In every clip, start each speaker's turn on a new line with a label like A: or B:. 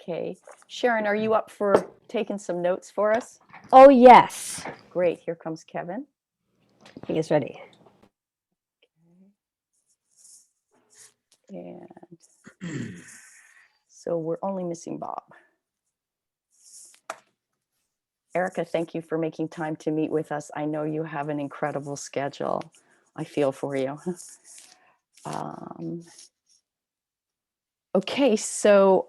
A: Okay. Sharon, are you up for taking some notes for us?
B: Oh, yes.
A: Great. Here comes Kevin.
B: He is ready.
A: And so we're only missing Bob. Erica, thank you for making time to meet with us. I know you have an incredible schedule. I feel for you. Okay, so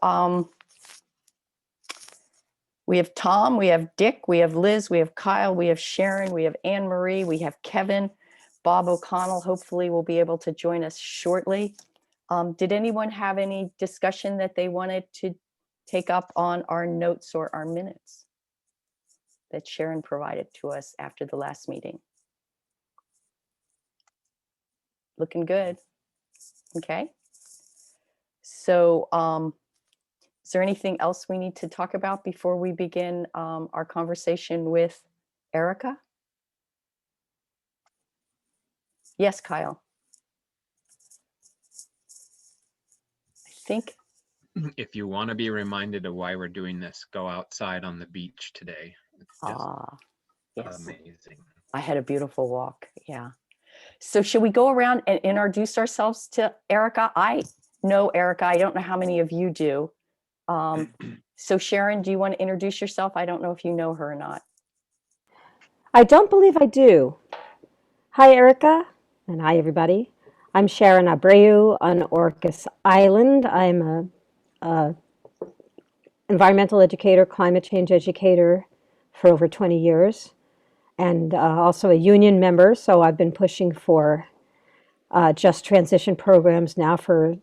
A: we have Tom, we have Dick, we have Liz, we have Kyle, we have Sharon, we have Anne Marie, we have Kevin. Bob O'Connell hopefully will be able to join us shortly. Did anyone have any discussion that they wanted to take up on our notes or our minutes that Sharon provided to us after the last meeting? Looking good. Okay. So is there anything else we need to talk about before we begin our conversation with Erica? Yes, Kyle. I think.
C: If you want to be reminded of why we're doing this, go outside on the beach today. It's just
A: yes.
C: amazing.
A: I had a beautiful walk. Yeah. So should we go around and introduce ourselves to Erica? I know Erica. I don't know how many of you do. So Sharon, do you want to introduce yourself? I don't know if you know her or not.
B: I don't believe I do. Hi, Erica, and hi, everybody. I'm Sharon Abreu on Orcas Island. I'm a environmental educator, climate change educator for over 20 years, and also a union member. So I've been pushing for just transition programs now for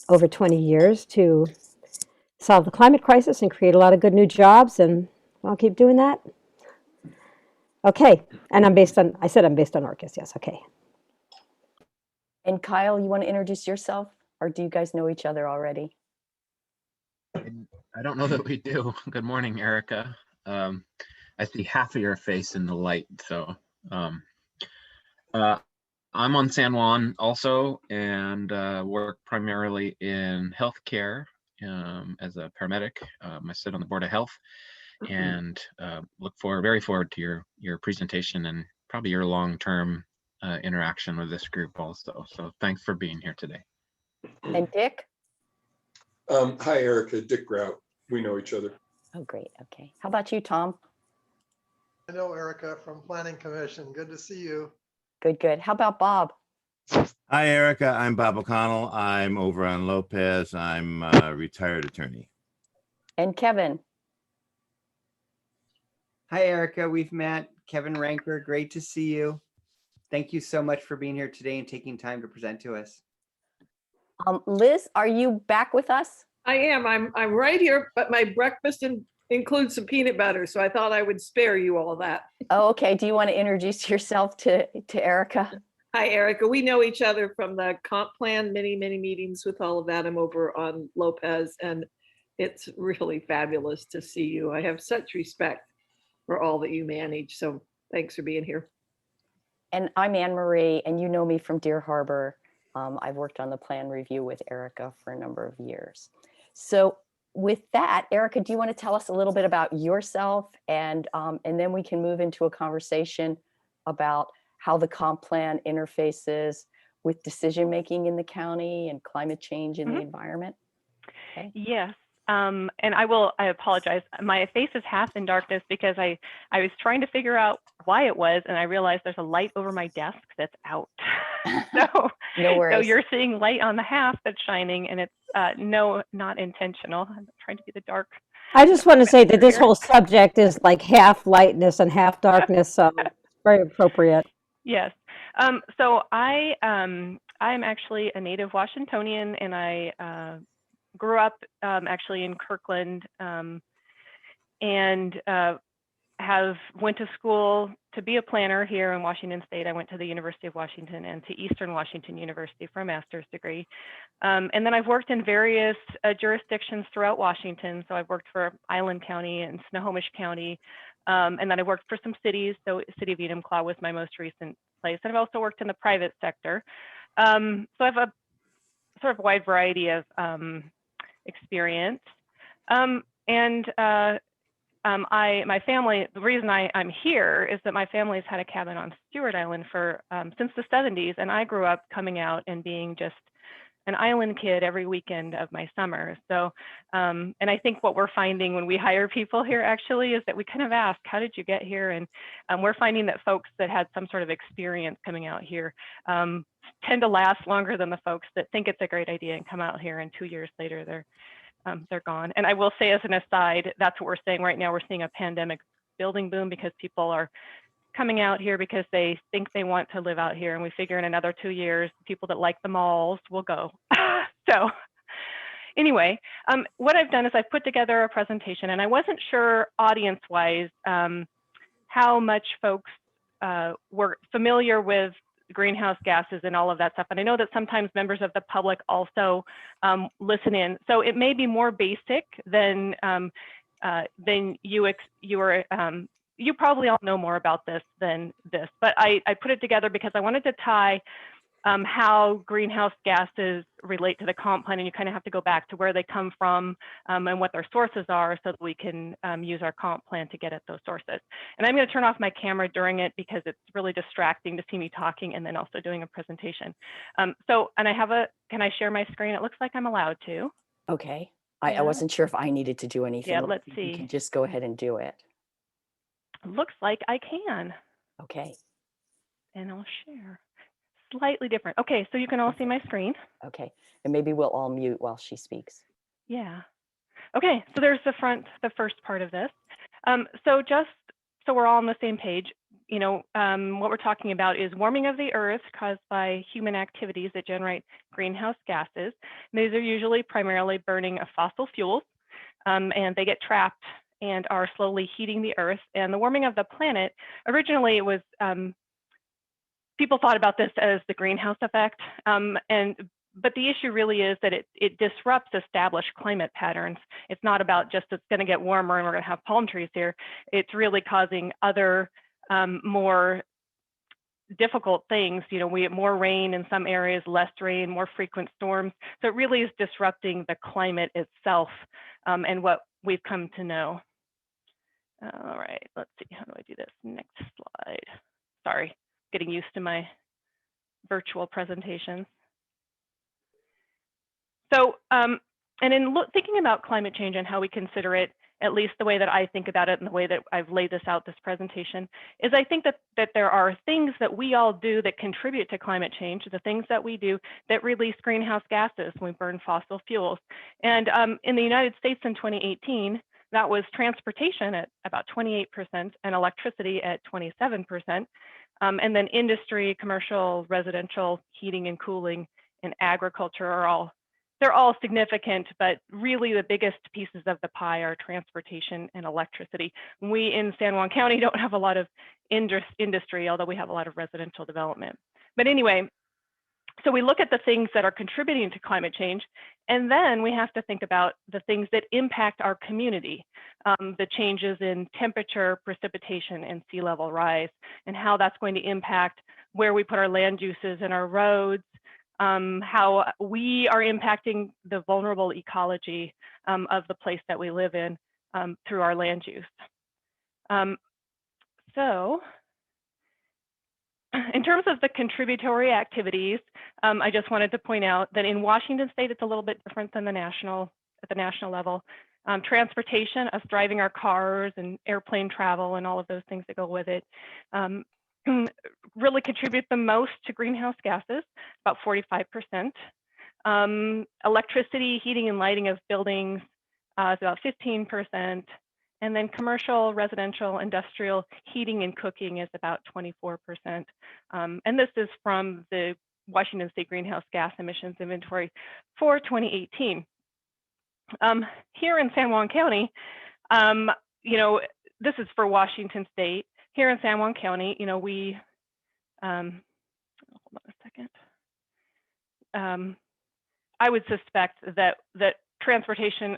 B: over 20 years to solve the climate crisis and create a lot of good new jobs, and I'll keep doing that. Okay, and I said I'm based on Orcas, yes, okay.
A: And Kyle, you want to introduce yourself, or do you guys know each other already?
C: I don't know that we do. Good morning, Erica. I see half of your face in the light, so I'm on San Juan also, and work primarily in healthcare as a paramedic. I sit on the Board of Health, and very forward to your presentation and probably your long-term interaction with this group also. So thanks for being here today.
A: And Dick?
D: Hi, Erica. Dick Grout. We know each other.
A: Oh, great. Okay. How about you, Tom?
E: I know Erica from Planning Commission. Good to see you.
A: Good, good. How about Bob?
F: Hi, Erica. I'm Bob O'Connell. I'm over on Lopez. I'm a retired attorney.
A: And Kevin?
G: Hi, Erica. We've met. Kevin Ranker, great to see you. Thank you so much for being here today and taking time to present to us.
A: Liz, are you back with us?
H: I am. I'm right here, but my breakfast includes some peanut butter, so I thought I would spare you all that.
A: Oh, okay. Do you want to introduce yourself to Erica?
H: Hi, Erica. We know each other from the comp plan, many meetings with all of that. I'm over on Lopez, and it's really fabulous to see you. I have such respect for all that you manage, so thanks for being here.
A: And I'm Anne Marie, and you know me from Deer Harbor. I've worked on the plan review with Erica for a number of years. So with that, Erica, do you want to tell us a little bit about yourself, and then we can move into a conversation about how the comp plan interfaces with decision making in the county and climate change in the environment? Okay.
I: Yes. And I apologize. My face is half in darkness because I was trying to figure out why it was, and I realized there's a light over my desk that's out. So,
A: no worries.
I: So you're seeing light on the half that's shining, and it's not intentional. I'm trying to be the dark.
B: I just want to say that this whole subject is like half lightness and half darkness, so very appropriate.
I: Yes. So I'm actually a native Washingtonian, and I grew up actually in Kirkland, and went to school to be a planner here in Washington State. I went to the University of Washington and to Eastern Washington University for a master's degree. And then I've worked in various jurisdictions throughout Washington. So I've worked for Island County and Snohomish County. And then I worked for some cities. So City of Enumclaw was my most recent place. And I've also worked in the private sector. So I have a sort of wide variety of experience. My family, the reason I'm here is that my family's had a cabin on Stewart Island for since the 70s, and I grew up coming out and being just an island kid every weekend of my summer. So, and I think what we're finding when we hire people here actually is that we kind of ask, how did you get here? And we're finding that folks that had some sort of experience coming out here tend to last longer than the folks that think it's a great idea and come out here and 2 years later they're gone. And I will say as an aside, that's what we're saying right now. We're seeing a pandemic building boom because people are coming out here because they think they want to live out here. And we figure in another 2 years, people that like the malls will go. So anyway, what I've done is I've put together a presentation, and I wasn't sure audience-wise how much folks were familiar with greenhouse gases and all of that stuff. And I know that sometimes members of the public also listen in. So it may be more basic than you probably all know more about this than this, but I put it together because I wanted to tie how greenhouse gases relate to the comp plan, and you kind of have to go back to where they come from and what their sources are so that we can use our comp plan to get at those sources. And I'm going to turn off my camera during it because it's really distracting to see me talking and then also doing a presentation. And can I share my screen? It looks like I'm allowed to.
A: Okay.
I: Yeah.
A: I wasn't sure if I needed to do anything.
I: Yeah, let's
A: You
I: see.
A: can just go ahead and do it.
I: Looks like I can.
A: Okay.
I: And I'll share. Slightly different. Okay, so you can all see my screen.
A: Okay. And maybe we'll all mute while she speaks.
I: Yeah. Okay, so there's the first part of this. So just so we're all on the same page, you know, what we're talking about is warming of the earth caused by human activities that generate greenhouse gases. These are usually primarily burning of fossil fuels, and they get trapped and are slowly heating the earth. And the warming of the planet, originally it was, people thought about this as the greenhouse effect, but the issue really is that it disrupts established climate patterns. It's not about just it's going to get warmer and we're going to have palm trees here. It's really causing other more difficult things. You know, we have more rain in some areas, less rain, more frequent storms. So it really is disrupting the climate itself and what we've come to know. All right, let's see, how do I do this? Next slide. Sorry, getting used to my virtual presentations. So, and in thinking about climate change and how we consider it, at least the way that I think about it and the way that I've laid this out, this presentation, is I think that there are things that we all do that contribute to climate change, the things that we do that release greenhouse gases when we burn fossil fuels. And in the United States in 2018, that was transportation at about 28% and electricity at 27%. And then industry, commercial, residential, heating and cooling, and agriculture they're all significant, but really the biggest pieces of the pie are transportation and electricity. We in San Juan County don't have a lot of industry, although we have a lot of residential development. But anyway, so we look at the things that are contributing to climate change, and then we have to think about the things that impact our community, the changes in temperature, precipitation, and sea level rise, and how that's going to impact where we put our land uses and our roads, how we are impacting the vulnerable ecology of the place that we live in through our land use. So in terms of the contributory activities, I just wanted to point out that in Washington State, it's a little bit different than at the national level. Transportation, us driving our cars and airplane travel and all of those things that go with it, really contribute the most to greenhouse gases, about 45%. Electricity, heating and lighting of buildings is about 15%. And then commercial, residential, industrial heating and cooking is about 24%. And this is from the Washington State Greenhouse Gas Emissions Inventory for 2018. Here in San Juan County, you know, this is for Washington State. Here in San Juan County, you know, we, hold on a second. I would suspect that transportation,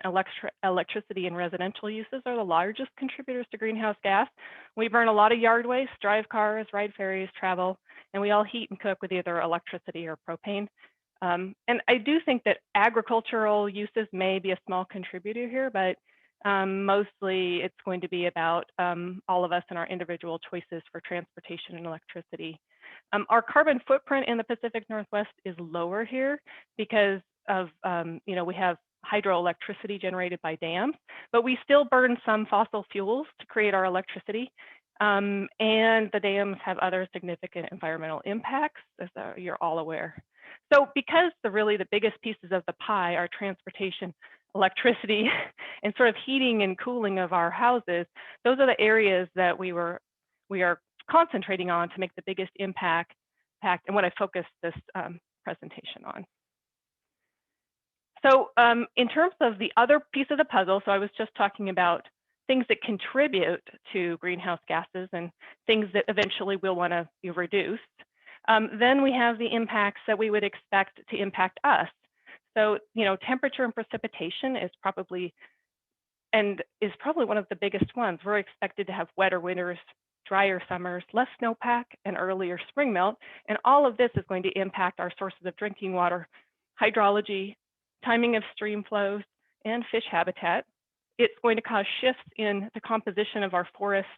I: electricity, and residential uses are the largest contributors to greenhouse gas. We burn a lot of yard waste, drive cars, ride ferries, travel, and we all heat and cook with either electricity or propane. And I do think that agricultural uses may be a small contributor here, but mostly it's going to be about all of us and our individual choices for transportation and electricity. Our carbon footprint in the Pacific Northwest is lower here because of, we have hydroelectricity generated by dams, but we still burn some fossil fuels to create our electricity. And the dams have other significant environmental impacts, as you're all aware. So because the biggest pieces of the pie are transportation, electricity, and sort of heating and cooling of our houses, those are the areas that we are concentrating on to make the biggest impact and what I focused this presentation on. So in terms of the other piece of the puzzle, so I was just talking about things that contribute to greenhouse gases and things that eventually we'll want to be reduced. Then we have the impacts that we would expect to impact us. So, temperature and precipitation is probably one of the biggest ones. We're expected to have wetter winters, drier summers, less snowpack, and earlier spring melt. And all of this is going to impact our sources of drinking water, hydrology, timing of stream flows, and fish habitat. It's going to cause shifts in the composition of our forests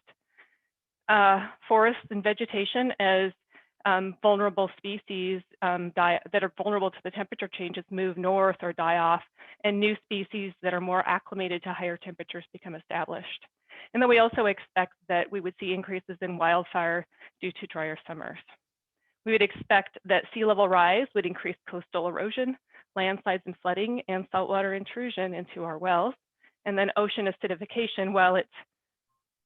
I: and vegetation as vulnerable species that are vulnerable to the temperature changes move north or die off, and new species that are more acclimated to higher temperatures become established. And then we also expect that we would see increases in wildfire due to drier summers. We would expect that sea level rise would increase coastal erosion, landslides and flooding, and saltwater intrusion into our wells. And then ocean acidification, while it's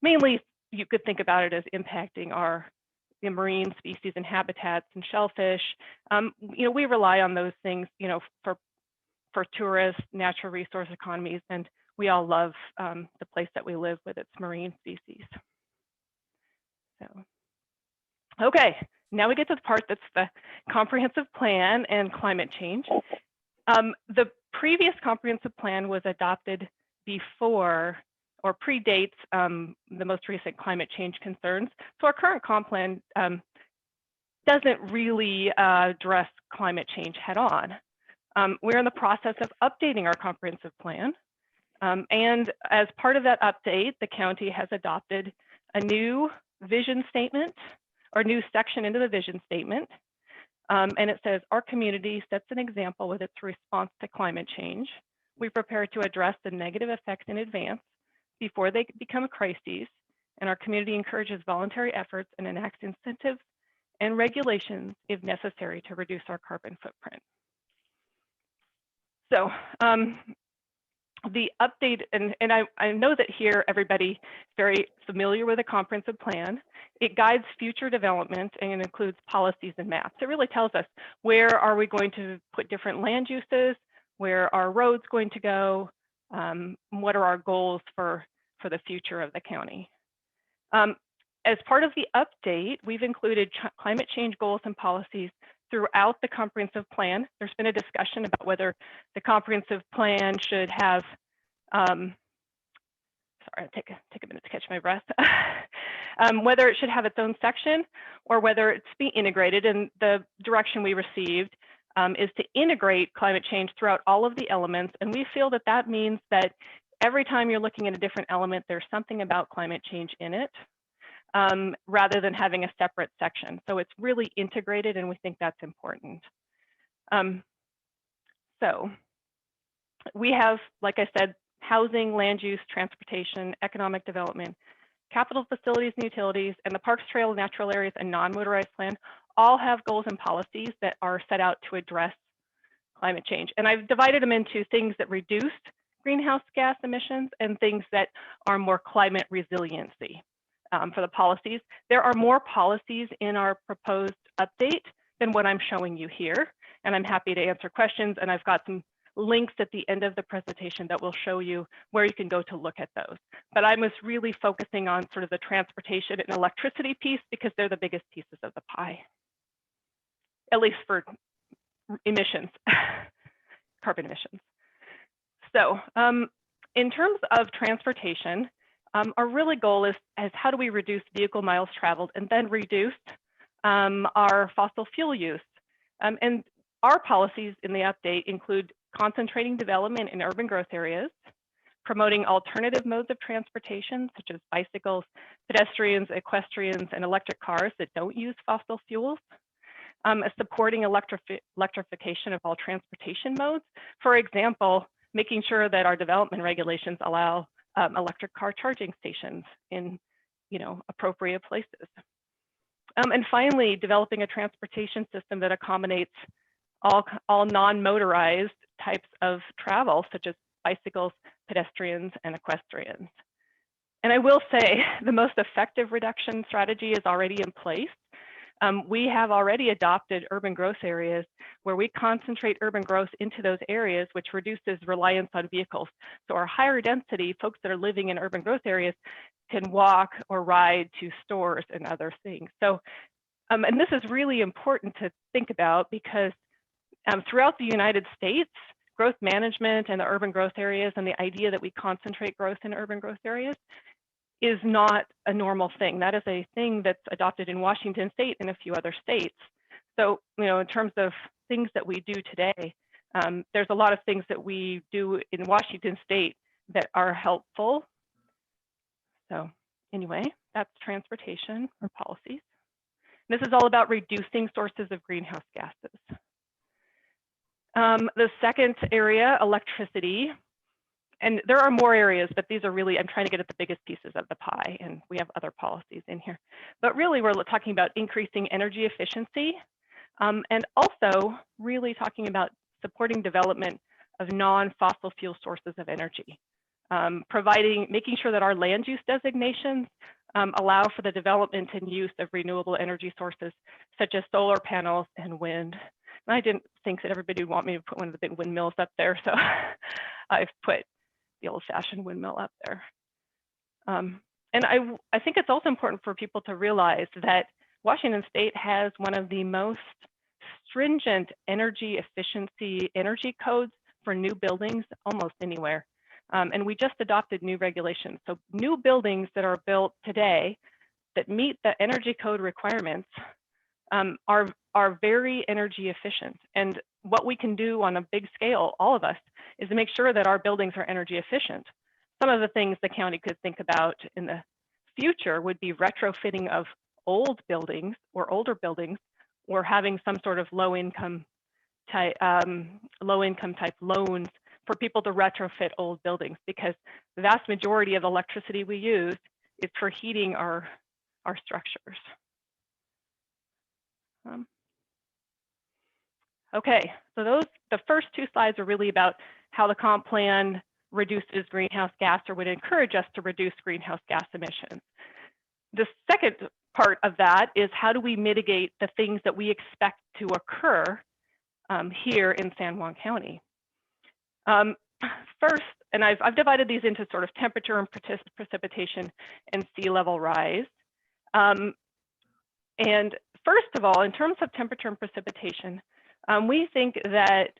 I: mainly, you could think about it as impacting the marine species and habitats and shellfish. We rely on those things, for tourists, natural resource economies, and we all love the place that we live with its marine species. So, okay, now we get to the part that's the comprehensive plan and climate change. The previous comprehensive plan was adopted before or predates the most recent climate change concerns. So our current comp plan doesn't really address climate change head on. We're in the process of updating our comprehensive plan. And as part of that update, the county has adopted a new vision statement or new section into the vision statement. And it says, our community sets an example with its response to climate change. We prepare to address the negative effects in advance before they become crises, and our community encourages voluntary efforts and enacts incentives and regulations if necessary to reduce our carbon footprint. So the update, and I know that here everybody is very familiar with a comprehensive plan. It guides future development and includes policies and maps. It really tells us where are we going to put different land uses, where are roads going to go, what are our goals for the future of the county. As part of the update, we've included climate change goals and policies throughout the comprehensive plan. There's been a discussion about whether the comprehensive plan should have, sorry, I'll take a minute to catch my breath, whether it should have its own section or whether it's be integrated. And the direction we received is to integrate climate change throughout all of the elements. And we feel that that means that every time you're looking at a different element, there's something about climate change in it, rather than having a separate section. So it's really integrated, and we think that's important. So we have, like I said, housing, land use, transportation, economic development, capital facilities and utilities, and the Parks, Trail, Natural Areas, and non-motorized plan all have goals and policies that are set out to address climate change. And I've divided them into things that reduce greenhouse gas emissions and things that are more climate resiliency. For the policies, there are more policies in our proposed update than what I'm showing you here, and I'm happy to answer questions, and I've got some links at the end of the presentation that will show you where you can go to look at those. But I was really focusing on sort of the transportation and electricity piece because they're the biggest pieces of the pie, at least for emissions, carbon emissions. So in terms of transportation, our really goal is how do we reduce vehicle miles traveled and then reduce our fossil fuel use. And our policies in the update include concentrating development in urban growth areas, promoting alternative modes of transportation, such as bicycles, pedestrians, equestrians, and electric cars that don't use fossil fuels, supporting electrification of all transportation modes. For example, making sure that our development regulations allow electric car charging stations in, appropriate places. And finally, developing a transportation system that accommodates all non-motorized types of travel, such as bicycles, pedestrians, and equestrians. And I will say the most effective reduction strategy is already in place. We have already adopted urban growth areas where we concentrate urban growth into those areas, which reduces reliance on vehicles. So our higher density folks that are living in urban growth areas can walk or ride to stores and other things. So, and this is really important to think about because throughout the United States, growth management and the urban growth areas and the idea that we concentrate growth in urban growth areas is not a normal thing. That is a thing that's adopted in Washington State and a few other states. So, in terms of things that we do today, there's a lot of things that we do in Washington State that are helpful. So anyway, that's transportation or policies. This is all about reducing sources of greenhouse gases. The second area, electricity. And there are more areas, but these are really, I'm trying to get at the biggest pieces of the pie, and we have other policies in here. But really, we're talking about increasing energy efficiency, and also really talking about supporting development of non-fossil fuel sources of energy, making sure that our land use designations allow for the development and use of renewable energy sources, such as solar panels and wind. And I didn't think that everybody would want me to put one of the big windmills up there, so I've put the old-fashioned windmill up there. And I think it's also important for people to realize that Washington State has one of the most stringent energy efficiency energy codes for new buildings almost anywhere. And we just adopted new regulations. So new buildings that are built today that meet the energy code requirements are very energy efficient. And what we can do on a big scale, all of us, is to make sure that our buildings are energy efficient. Some of the things the county could think about in the future would be retrofitting of old buildings or older buildings, or having some sort of low-income type loans for people to retrofit old buildings, because the vast majority of the electricity we use is for heating our structures. Okay, so the first two slides are really about how the comp plan reduces greenhouse gas, or would encourage us to reduce greenhouse gas emissions. The second part of that is how do we mitigate the things that we expect to occur here in San Juan County. First, and I've divided these into sort of temperature and precipitation and sea level rise. And first of all, in terms of temperature and precipitation, we think that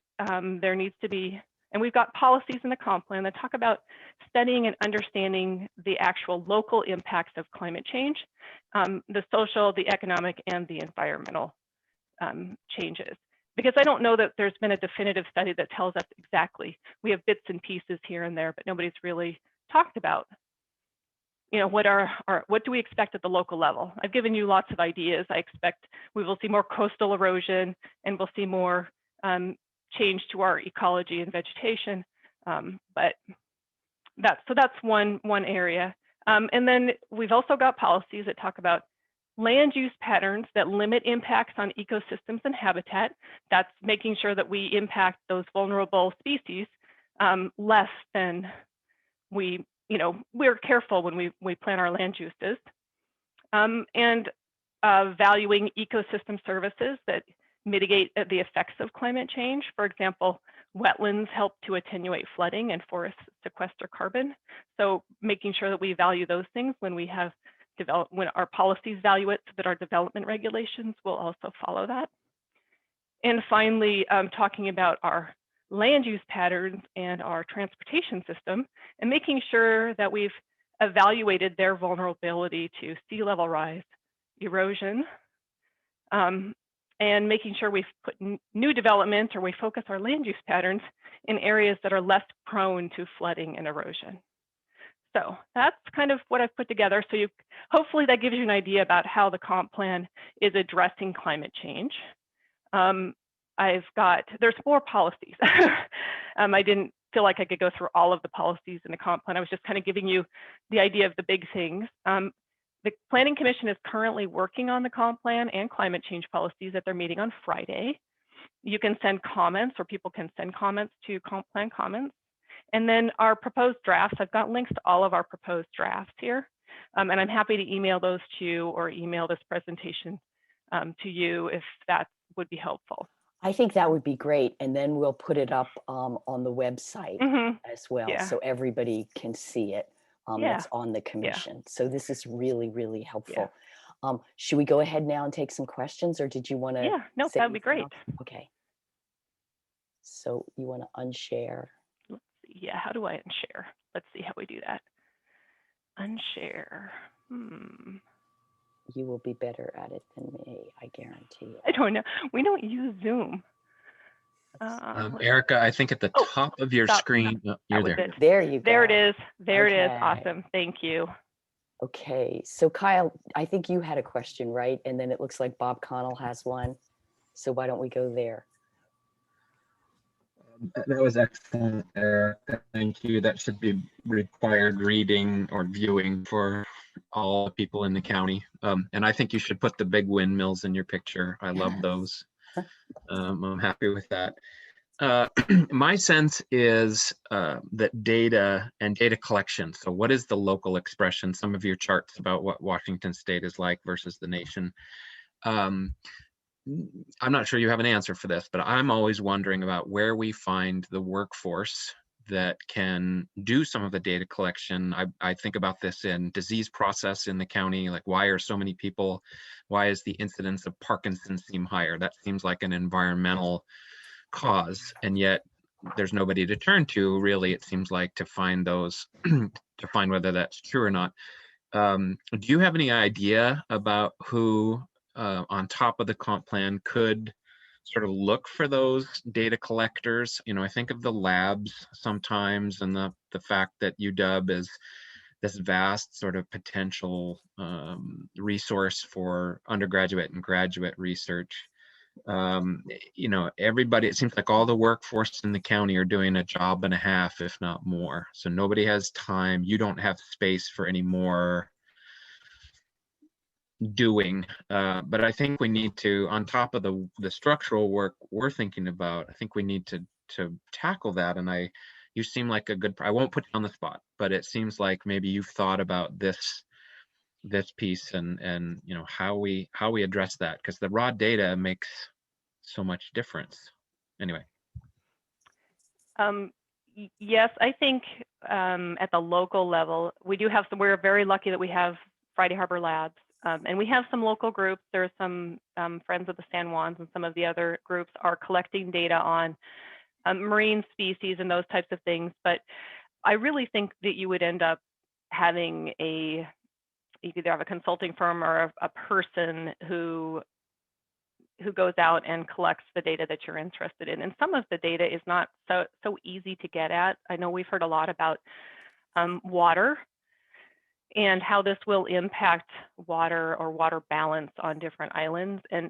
I: there needs to be, and we've got policies in the comp plan that talk about studying and understanding the actual local impacts of climate change, the social, the economic, and the environmental changes. Because I don't know that there's been a definitive study that tells us exactly. We have bits and pieces here and there, but nobody's really talked about, what do we expect at the local level? I've given you lots of ideas. I expect we will see more coastal erosion, and we'll see more change to our ecology and vegetation. But that's one area. And then we've also got policies that talk about land use patterns that limit impacts on ecosystems and habitat. That's making sure that we impact those vulnerable species less than we're careful when we plan our land uses. And valuing ecosystem services that mitigate the effects of climate change. For example, wetlands help to attenuate flooding and forests sequester carbon. So making sure that we value those things when we have when our policies value it, so that our development regulations will also follow that. And finally, talking about our land use patterns and our transportation system, and making sure that we've evaluated their vulnerability to sea level rise, erosion, and making sure we put new developments or we focus our land use patterns in areas that are less prone to flooding and erosion. So that's kind of what I've put together. So hopefully that gives you an idea about how the comp plan is addressing climate change. There's 4 policies. I didn't feel like I could go through all of the policies in the comp plan. I was just kind of giving you the idea of the big things. The Planning Commission is currently working on the comp plan and climate change policies at their meeting on Friday. You can send comments, or people can send comments to comp plan comments. And then our proposed drafts, I've got links to all of our proposed drafts here. And I'm happy to email those to you or email this presentation to you if that would be helpful.
A: I think that would be great. And then we'll put it up on the website as well,
I: Yeah.
A: so everybody can see it. That's on the commission. So this is really, really helpful. Should we go ahead now and take some questions, or did you want to?
I: Yeah, no, that'd be great.
A: Okay. So you want to unshare?
I: Let's see. Yeah, how do I unshare? Let's see how we do that. Unshare.
A: You will be better at it than me, I guarantee you.
I: I don't know. We don't use Zoom.
C: Erica, I think at the top of your screen, you're there.
A: There you go.
I: There it is. There it is.
A: Okay.
I: Awesome. Thank you.
A: Okay. So Kyle, I think you had a question, right? And then it looks like Bob Connell has one. So why don't we go there?
C: That was excellent, Erica. Thank you. That should be required reading or viewing for all the people in the county. And I think you should put the big windmills in your picture. I love those. I'm happy with that. My sense is that data and data collection. So what is the local expression? Some of your charts about what Washington State is like versus the nation. I'm not sure you have an answer for this, but I'm always wondering about where we find the workforce that can do some of the data collection. I think about this in disease process in the county, like why are so many people, why is the incidence of Parkinson's seem higher? That seems like an environmental cause, and yet there's nobody to turn to, really, it seems like, to find those, to find whether that's true or not. Do you have any idea about who on top of the comp plan could sort of look for those data collectors? You know, I think of the labs sometimes, and the fact that UW is this vast sort of potential resource for undergraduate and graduate research. You know, everybody, it seems like all the workforce in the county are doing a job and a half, if not more. So nobody has time. You don't have space for any more doing, but I think we need to, on top of the structural work we're thinking about, I think we need to tackle that. And you seem like a good, I won't put you on the spot, but it seems like maybe you've thought about this piece and you know, how we address that, because the raw data makes so much difference. Anyway.
I: Yes, I think at the local level, we do have some, we're very lucky that we have Friday Harbor Labs. And we have some local groups. There are some Friends of the San Juans, and some of the other groups are collecting data on marine species and those types of things. But I really think that you would end up having you could either have a consulting firm or a person who goes out and collects the data that you're interested in. And some of the data is not so easy to get at. I know we've heard a lot about water and how this will impact water or water balance on different islands. And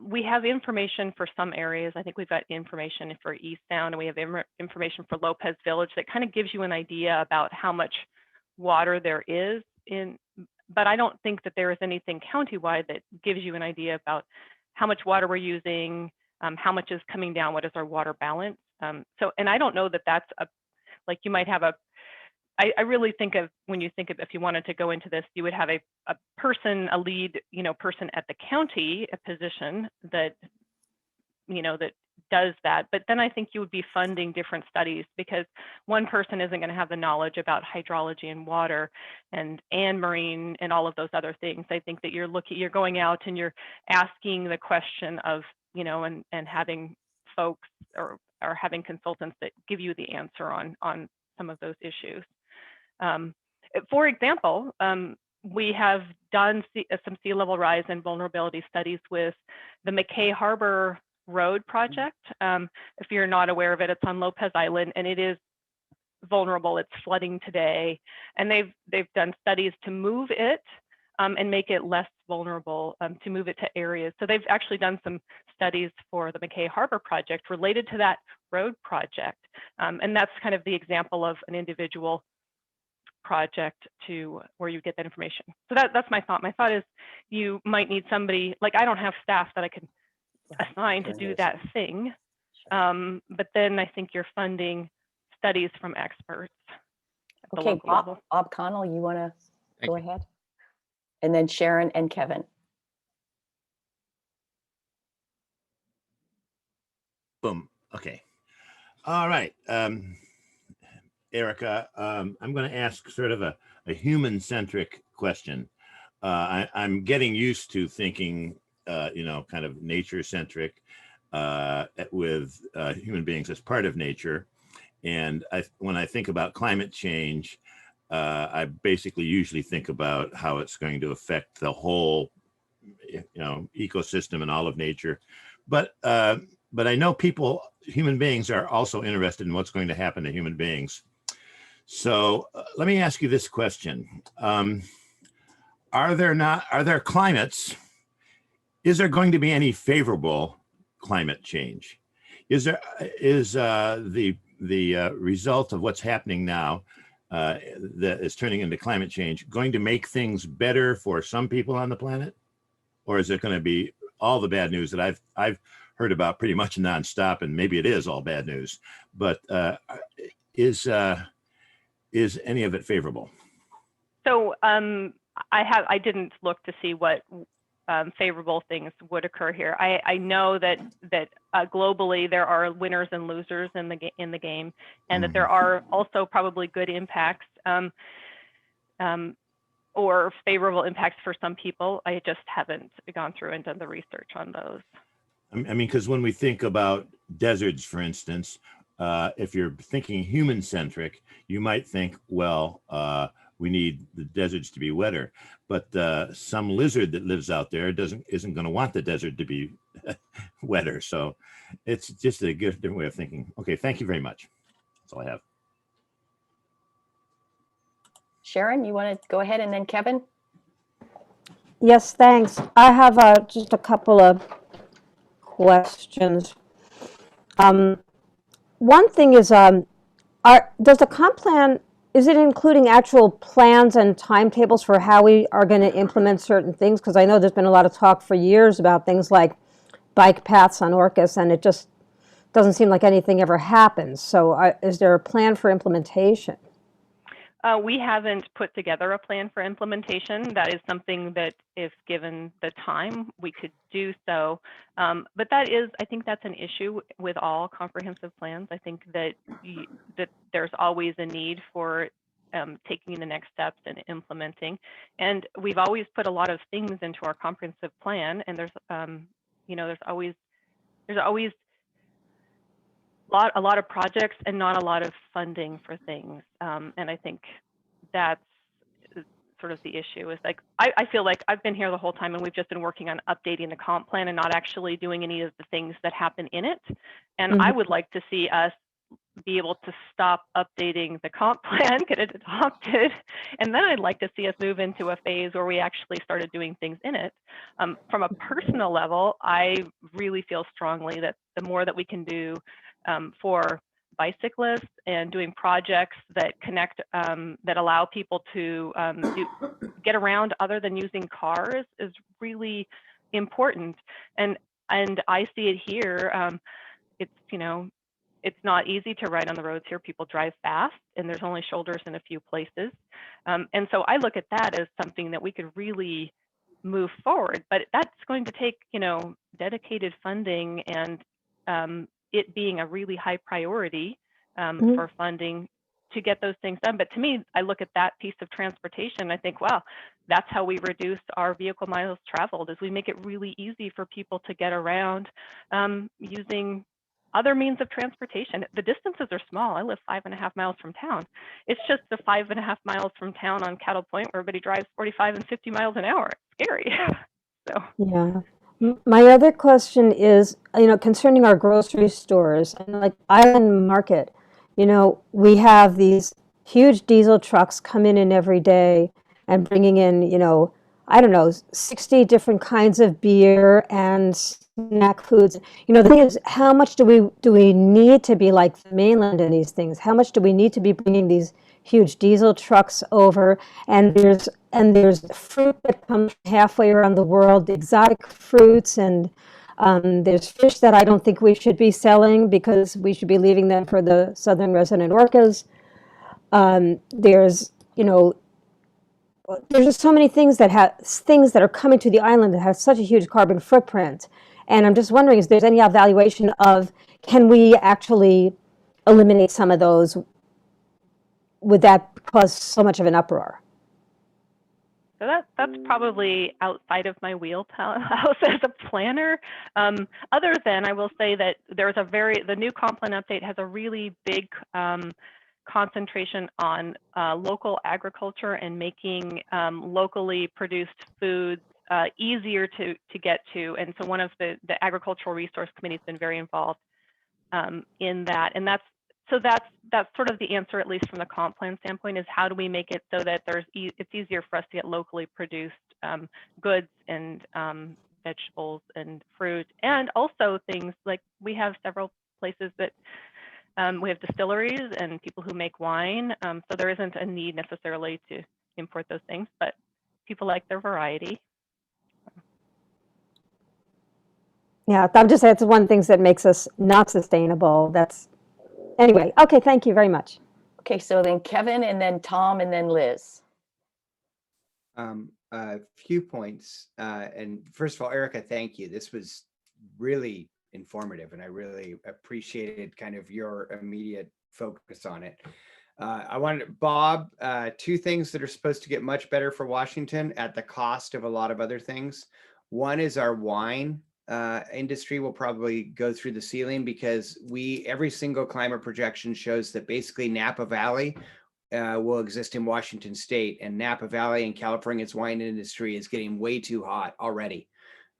I: we have information for some areas. I think we've got information for East Sound, and we have information for Lopez Village that kind of gives you an idea about how much water there is in, but I don't think that there is anything countywide that gives you an idea about how much water we're using, how much is coming down, what is our water balance. And I don't know that that's like you might have I really think of, when you think of, if you wanted to go into this, you would have a person, a lead, person at the county, a position that, that does that. But then I think you would be funding different studies, because one person isn't going to have the knowledge about hydrology and water and marine and all of those other things. I think that you're going out and you're asking the question of, and having folks or having consultants that give you the answer on some of those issues. For example, we have done some sea level rise and vulnerability studies with the McKay Harbor Road project. If you're not aware of it, it's on Lopez Island, and it is vulnerable. It's flooding today, and they've done studies to move it and make it less vulnerable, to move it to areas. So they've actually done some studies for the McKay Harbor project related to that road project, and that's kind of the example of an individual project to where you get that information. So that's my thought. My thought is you might need somebody, like I don't have staff that I can assign to do that thing, but then I think you're funding studies from experts at the
A: Okay,
I: local level.
A: Bob Connell, you want to
C: Thank
A: go
C: you.
A: ahead? And then Sharon and Kevin.
F: Boom. Okay. All right. Erica, I'm going to ask sort of a human-centric question. I'm getting used to thinking, kind of nature-centric with human beings as part of nature. And when I think about climate change, I basically usually think about how it's going to affect the whole, ecosystem and all of nature. But I know human beings are also interested in what's going to happen to human beings. So let me ask you this question. Are there climates? Is there going to be any favorable climate change? Is the result of what's happening now that is turning into climate change going to make things better for some people on the planet? Or is it going to be all the bad news that I've heard about pretty much nonstop, and maybe it is all bad news, but is any of it favorable?
I: So I didn't look to see what favorable things would occur here. I know that globally there are winners and losers in the game, and that there are also probably good impacts or favorable impacts for some people. I just haven't gone through and done the research on those.
F: I mean, because when we think about deserts, for instance, if you're thinking human-centric, you might think, well, we need the deserts to be wetter, but some lizard that lives out there isn't going to want the desert to be wetter. So it's just a different way of thinking. Okay, thank you very much. That's all I have.
A: Sharon, you want to go ahead, and then Kevin?
B: Yes, thanks. I have just a couple of questions. One thing is, does the comp plan, is it including actual plans and timetables for how we are going to implement certain things? Because I know there's been a lot of talk for years about things like bike paths on Orcas, and it just doesn't seem like anything ever happens. So is there a plan for implementation?
I: We haven't put together a plan for implementation. That is something that, if given the time, we could do so. But I think that's an issue with all comprehensive plans. I think that there's always a need for taking the next steps and implementing. And we've always put a lot of things into our comprehensive plan, and there's always a lot of projects and not a lot of funding for things. And I think that's sort of the issue, is like, I feel like I've been here the whole time and we've just been working on updating the comp plan and not actually doing any of the things that happen in it. And I would like to see us be able to stop updating the comp plan, get it adopted, and then I'd like to see us move into a phase where we actually started doing things in it. From a personal level, I really feel strongly that the more that we can do for bicyclists and doing projects that connect, that allow people to get around other than using cars is really important. And I see it here. It's not easy to ride on the roads here. People drive fast, and there's only shoulders in a few places. And so I look at that as something that we could really move forward. But that's going to take, dedicated funding and it being a really high priority for funding to get those things done. But to me, I look at that piece of transportation, I think, wow, that's how we reduce our vehicle miles traveled, is we make it really easy for people to get around using other means of transportation. The distances are small. I live 5.5 miles from town. It's just the 5.5 miles from town on Cattle Point where everybody drives 45 and 50 miles an hour. It's scary. So
B: Yeah. My other question is, concerning our grocery stores and like Island Market, we have these huge diesel trucks coming in every day and bringing in, I don't know, 60 different kinds of beer and snack foods. The thing is, how much do we need to be like the mainland in these things? How much do we need to be bringing these huge diesel trucks over? And there's fruit that comes halfway around the world, exotic fruits, and there's fish that I don't think we should be selling because we should be leaving them for the southern resident orcas. There's just so many things that are coming to the island that have such a huge carbon footprint. And I'm just wondering if there's any evaluation of, can we actually eliminate some of those? Would that cause so much of an uproar?
I: So that's probably outside of my wheelhouse as a planner. Other than I will say that the new comp plan update has a really big concentration on local agriculture and making locally produced foods easier to get to. And so one of the agricultural resource committee has been very involved in that. And that's sort of the answer, at least from the comp plan standpoint, is how do we make it so that it's easier for us to get locally produced goods and vegetables and fruit, and also things like we have several places that we have distilleries and people who make wine, so there isn't a need necessarily to import those things, but people like their variety.
B: Yeah, I'm just saying it's one of the things that makes us not sustainable. Anyway, okay, thank you very much.
A: Okay, so then Kevin, and then Tom, and then Liz.
G: A few points. And first of all, Erica, thank you. This was really informative, and I really appreciated kind of your immediate focus on it. I wanted, Bob, two things that are supposed to get much better for Washington at the cost of a lot of other things. One is our wine industry will probably go through the ceiling because every single climate projection shows that basically Napa Valley will exist in Washington state, and Napa Valley and California's wine industry is getting way too hot already.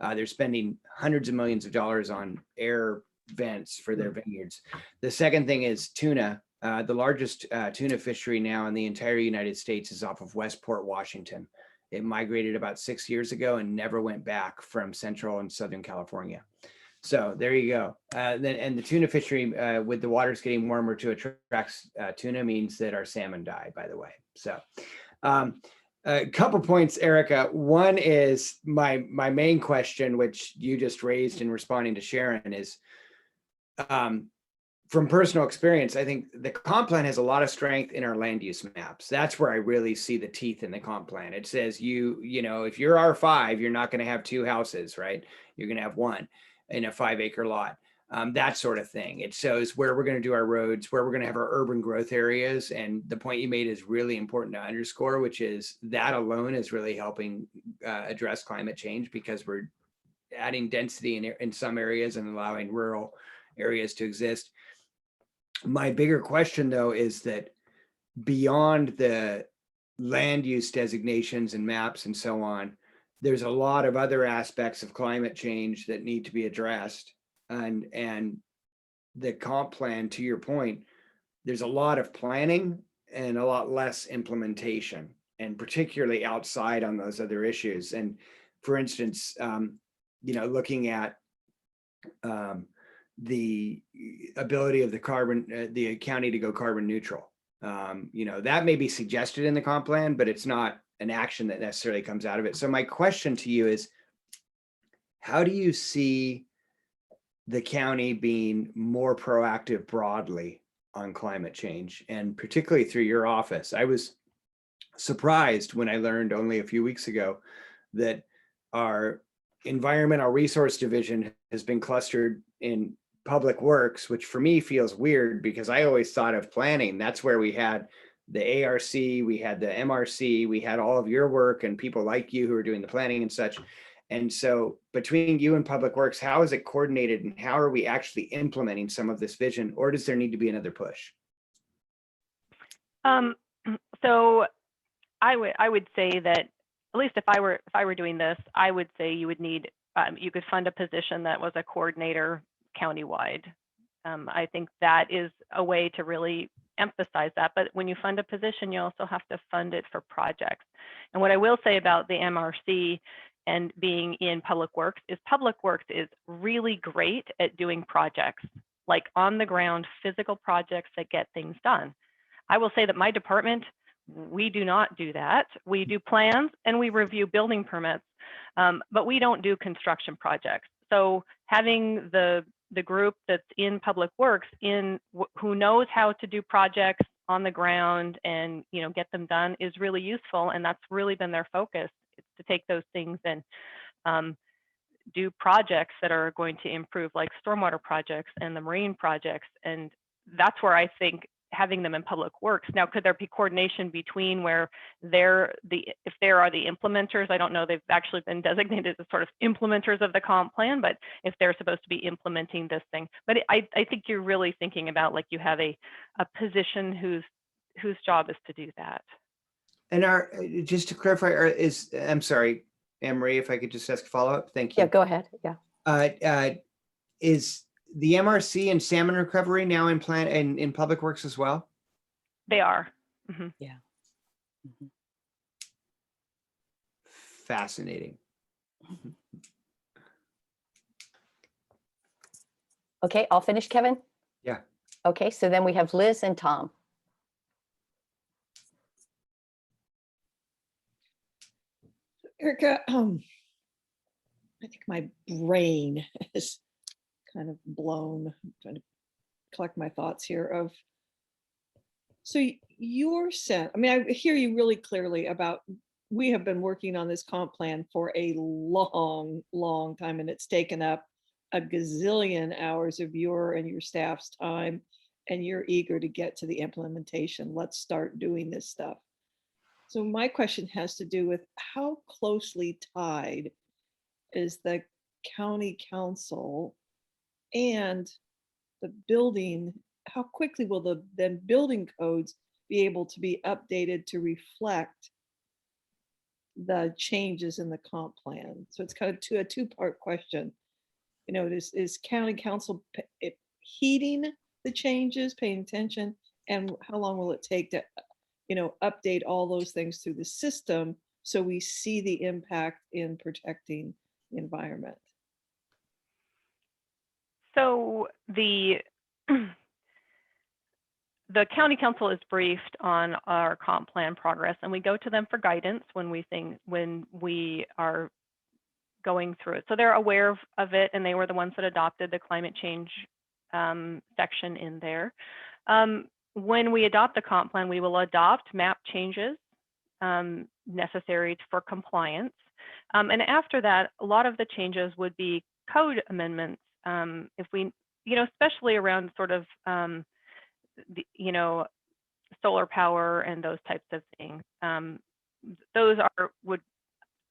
G: They're spending hundreds of millions of dollars on air vents for their vineyards. The second thing is tuna. The largest tuna fishery now in the entire United States is off of Westport, Washington. It migrated about 6 years ago and never went back from Central and Southern California. So there you go. And the tuna fishery, with the waters getting warmer to attract tuna, means that our salmon die, by the way. So a couple points, Erica. One is my main question, which you just raised in responding to Sharon, is from personal experience, I think the comp plan has a lot of strength in our land use maps. That's where I really see the teeth in the comp plan. It says you know, if you're R5, you're not going to have two houses, right? You're going to have one in a 5-acre lot. That sort of thing. It shows where we're going to do our roads, where we're going to have our urban growth areas. And the point you made is really important to underscore, which is that alone is really helping address climate change, because we're adding density in some areas and allowing rural areas to exist. My bigger question, though, is that beyond the land use designations and maps and so on, there's a lot of other aspects of climate change that need to be addressed. And the comp plan, to your point, there's a lot of planning and a lot less implementation, and particularly outside on those other issues. And for instance, looking at the ability of the county to go carbon neutral. That may be suggested in the comp plan, but it's not an action that necessarily comes out of it. So my question to you is, how do you see the county being more proactive broadly on climate change, and particularly through your office? I was surprised when I learned only a few weeks ago that our environmental resource division has been clustered in public works, which for me feels weird because I always thought of planning. That's where we had the ARC, we had the MRC, we had all of your work and people like you who are doing the planning and such. And so between you and Public Works, how is it coordinated and how are we actually implementing some of this vision, or does there need to be another push?
I: So I would say that, at least if I were doing this, I would say you would need, you could fund a position that was a coordinator countywide. I think that is a way to really emphasize that. But when you fund a position, you also have to fund it for projects. And what I will say about the MRC and being in Public Works is really great at doing projects, like on the ground physical projects that get things done. I will say that my department, we do not do that. We do plans and we review building permits, but we don't do construction projects. So having the group that's in Public Works who knows how to do projects on the ground and get them done is really useful, and that's really been their focus. It's to take those things and do projects that are going to improve, like stormwater projects and the marine projects, and that's where I think having them in Public Works. Now, could there be coordination between where if they are the implementers? I don't know, they've actually been designated as sort of implementers of the comp plan, but if they're supposed to be implementing this thing. But I think you're really thinking about, like, you have a position whose job is to do that.
G: And just to clarify, I'm sorry, Anne-Marie, if I could just ask a follow-up. Thank you.
A: Yeah, go ahead. Yeah.
G: Is the MRC and salmon recovery now in Public Works as well?
I: They are. Mm-hmm.
A: Yeah. Mm-hmm.
G: Fascinating.
A: Okay, I'll finish, Kevin.
G: Yeah.
A: Okay, so then we have Liz and Tom.
J: Erica, I think my brain is kind of blown. I'm trying to collect my thoughts here. So your sense, I mean, I hear you really clearly about, we have been working on this comp plan for a long, long time, and it's taken up a gazillion hours of your and your staff's time, and you're eager to get to the implementation. Let's start doing this stuff. So my question has to do with how closely tied is the county council and the building, how quickly will the then building codes be able to be updated to reflect the changes in the comp plan? So it's kind of a two-part question. Is county council heeding the changes, paying attention, and how long will it take to update all those things through the system so we see the impact in protecting the environment?
I: So the county council is briefed on our comp plan progress, and we go to them for guidance when we are going through it. So they're aware of it, and they were the ones that adopted the climate change section in there. When we adopt the comp plan, we will adopt map changes necessary for compliance. And after that, a lot of the changes would be code amendments. If we, especially around sort of, solar power and those types of things. Those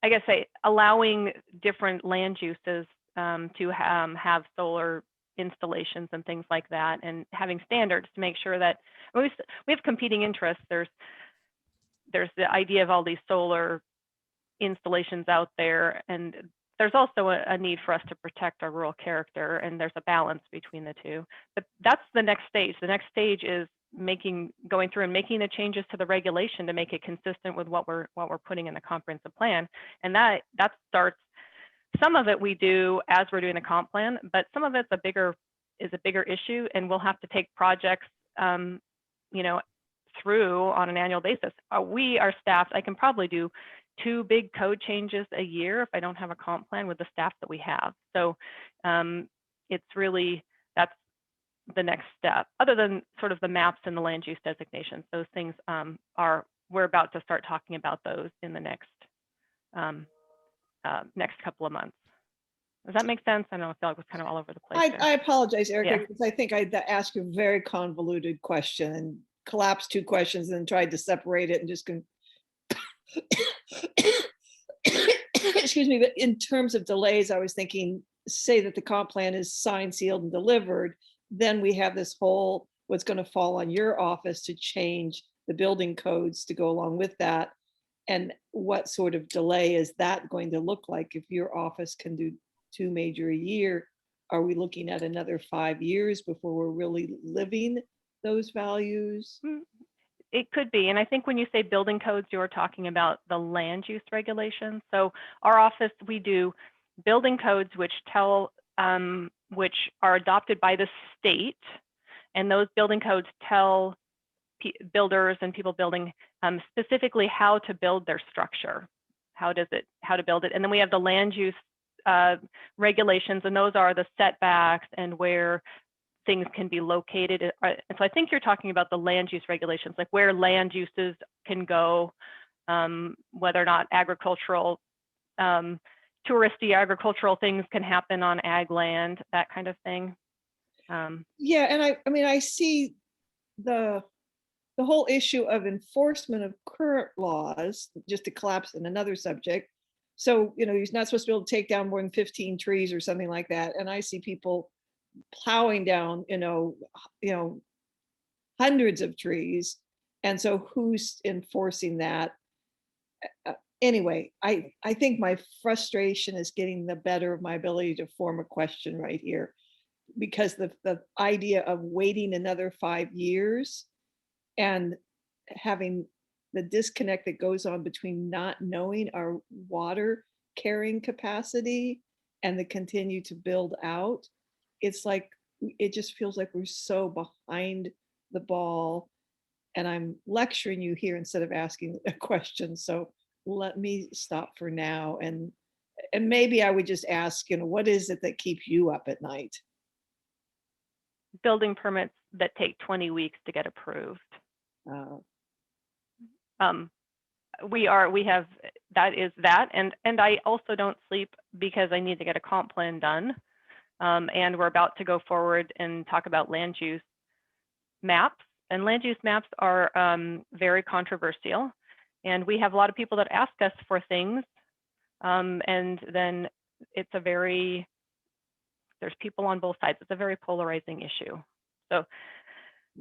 I: I guess, allowing different land uses to have solar installations and things like that, and having standards to make sure that we have competing interests. There's the idea of all these solar installations out there, and there's also a need for us to protect our rural character, and there's a balance between the two. But that's the next stage. The next stage is going through and making the changes to the regulation to make it consistent with what we're putting in the comprehensive plan, and that starts. Some of it we do as we're doing the comp plan, but some of it's a bigger issue, and we'll have to take projects, through on an annual basis. Our staff, I can probably do 2 big code changes a year if I don't have a comp plan with the staff that we have. So it's really, that's the next step, other than sort of the maps and the land use designations. Those things we're about to start talking about those in the next couple of months. Does that make sense? I know I feel like it was kind of all over the place.
J: I apologize, Erica,
I: Yeah.
J: because I think I asked you a very convoluted question and collapsed 2 questions and tried to separate it and just excuse me, but in terms of delays, I was thinking, say that the comp plan is signed, sealed, and delivered, then we have this whole, what's going to fall on your office to change the building codes to go along with that. And what sort of delay is that going to look like if your office can do 2 major a year? Are we looking at another 5 years before we're really living those values?
I: It could be. And I think when you say building codes, you're talking about the land use regulations. So our office, we do building codes which tell, which are adopted by the state. And those building codes tell builders and people building specifically how to build their structure, how to build it. And then we have the land use regulations, and those are the setbacks and where things can be located. And so I think you're talking about the land use regulations, like where land uses can go, whether or not agricultural, touristy agricultural things can happen on ag land, that kind of thing.
J: Yeah, and I mean, I see the whole issue of enforcement of current laws, just to collapse in another subject. So, you know, he's not supposed to be able to take down more than 15 trees or something like that. And I see people plowing down, you know, hundreds of trees. And so who's enforcing that? Anyway, I think my frustration is getting the better of my ability to form a question right here, because the idea of waiting another 5 years and having the disconnect that goes on between not knowing our water carrying capacity and the continue to build out, it's like, it just feels like we're so behind the ball. And I'm lecturing you here instead of asking a question. So let me stop for now. And maybe I would just ask, you know, what is it that keeps you up at night?
I: Building permits that take 20 weeks to get approved. We have, that is that. And I also don't sleep because I need to get a comp plan done. And we're about to go forward and talk about land use maps. And land use maps are very controversial. And we have a lot of people that ask us for things. And then it's a very, there's people on both sides. It's a very polarizing issue. So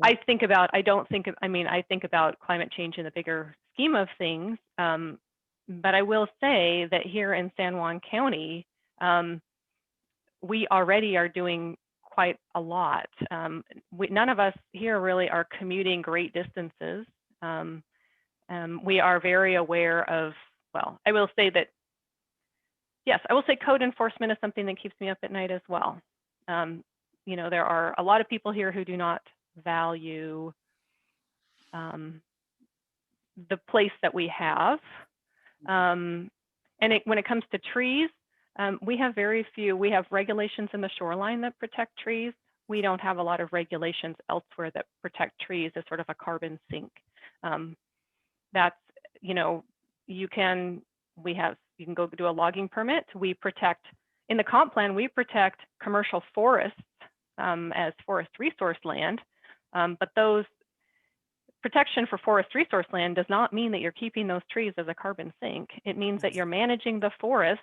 I: I think about, I think about climate change in the bigger scheme of things. But I will say that here in San Juan County, we already are doing quite a lot. None of us here really are commuting great distances. We are very aware of, well, I will say that, yes, I will say code enforcement is something that keeps me up at night as well. You know, there are a lot of people here who do not value the place that we have. And when it comes to trees, we have very few. We have regulations in the shoreline that protect trees. We don't have a lot of regulations elsewhere that protect trees as sort of a carbon sink. That's, you know, you can go do a logging permit. We protect, in the comp plan, we protect commercial forests as forest resource land. But those protection for forest resource land does not mean that you're keeping those trees as a carbon sink. It means that you're managing the forest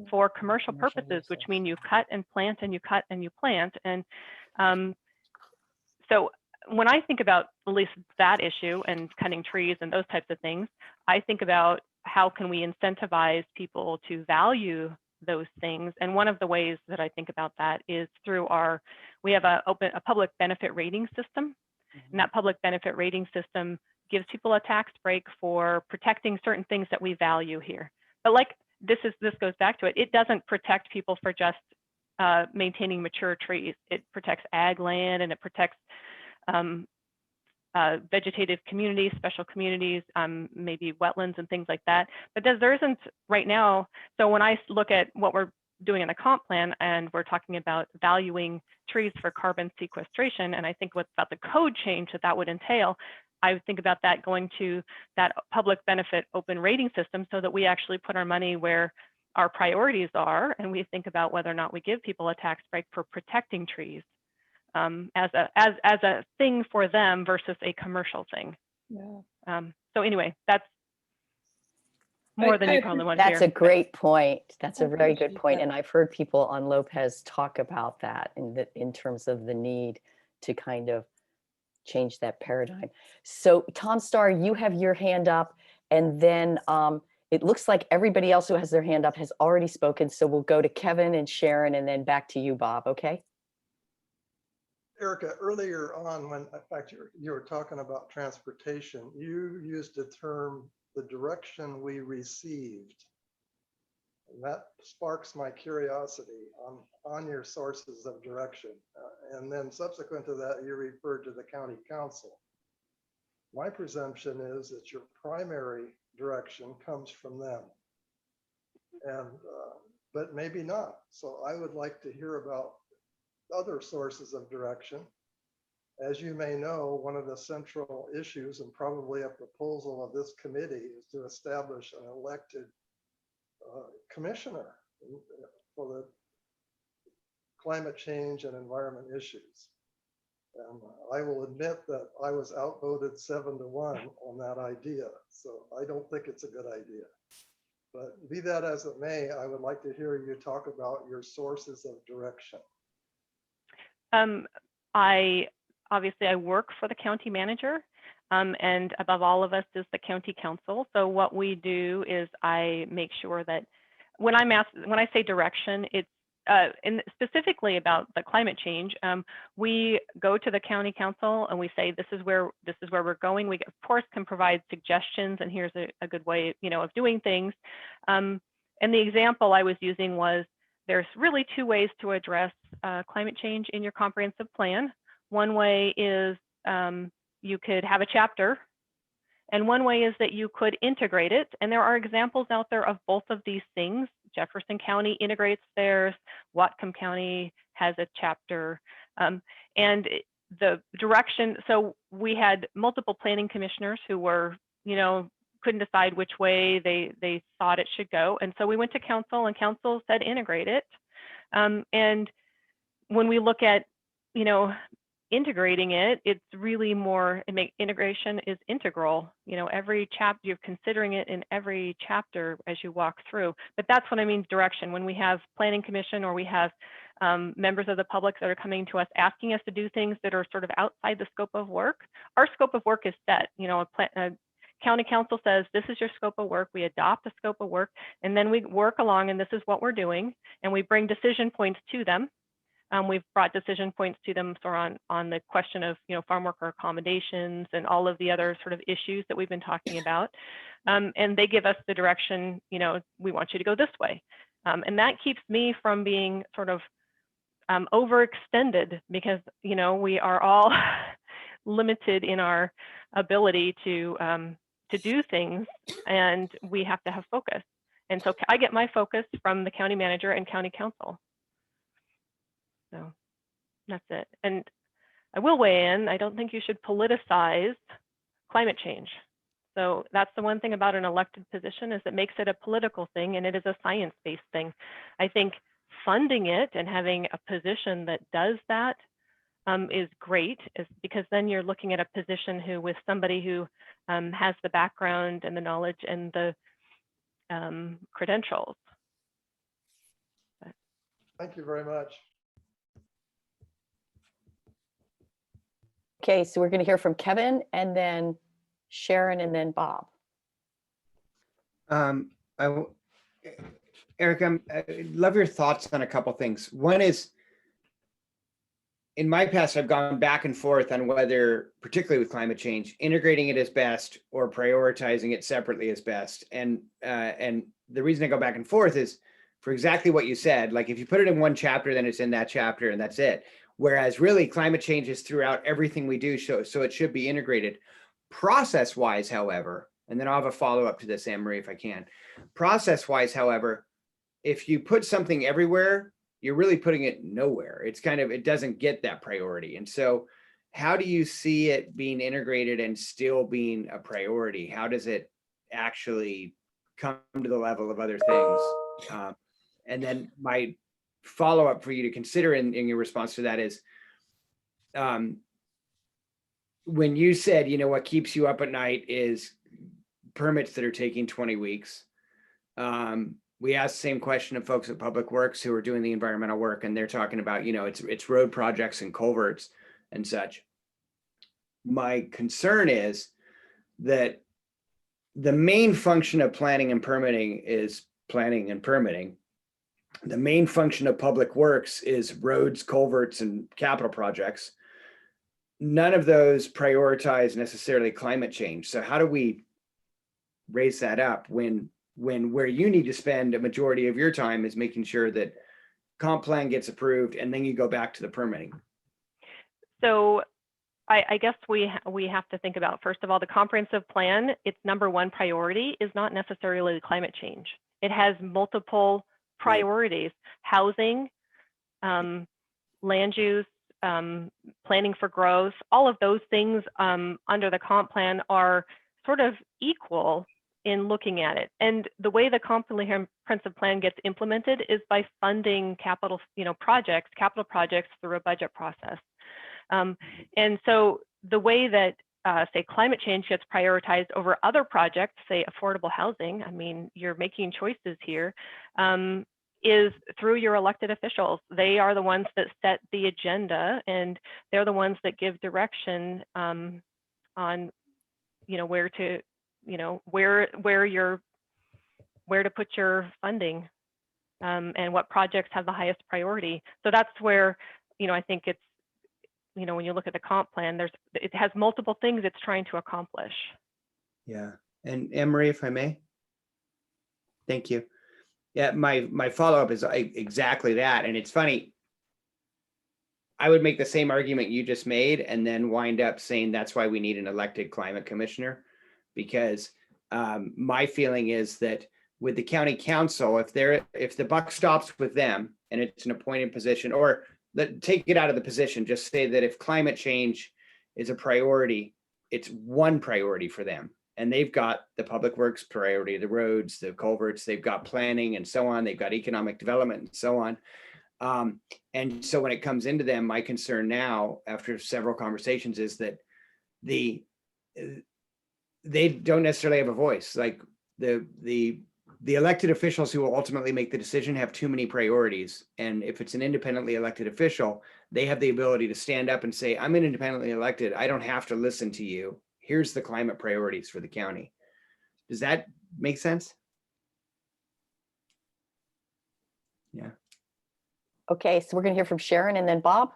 I: for commercial purposes, which mean you cut and plant and you cut and you plant. And so when I think about at least that issue and cutting trees and those types of things, I think about how can we incentivize people to value those things. And one of the ways that I think about that is through we have a public benefit rating system. And that public benefit rating system gives people a tax break for protecting certain things that we value here. But like this goes back to it. It doesn't protect people for just maintaining mature trees. It protects ag land, and it protects vegetative communities, special communities, maybe wetlands and things like that. But there isn't right now. So when I look at what we're doing in the comp plan, and we're talking about valuing trees for carbon sequestration, and I think about the code change that would entail, I would think about that going to that public benefit open rating system so that we actually put our money where our priorities are, and we think about whether or not we give people a tax break for protecting trees as a thing for them versus a commercial thing.
J: Yeah.
I: So anyway, that's more than
J: I
I: you probably want to
A: That's
I: hear.
A: a great point. That's
J: I
A: a very good
J: appreciate
A: point.
J: that.
A: And I've heard people on Lopez talk about that in terms of the need to kind of change that paradigm. So Tom Starr, you have your hand up, and then it looks like everybody else who has their hand up has already spoken. So we'll go to Kevin and Sharon and then back to you, Bob, okay?
E: Erica, earlier on, when, in fact, you were talking about transportation, you used the term, the direction we received. And that sparks my curiosity on your sources of direction. And then subsequent to that, you referred to the county council. My presumption is that your primary direction comes from them. And, but maybe not. So I would like to hear about other sources of direction. As you may know, one of the central issues and probably a proposal of this committee is to establish an elected commissioner for the climate change and environment issues. And I will admit that I was outvoted 7-1 on that idea. So I don't think it's a good idea. But be that as it may, I would like to hear you talk about your sources of direction.
I: I work for the county manager, and above all of us is the county council. So what we do is I make sure that when I say direction, it's and specifically about the climate change, we go to the county council and we say, this is where we're going. We of course can provide suggestions, and here's a good way, of doing things. And the example I was using was, there's really two ways to address climate change in your comprehensive plan. One way is you could have a chapter, and one way is that you could integrate it. And there are examples out there of both of these things. Jefferson County integrates theirs, Whatcom County has a chapter. And the direction, so we had multiple planning commissioners who were, couldn't decide which way they thought it should go. And so we went to council, and council said integrate it. And when we look at, integrating it, it's really more, integration is integral. Every chapter, you're considering it in every chapter as you walk through. But that's what I mean direction. When we have planning commission, or we have members of the public that are coming to us asking us to do things that are sort of outside the scope of work, our scope of work is set. A county council says, this is your scope of work. We adopt the scope of work, and then we work along, and this is what we're doing. And we bring decision points to them. We've brought decision points to them on the question of, farm worker accommodations and all of the other sort of issues that we've been talking about. And they give us the direction, we want you to go this way. And that keeps me from being sort of overextended, because, we are all limited in our ability to do things, and we have to have focus. And so I get my focus from the county manager and county council. So that's it. And I will weigh in. I don't think you should politicize climate change. So that's the one thing about an elected position, is it makes it a political thing, and it is a science-based thing. I think funding it and having a position that does that is great, because then you're looking at a position with somebody who has the background and the knowledge and the credentials.
E: Thank you very much.
A: Okay, so we're going to hear from Kevin, and then Sharon, and then Bob.
G: Erica, I love your thoughts on a couple things. One is, in my past, I've gone back and forth on whether, particularly with climate change, integrating it is best or prioritizing it separately is best. And the reason I go back and forth is for exactly what you said. Like, if you put it in one chapter, then it's in that chapter, and that's it. Whereas really climate change is throughout everything we do, so it should be integrated. Process-wise, however, and then I'll have a follow-up to this, Anne-Marie, if I can. Process-wise, however, if you put something everywhere, you're really putting it nowhere. It's kind of, it doesn't get that priority. And so how do you see it being integrated and still being a priority? How does it actually come to the level of other things? And then my follow-up for you to consider in your response to that is, when you said, what keeps you up at night is permits that are taking 20 weeks. We asked the same question of folks at Public Works who are doing the environmental work, and they're talking about, it's road projects and culverts and such. My concern is that the main function of planning and permitting is planning and permitting. The main function of Public Works is roads, culverts, and capital projects. None of those prioritize necessarily climate change. So how do we raise that up when where you need to spend a majority of your time is making sure that comp plan gets approved and then you go back to the permitting?
I: So I guess we have to think about, first of all, the comprehensive plan. Its number one priority is not necessarily climate change. It has multiple priorities: housing, land use, planning for growth. All of those things under the comp plan are sort of equal in looking at it. And the way the comprehensive plan gets implemented is by funding capital projects through a budget process. And so the way that say climate change gets prioritized over other projects, say affordable housing, I mean, you're making choices here, is through your elected officials. They are the ones that set the agenda, and they're the ones that give direction on, where to, where to put your funding, and what projects have the highest priority. So that's where, I think it's, when you look at the comp plan, it has multiple things it's trying to accomplish.
G: Yeah. And Anne-Marie, if I may. Thank you. Yeah, my follow-up is exactly that. And it's funny, I would make the same argument you just made and then wind up saying that's why we need an elected climate commissioner, because my feeling is that with the county council, if the buck stops with them and it's an appointed position, or take it out of the position, just say that if climate change is a priority, it's one priority for them. And they've got the public works priority, the roads, the culverts, they've got planning and so on. They've got economic development and so on. And so when it comes into them, my concern now, after several conversations, is that they don't necessarily have a voice. Like the elected officials who will ultimately make the decision have too many priorities. And if it's an independently elected official, they have the ability to stand up and say, I'm an independently elected. I don't have to listen to you. Here's the climate priorities for the county. Does that make sense? Yeah.
A: Okay, so we're going to hear from Sharon and then Bob.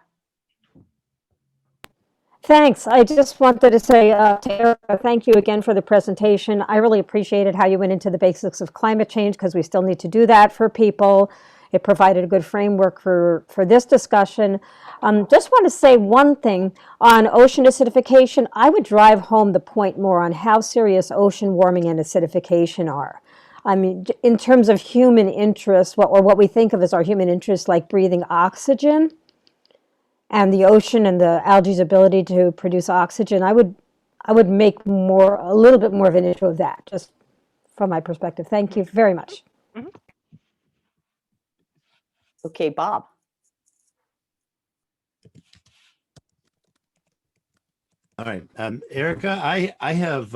B: Thanks. I just wanted to say to Erica, thank you again for the presentation. I really appreciated how you went into the basics of climate change, because we still need to do that for people. It provided a good framework for this discussion. Just want to say one thing on ocean acidification. I would drive home the point more on how serious ocean warming and acidification are. I mean, in terms of human interests, what we think of as our human interests, like breathing oxygen, and the ocean and the algae's ability to produce oxygen, I would make a little bit more of an issue of that, just from my perspective. Thank you very much.
I: Mm-hmm.
A: Okay, Bob.
F: All right, Erica, I have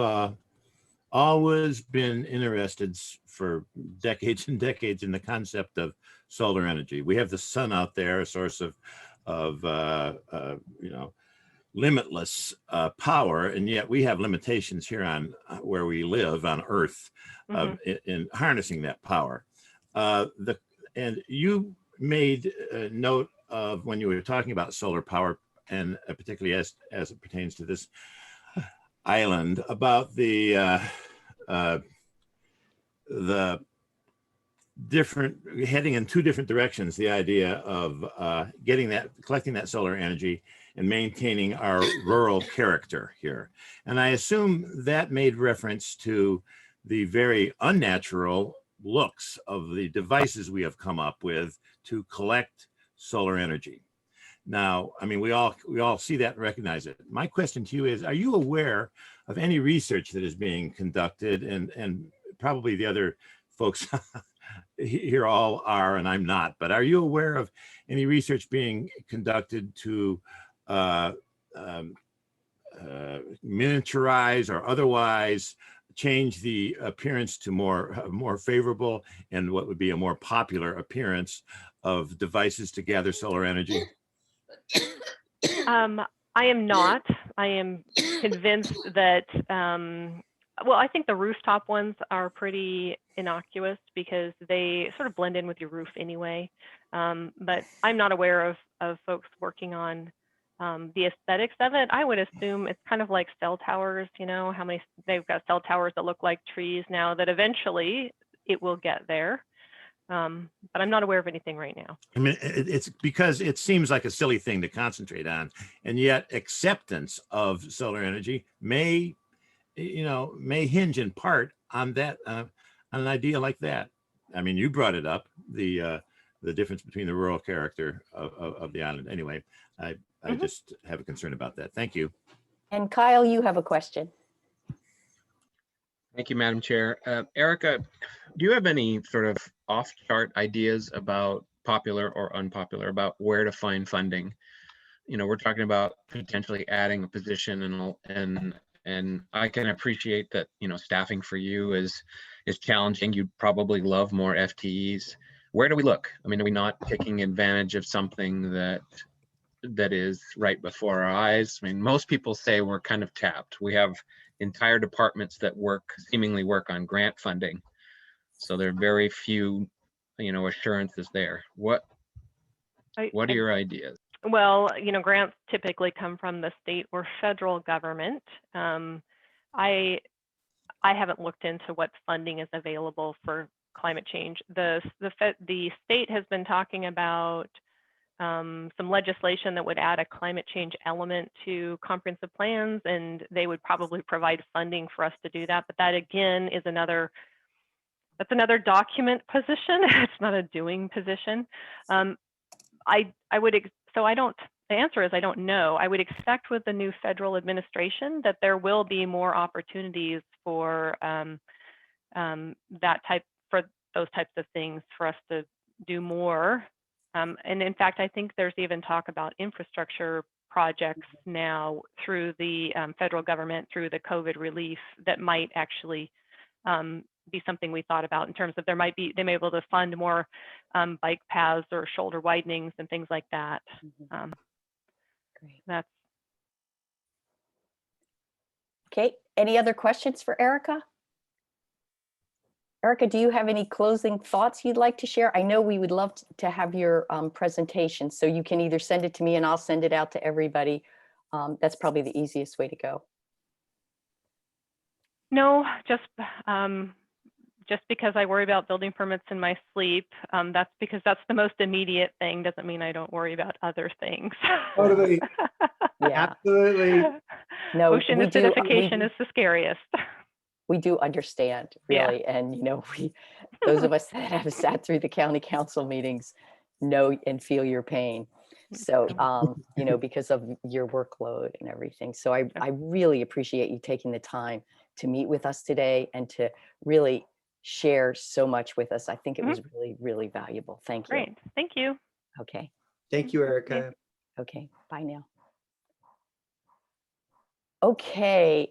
F: always been interested for decades and decades in the concept of solar energy. We have the sun out there, a source of limitless power, and yet we have limitations here on where we live on Earth in harnessing that power. And you made a note of, when you were talking about solar power, and particularly as it pertains to this island, about the different, heading in two different directions, the idea of collecting that solar energy and maintaining our rural character here. And I assume that made reference to the very unnatural looks of the devices we have come up with to collect solar energy. Now, I mean, we all see that and recognize it. My question to you is, are you aware of any research that is being conducted, and probably the other folks here all are, and I'm not, but are you aware of any research being conducted to miniaturize or otherwise change the appearance to more favorable and what would be a more popular appearance of devices to gather solar energy?
I: I am not. I am convinced that, well, I think the rooftop ones are pretty innocuous because they sort of blend in with your roof anyway. But I'm not aware of folks working on the aesthetics of it. I would assume it's kind of like cell towers, you know, how many, they've got cell towers that look like trees now, that eventually it will get there. But I'm not aware of anything right now.
F: I mean, it's because it seems like a silly thing to concentrate on, and yet acceptance of solar energy may, may hinge in part on that, on an idea like that. I mean, you brought it up, the difference between the rural character of the island. Anyway, I just have a concern about that. Thank you.
A: And Kyle, you have a question.
C: Thank you, Madam Chair. Erica, do you have any sort of off-chart ideas about popular or unpopular, about where to find funding? You know, we're talking about potentially adding a position, and I can appreciate that, you know, staffing for you is challenging. You'd probably love more FTEs. Where do we look? I mean, are we not taking advantage of something that is right before our eyes? I mean, most people say we're kind of tapped. We have entire departments that seemingly work on grant funding. So there are very few, you know, assurances there. What are your ideas?
I: Well, you know, grants typically come from the state or federal government. I haven't looked into what funding is available for climate change. The state has been talking about some legislation that would add a climate change element to comprehensive plans, and they would probably provide funding for us to do that. But that again is another document position. It's not a doing position. The answer is I don't know. I would expect with the new federal administration that there will be more opportunities for those types of things for us to do more. And in fact, I think there's even talk about infrastructure projects now through the federal government, through the COVID relief, that might actually be something we thought about in terms of they may be able to fund more bike paths or shoulder widenings and things like that.
A: Great.
I: That's
A: okay. Any other questions for Erica? Erica, do you have any closing thoughts you'd like to share? I know we would love to have your presentation, so you can either send it to me and I'll send it out to everybody. That's probably the easiest way to go.
I: no, just because I worry about building permits in my sleep. That's because that's the most immediate thing. Doesn't mean I don't worry about other things.
G: Totally.
A: Yeah.
G: Absolutely.
A: No,
I: Ocean acidification is the scariest.
A: We do understand, really.
I: Yeah.
A: And, you know, those of us that have sat through the county council meetings know and feel your pain. So, you know, because of your workload and everything. So I really appreciate you taking the time to meet with us today and to really share so much with us. I think it was really, really valuable. Thank you.
I: Great. Thank you.
A: Okay.
G: Thank you, Erica.
A: Okay. Bye now. Okay.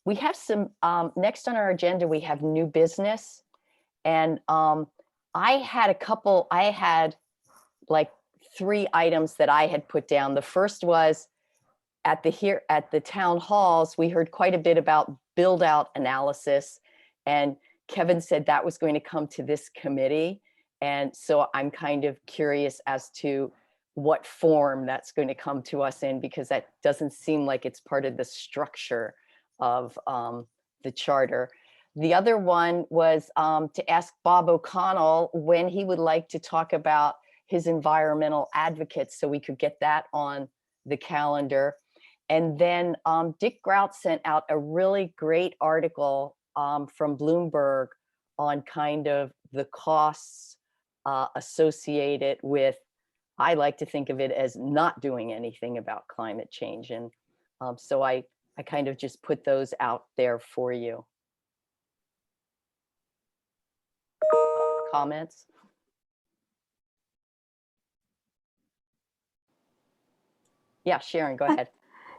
A: We have some, next on our agenda, we have new business. And I had like 3 items that I had put down. The first was at the town halls, we heard quite a bit about build out analysis. And Kevin said that was going to come to this committee. And so I'm kind of curious as to what form that's going to come to us in, because that doesn't seem like it's part of the structure of the charter. The other one was to ask Bob O'Connell when he would like to talk about his environmental advocates, so we could get that on the calendar. And then Dick Grout sent out a really great article from Bloomberg on kind of the costs associated with, I like to think of it as not doing anything about climate change. And so I kind of just put those out there for you. Comments? Yeah, Sharon, go ahead.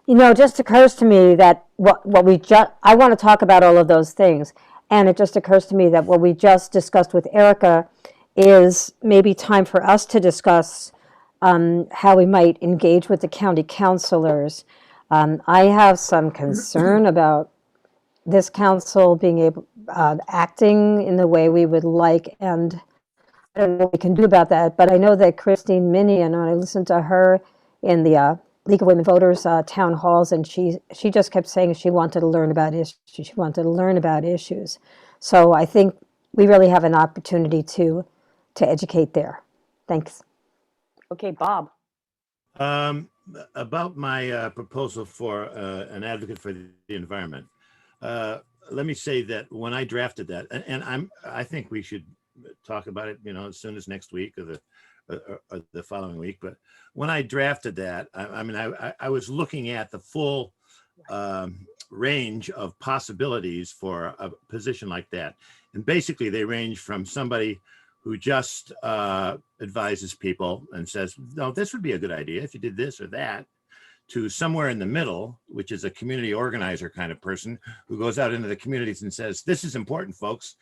B: You know, it just occurs to me that what we just, I want to talk about all of those things. And it just occurs to me that what we just discussed with Erica is maybe time for us to discuss how we might engage with the county councilors. I have some concern about this council being able, acting in the way we would like, and I don't know what we can do about that, but I know that Christine Minion, I listened to her in the League of Women Voters town halls, and she just kept saying she wanted to learn about issues. She wanted to learn about issues. So I think we really have an opportunity to educate there. Thanks.
A: Okay, Bob.
F: About my proposal for an advocate for the environment. Let me say that when I drafted that, and I think we should talk about it, you know, as soon as next week or the following week. But when I drafted that, I mean, I was looking at the full range of possibilities for a position like that, and basically they range from somebody who just advises people and says, no, this would be a good idea if you did this or that, to somewhere in the middle, which is a community organizer kind of person who goes out into the communities and says, this is important, folks.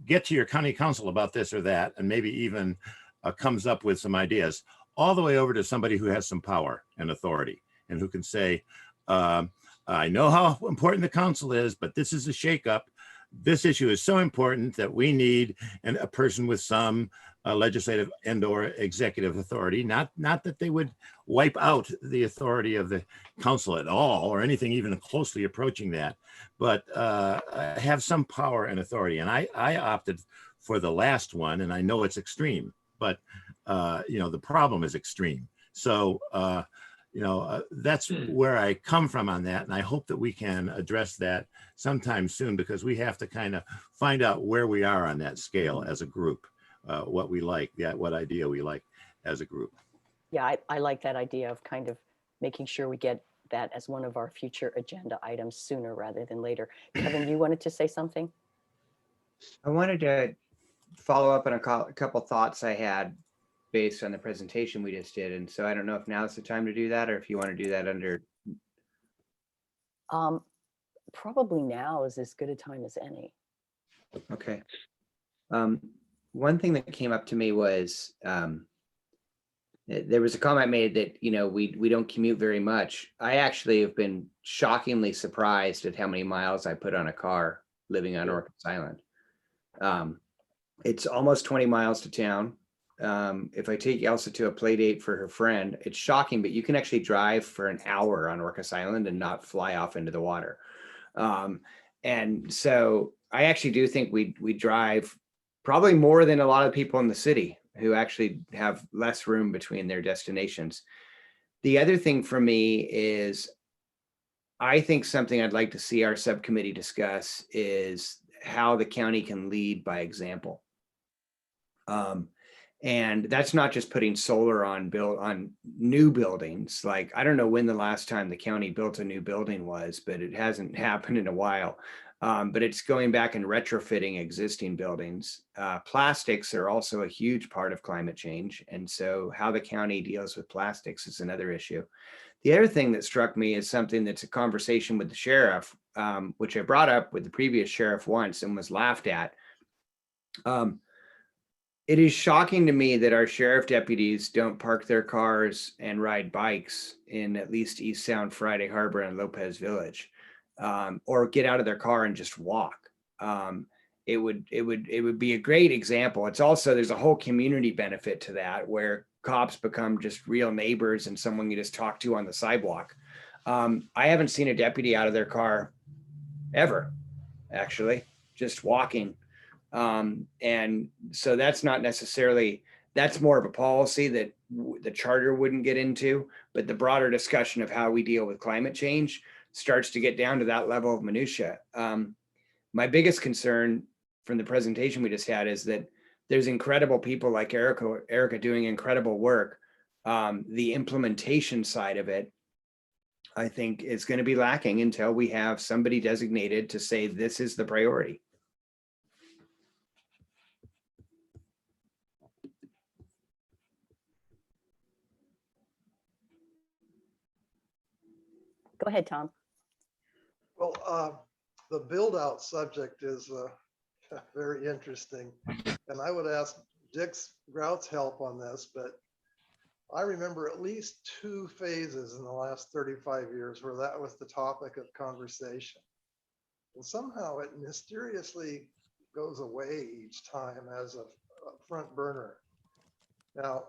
F: Get to your county council about this or that, and maybe even comes up with some ideas, all the way over to somebody who has some power and authority and who can say, I know how important the council is, but this is a shakeup. This issue is so important that we need a person with some legislative and or executive authority, not that they would wipe out the authority of the council at all or anything even closely approaching that, but have some power and authority. And I opted for the last one, and I know it's extreme, but you know, the problem is extreme. So you know, that's where I come from on that. And I hope that we can address that sometime soon, because we have to kind of find out where we are on that scale as a group, what we like, what idea we like as a group.
A: Yeah, I like that idea of kind of making sure we get that as one of our future agenda items sooner rather than later. Kevin, you wanted to say something?
G: I wanted to follow up on a couple thoughts I had based on the presentation we just did. And so I don't know if now's the time to do that, or if you want to do that under.
A: Probably now is as good a time as any.
G: Okay. One thing that came up to me was there was a comment made that, you know, we don't commute very much. I actually have been shockingly surprised at how many miles I put on a car living on Orcas Island. It's almost 20 miles to town. If I take Elsa to a play date for her friend, it's shocking, but you can actually drive for an hour on Orcas Island and not fly off into the water. And so I actually do think we drive probably more than a lot of people in the city who actually have less room between their destinations. The other thing for me is, I think something I'd like to see our subcommittee discuss is how the county can lead by example. And that's not just putting solar on new buildings. Like, I don't know when the last time the county built a new building was, but it hasn't happened in a while. But it's going back and retrofitting existing buildings. Plastics are also a huge part of climate change. And so how the county deals with plastics is another issue. The other thing that struck me is something that's a conversation with the sheriff, which I brought up with the previous sheriff once and was laughed at. It is shocking to me that our sheriff deputies don't park their cars and ride bikes in at least East Sound, Friday Harbor, and Lopez Village, or get out of their car and just walk. It would be a great example. It's also, there's a whole community benefit to that, where cops become just real neighbors and someone you just talk to on the sidewalk. I haven't seen a deputy out of their car ever, actually, just walking. And so that's not necessarily, that's more of a policy that the charter wouldn't get into, but the broader discussion of how we deal with climate change starts to get down to that level of minutia. My biggest concern from the presentation we just had is that there's incredible people like Erica doing incredible work. The implementation side of it, I think, is going to be lacking until we have somebody designated to say this is the priority.
A: Go ahead, Tom.
E: Well, the build out subject is very interesting. And I would ask Dick Grout's help on this, but I remember at least 2 phases in the last 35 years where that was the topic of conversation. And somehow it mysteriously goes away each time as a front burner. Now,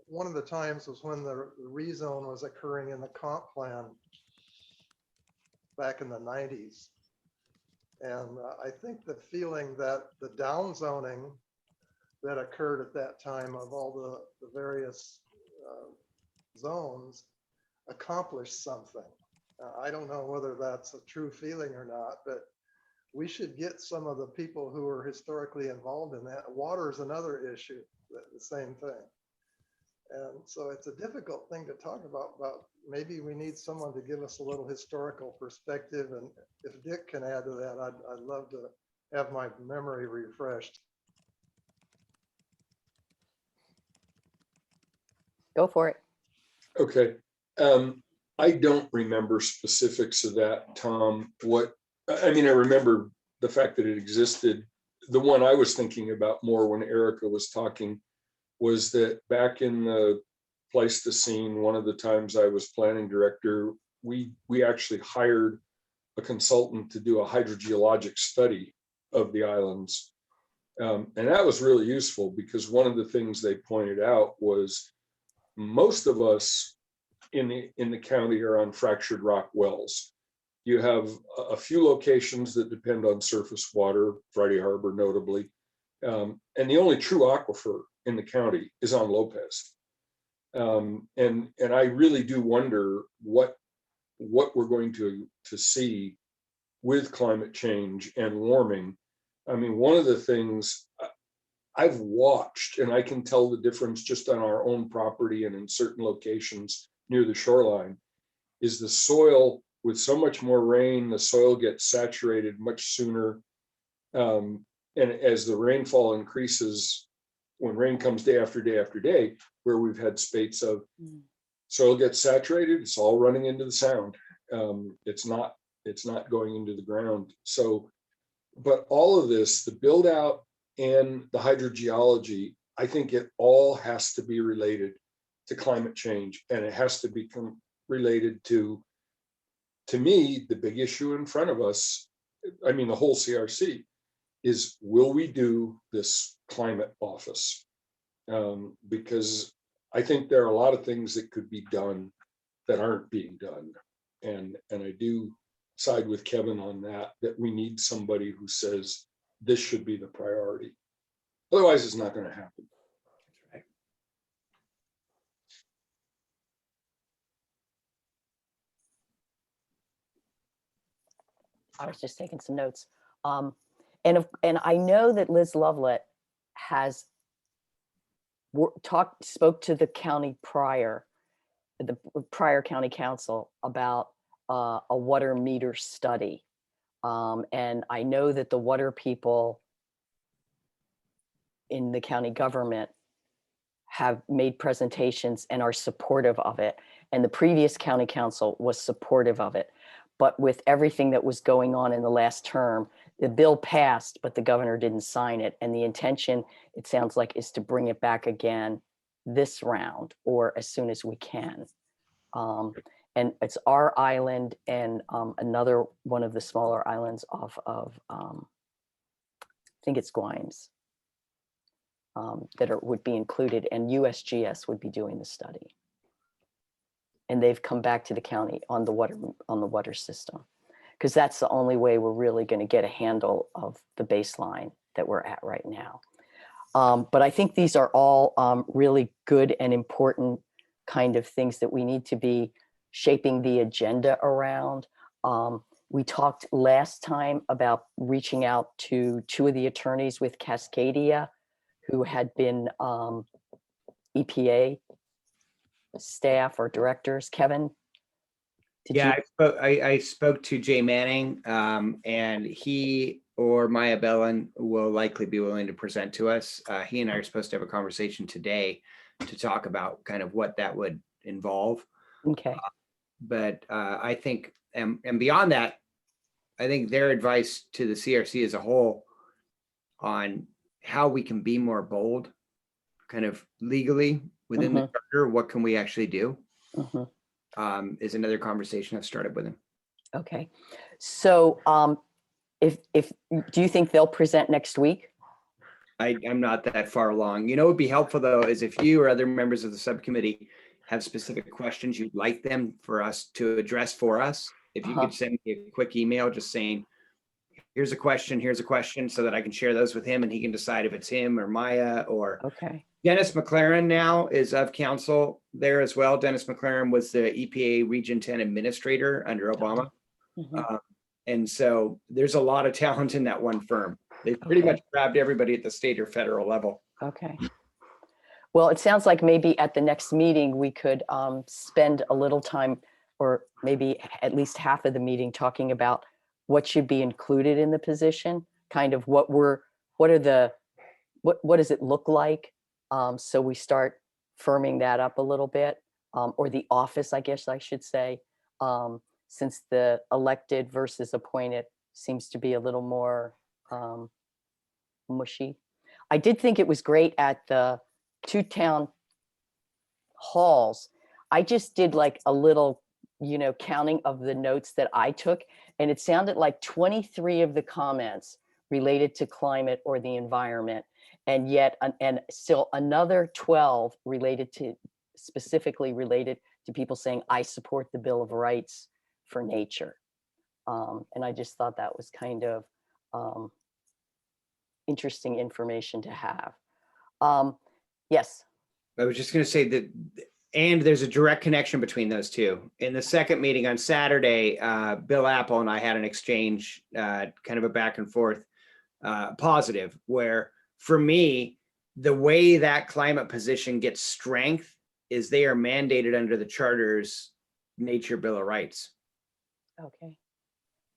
E: one of the times was when the rezone was occurring in the comp plan back in the 90s. And I think the feeling that the downzoning that occurred at that time of all the various zones accomplished something. I don't know whether that's a true feeling or not, but we should get some of the people who are historically involved in that. Water is another issue, the same thing. And so it's a difficult thing to talk about, but maybe we need someone to give us a little historical perspective. And if Dick can add to that, I'd love to have my memory refreshed.
A: Go for it.
D: Okay. I don't remember specifics of that, Tom. I remember the fact that it existed. The one I was thinking about more when Erica was talking was that back in the Pleistocene, one of the times I was planning director, we actually hired a consultant to do a hydrogeologic study of the islands. And that was really useful because one of the things they pointed out was most of us in the county are on fractured rock wells. You have a few locations that depend on surface water, Friday Harbor notably, and the only true aquifer in the county is on Lopez. And I really do wonder what we're going to see with climate change and warming. I mean, one of the things I've watched, and I can tell the difference just on our own property and in certain locations near the shoreline, is the soil. With so much more rain, the soil gets saturated much sooner. And as the rainfall increases, when rain comes day after day after day, where we've had spates of soil gets saturated, it's all running into the sound. It's not going into the ground. So, but all of this, the build out and the hydrogeology, I think it all has to be related to climate change, and it has to become related to me, the big issue in front of us, I mean, the whole CRC, is will we do this climate office? Because I think there are a lot of things that could be done that aren't being done. And I do side with Kevin on that we need somebody who says this should be the priority. Otherwise, it's not going to happen.
A: I was just taking some notes. And I know that Liz Lovelet has spoke to the county the prior county council about a water meter study. And I know that the water people in the county government have made presentations and are supportive of it. And the previous county council was supportive of it. But with everything that was going on in the last term, the bill passed, but the governor didn't sign it. And the intention, it sounds like, is to bring it back again this round or as soon as we can. And it's our island and another one of the smaller islands off of, I think it's Grimes, that would be included, and USGS would be doing the study. And they've come back to the county on the water system, because that's the only way we're really going to get a handle of the baseline that we're at right now. But I think these are all really good and important kind of things that we need to be shaping the agenda around. We talked last time about reaching out to 2 of the attorneys with Cascadia who had been EPA staff or directors. Kevin?
G: I spoke to Jay Manning, and he or Maya Bellin will likely be willing to present to us. He and I are supposed to have a conversation today to talk about kind of what that would involve.
A: Okay.
G: But I think, and beyond that, I think their advice to the CRC as a whole on how we can be more bold, kind of legally within the charter, what can we actually do, is another conversation I've started with them.
A: Okay. So if do you think they'll present next week?
G: I'm not that far along. You know, what would be helpful though, is if you or other members of the subcommittee have specific questions you'd like them for us to address for us, if you could send me a quick email just saying, here's a question, so that I can share those with him and he can decide if it's him or Maya or Dennis McLaren now is of council there as well. Dennis McLaren was the EPA Region 10 administrator under Obama. And so there's a lot of talent in that one firm. They've pretty much grabbed everybody at the state or federal level.
A: Okay. Well, it sounds like maybe at the next meeting, we could spend a little time, or maybe at least half of the meeting, talking about what should be included in the position, kind of what does it look like? So we start firming that up a little bit, or the office, I guess I should say, since the elected versus appointed seems to be a little more mushy. I did think it was great at the two town halls. I just did like a little, counting of the notes that I took, and it sounded like 23 of the comments related to climate or the environment, and yet, and still another 12 specifically related to people saying, I support the Bill of Rights for nature. And I just thought that was kind of interesting information to have. Yes.
G: I was just going to say that, and there's a direct connection between those two. In the second meeting on Saturday, Bill Apple and I had an exchange, kind of a back and forth, positive, where for me, the way that climate position gets strength is they are mandated under the Charter's Nature Bill of Rights.
A: Okay.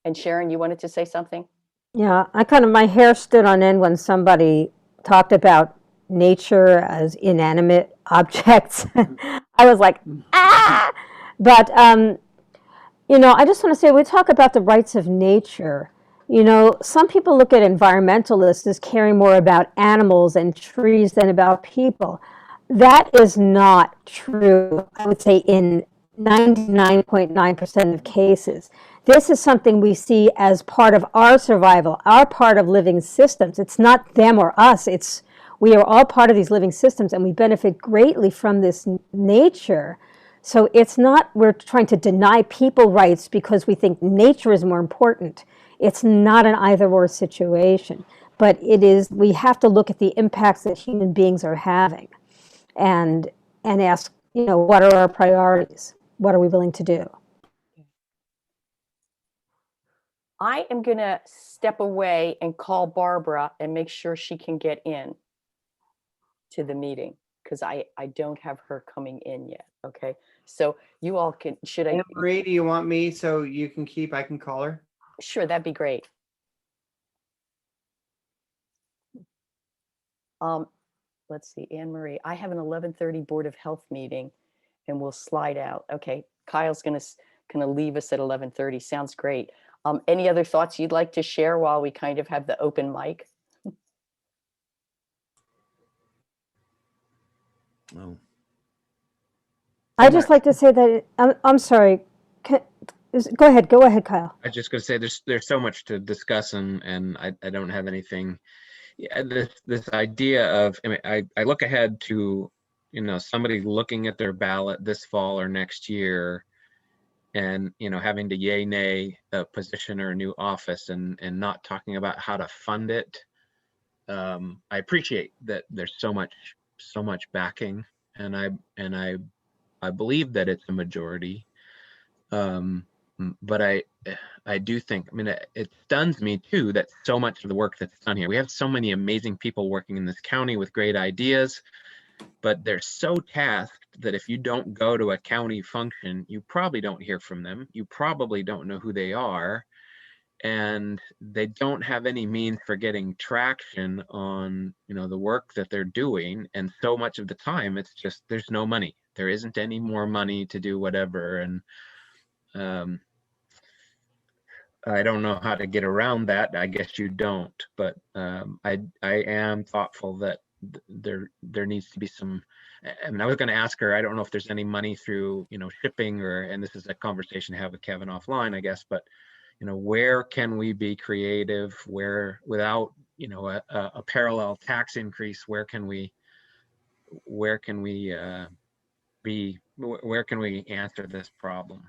A: And Sharon, you wanted to say something?
B: Yeah, my hair stood on end when somebody talked about nature as inanimate objects. I was like, ah! But, I just want to say, we talk about the rights of nature. Some people look at environmentalists as caring more about animals and trees than about people. That is not true, I would say, in 99.9% of cases. This is something we see as part of our survival, our part of living systems. It's not them or us. We are all part of these living systems, and we benefit greatly from this nature. So it's not we're trying to deny people rights because we think nature is more important. It's not an either-or situation, but it is. We have to look at the impacts that human beings are having, and ask, what are our priorities? What are we willing to do?
A: I am going to step away and call Barbara and make sure she can get in to the meeting, because I don't have her coming in yet. Okay. So you all can,
G: Marie, do you want me so you can I can call her?
A: Sure, that'd be great. Let's see, Anne Marie, I have an 11:30 Board of Health meeting and we'll slide out. Okay. Kyle's going to leave us at 11:30. Sounds great. Any other thoughts you'd like to share while we kind of have the open mic?
F: Well,
B: I just like to say that I'm sorry. Go ahead, Kyle.
C: I was just going to say there's so much to discuss, and I don't have anything. Yeah, this idea of, I look ahead to somebody looking at their ballot this fall or next year, and having to yay nay a position or a new office, and not talking about how to fund it. I appreciate that there's so much backing, and I believe that it's a majority. But I do think, it stuns me too that so much of the work that's done here, we have so many amazing people working in this county with great ideas, but they're so tasked that if you don't go to a county function, you probably don't hear from them. You probably don't know who they are, and they don't have any means for getting traction on, the work that they're doing. And so much of the time, it's just, there's no money. There isn't any more money to do whatever. And I don't know how to get around that. I guess you don't, but I am thoughtful that there needs to be some. And I was going to ask her. I don't know if there's any money through shipping and this is a conversation to have with Kevin offline, I guess. But where can we be creative? Where without a parallel tax increase? Where can we answer this problem?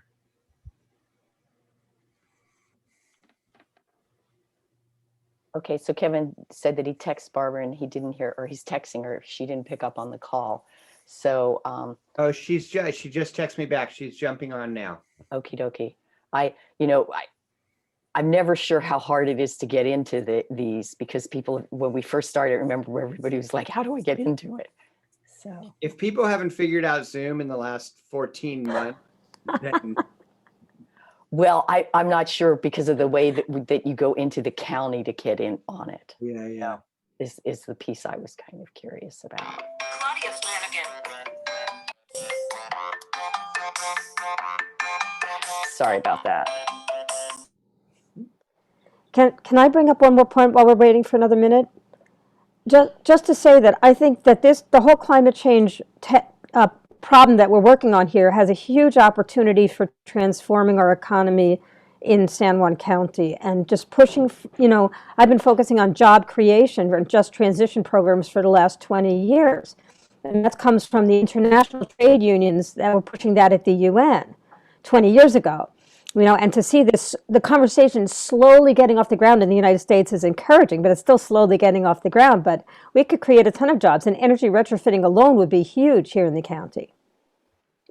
A: Okay, so Kevin said that he texted Barbara and he didn't hear, or he's texting her. She didn't pick up on the call. So,
G: Oh, she just texted me back. She's jumping on now.
A: okie dokie. I'm never sure how hard it is to get into these because people, when we first started, remember everybody was like, how do I get into it? So
G: If people haven't figured out Zoom in the last 14 months, then
A: well, I'm not sure because of the way that you go into the county to get in on it.
G: yeah.
A: Is the piece I was kind of curious about. Sorry about that.
B: Can I bring up one more point while we're waiting for another minute? Just to say that I think that the whole climate change problem that we're working on here has a huge opportunity for transforming our economy in San Juan County and just pushing, I've been focusing on job creation and just transition programs for the last 20 years. And that comes from the international trade unions that were pushing that at the UN 20 years ago. And to see the conversation slowly getting off the ground in the United States is encouraging, but it's still slowly getting off the ground. But we could create a ton of jobs, and energy retrofitting alone would be huge here in the county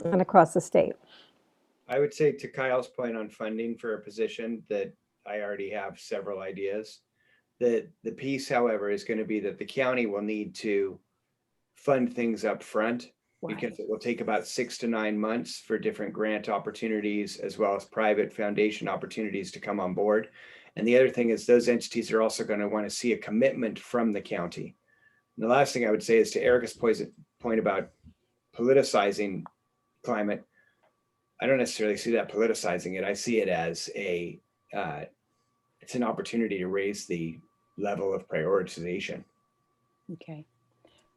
B: and across the state.
G: I would say to Kyle's point on funding for a position that I already have several ideas. The piece, however, is going to be that the county will need to fund things up front. Because it will take about 6 to 9 months for different grant opportunities as well as private foundation opportunities to come on board. And the other thing is those entities are also going to want to see a commitment from the county. And the last thing I would say is to Erica's point about politicizing climate. I don't necessarily see that politicizing it. I see it as it's an opportunity to raise the level of prioritization.
A: Okay.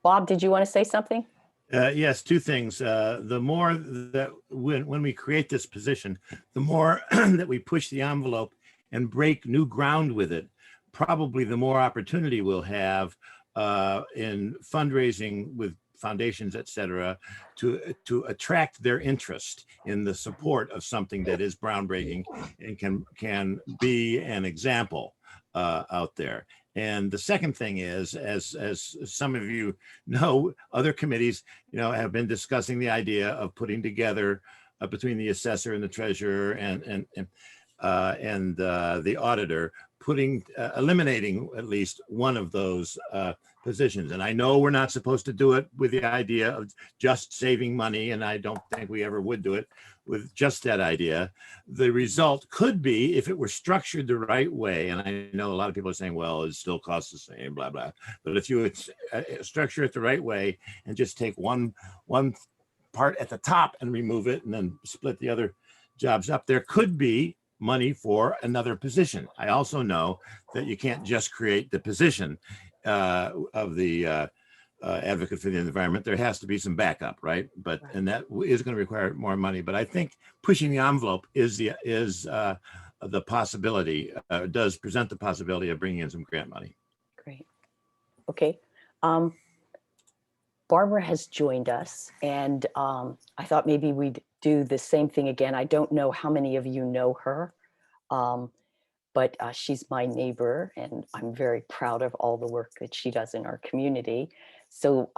A: Bob, did you want to say something?
F: Yes, two things. The more that when we create this position, the more that we push the envelope and break new ground with it, probably the more opportunity we'll have in fundraising with foundations, et cetera, to attract their interest in the support of something that is groundbreaking and can be an example out there. And the second thing is, as some of you know, other committees, have been discussing the idea of putting together between the assessor and the treasurer and the auditor, eliminating at least one of those positions. And I know we're not supposed to do it with the idea of just saving money, and I don't think we ever would do it with just that idea. The result could be, if it were structured the right way, and I know a lot of people are saying, well, it still costs the same, blah, blah. But if you would structure it the right way and just take one part at the top and remove it and then split the other jobs up, there could be money for another position. I also know that you can't just create the position of the advocate for the environment. There has to be some backup, right? And that is going to require more money. But I think pushing the envelope is the possibility, does present the possibility of bringing in some grant money.
A: Great. Okay. Barbara has joined us, and I thought maybe we'd do the same thing again. I don't know how many of you know her, but she's my neighbor, and I'm very proud of all the work that she does in our community. So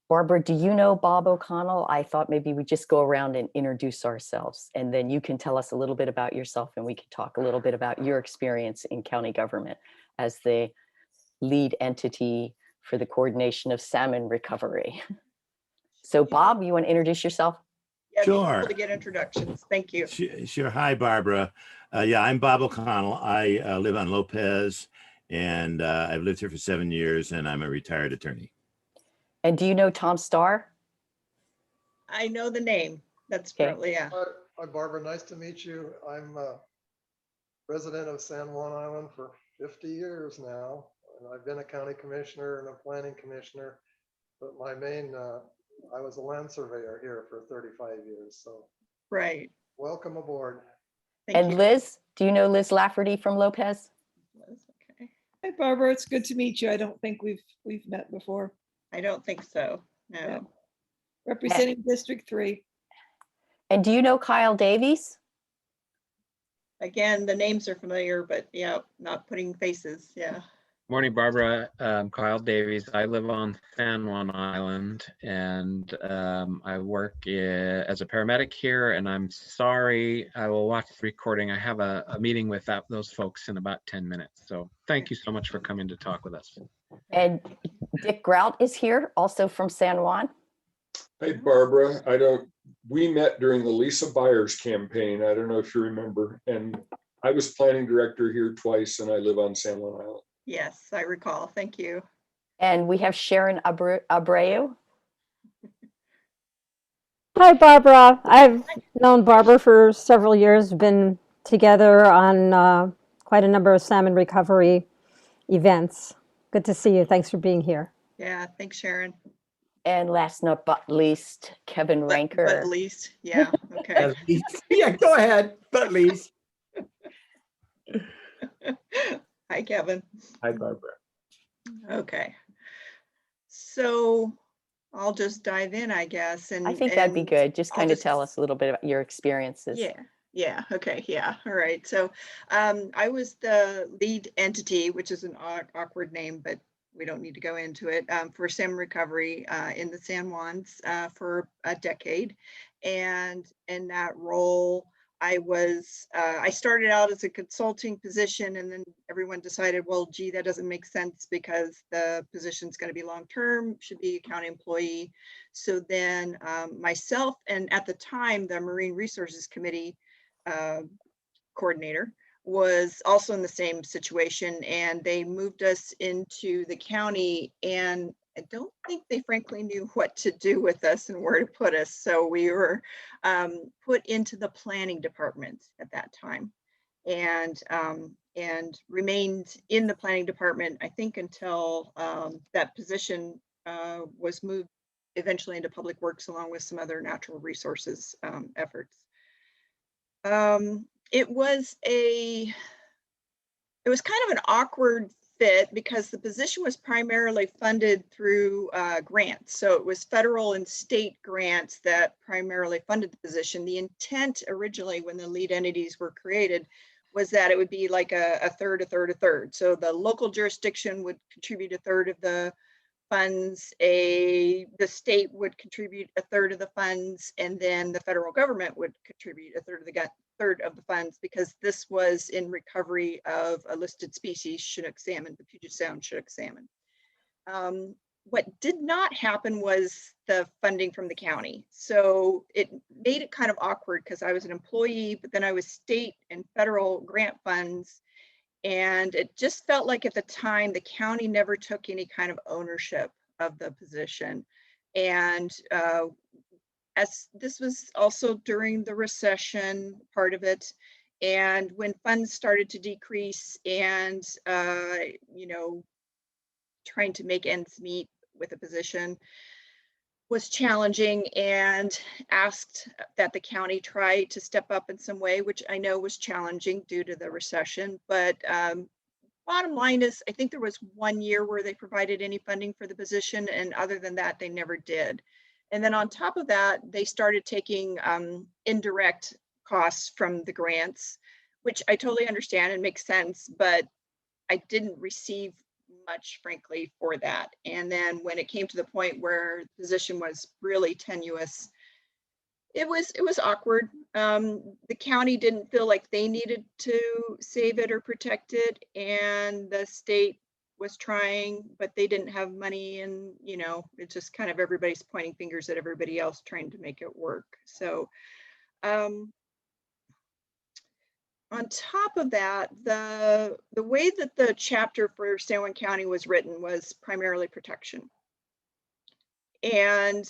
A: Barbara, do you know Bob O'Connell? I thought maybe we just go around and introduce ourselves, and then you can tell us a little bit about yourself, and we can talk a little bit about your experience in county government as the lead entity for the coordination of salmon recovery. So Bob, you want to introduce yourself?
K: Yeah,
F: Sure.
K: to get introductions. Thank you.
F: Sure. Hi, Barbara. Yeah, I'm Bob O'Connell. I live on Lopez, and I've lived here for 7 years, and I'm a retired attorney.
A: And do you know Tom Starr?
K: I know the name. That's
A: Okay.
K: probably, yeah.
E: Hi, Barbara. Nice to meet you. I'm a resident of San Juan Island for 50 years now. And I've been a county commissioner and a planning commissioner, but my main, I was a land surveyor here for 35 years. So
K: Right.
E: welcome aboard.
K: Thank
A: And
K: you.
A: Liz, do you know Liz Lafferty from Lopez?
K: Okay.
J: Hi, Barbara. It's good to meet you. I don't think we've met before.
K: I don't think so. No.
J: Yeah. Representing District 3.
A: And do you know Kyle Davies?
K: Again, the names are familiar, but yeah, not putting faces. Yeah.
C: Morning, Barbara. Kyle Davies. I live on San Juan Island, and I work as a paramedic here. And I'm sorry, I will watch the recording. I have a meeting with those folks in about 10 minutes. So thank you so much for coming to talk with us.
A: And Dick Grout is here, also from San Juan.
D: Hey, Barbara, we met during the Lisa Byers campaign. I don't know if you remember. And I was planning director here twice, and I live on San Juan Island.
K: Yes, I recall. Thank you.
A: And we have Sharon Abreu.
B: Hi, Barbara. I've known Barbara for several years, been together on quite a number of salmon recovery events. Good to see you. Thanks for being here.
K: Yeah, thanks, Sharon.
A: And last but not least, Kevin Ranker.
K: But at least, yeah, okay.
G: Yeah, go ahead, but least.
K: Hi, Kevin.
G: Hi, Barbara.
K: Okay. So I'll just dive in, I guess. And
A: I think that'd be good. Just
K: I'll
A: kind of
K: just-
A: tell us a little bit about your experiences.
K: Yeah. Okay. Yeah. All right. So I was the lead entity, which is an awkward name, but we don't need to go into it, for salmon recovery in the San Juans for a decade. And in that role, I started out as a consulting position, and then everyone decided, well, gee, that doesn't make sense because the position's going to be long-term, should be a county employee. So then myself, and at the time, the Marine Resources Committee coordinator, was also in the same situation, and they moved us into the county, and I don't think they frankly knew what to do with us and where to put us. So we were put into the planning department at that time, and remained in the planning department, I think, until that position was moved eventually into public works, along with some other natural resources efforts. It was kind of an awkward fit because the position was primarily funded through grants. So it was federal and state grants that primarily funded the position. The intent originally, when the lead entities were created, was that it would be like a third, a third, a third. So the local jurisdiction would contribute a third of the funds, the state would contribute a third of the funds, and then the federal government would contribute a third of the funds, because this was in recovery of a listed species, Chinook salmon, the Puget Sound Chinook salmon. What did not happen was the funding from the county. So it made it kind of awkward because I was an employee, but then I was state and federal grant funds. And it just felt like at the time, the county never took any kind of ownership of the position. And as this was also during the recession, part of it, and when funds started to decrease, and trying to make ends meet with a position was challenging, and asked that the county try to step up in some way, which I know was challenging due to the recession. But bottom line is, I think there was 1 year where they provided any funding for the position, and other than that, they never did. And then on top of that, they started taking indirect costs from the grants, which I totally understand and makes sense, but I didn't receive much, frankly, for that. And then when it came to the point where the position was really tenuous, it was awkward. The county didn't feel like they needed to save it or protect it, and the state was trying, but they didn't have money, and it's just kind of everybody's pointing fingers at everybody else trying to make it work. So on top of that, the way that the chapter for San Juan County was written was primarily protection, and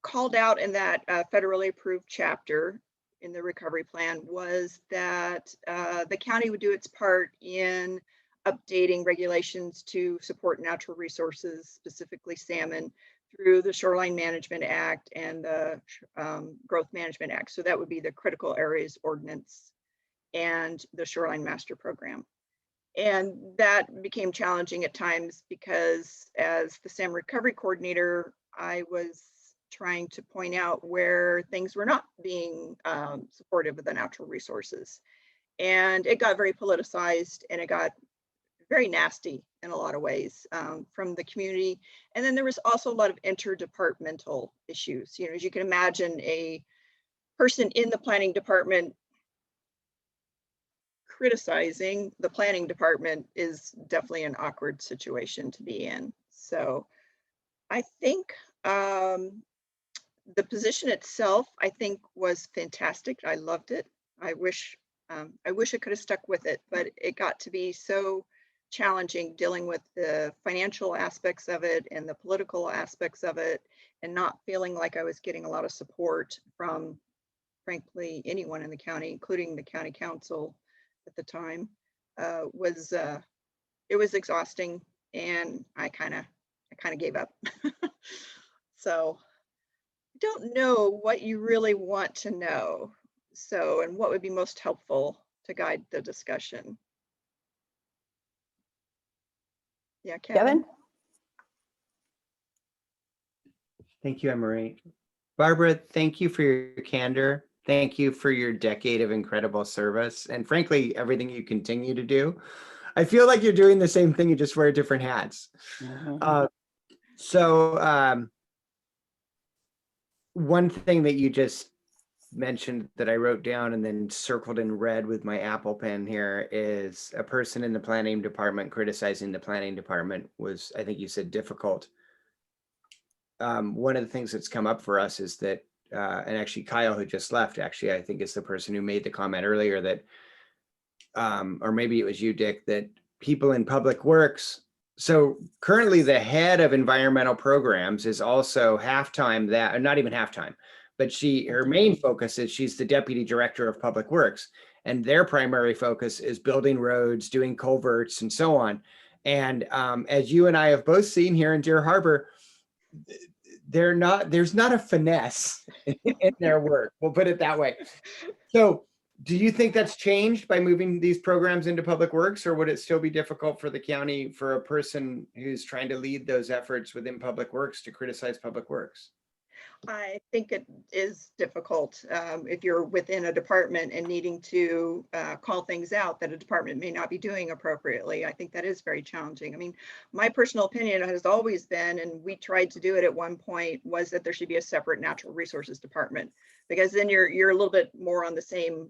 K: called out in that federally approved chapter in the recovery plan was that the county would do its part in updating regulations to support natural resources, specifically salmon, through the Shoreline Management Act and the Growth Management Act. So that would be the Critical Areas Ordinance and the Shoreline Master Program. And that became challenging at times because as the salmon recovery coordinator, I was trying to point out where things were not being supportive of the natural resources. And it got very politicized and it got very nasty in a lot of ways from the community. And then there was also a lot of interdepartmental issues. You know, as you can imagine, a person in the planning department criticizing the planning department is definitely an awkward situation to be in. So I think the position itself, I think, was fantastic. I loved it. I wish I could have stuck with it, but it got to be so challenging dealing with the financial aspects of it and the political aspects of it, and not feeling like I was getting a lot of support from, frankly, anyone in the county, including the county council at the time. It was exhausting, and I kind of gave up. So I don't know what you really want to know. So, and what would be most helpful to guide the discussion. Yeah, Kevin?
G: Thank you, Anne-Marie. Barbara, thank you for your candor. Thank you for your decade of incredible service, and frankly, everything you continue to do. I feel like you're doing the same thing, you just wear different hats. One thing that you just mentioned that I wrote down and then circled in red with my Apple pen here is a person in the planning department criticizing the planning department was, I think you said, difficult. One of the things that's come up for us is that, and actually Kyle, who just left, actually, I think is the person who made the comment earlier that, or maybe it was you, Dick, that people in public works. So currently the head of environmental programs is also half-time that, not even half-time, but her main focus is she's the deputy director of public works, and their primary focus is building roads, doing culverts, and so on. And as you and I have both seen here in Deer Harbor, there's not a finesse in their work. We'll put it that way. So do you think that's changed by moving these programs into public works, or would it still be difficult for the county for a person who's trying to lead those efforts within public works to criticize public works?
K: I think it is difficult if you're within a department and needing to call things out that a department may not be doing appropriately. I think that is very challenging. I mean, my personal opinion has always been, and we tried to do it at one point, was that there should be a separate natural resources department, because then you're a little bit more on the same,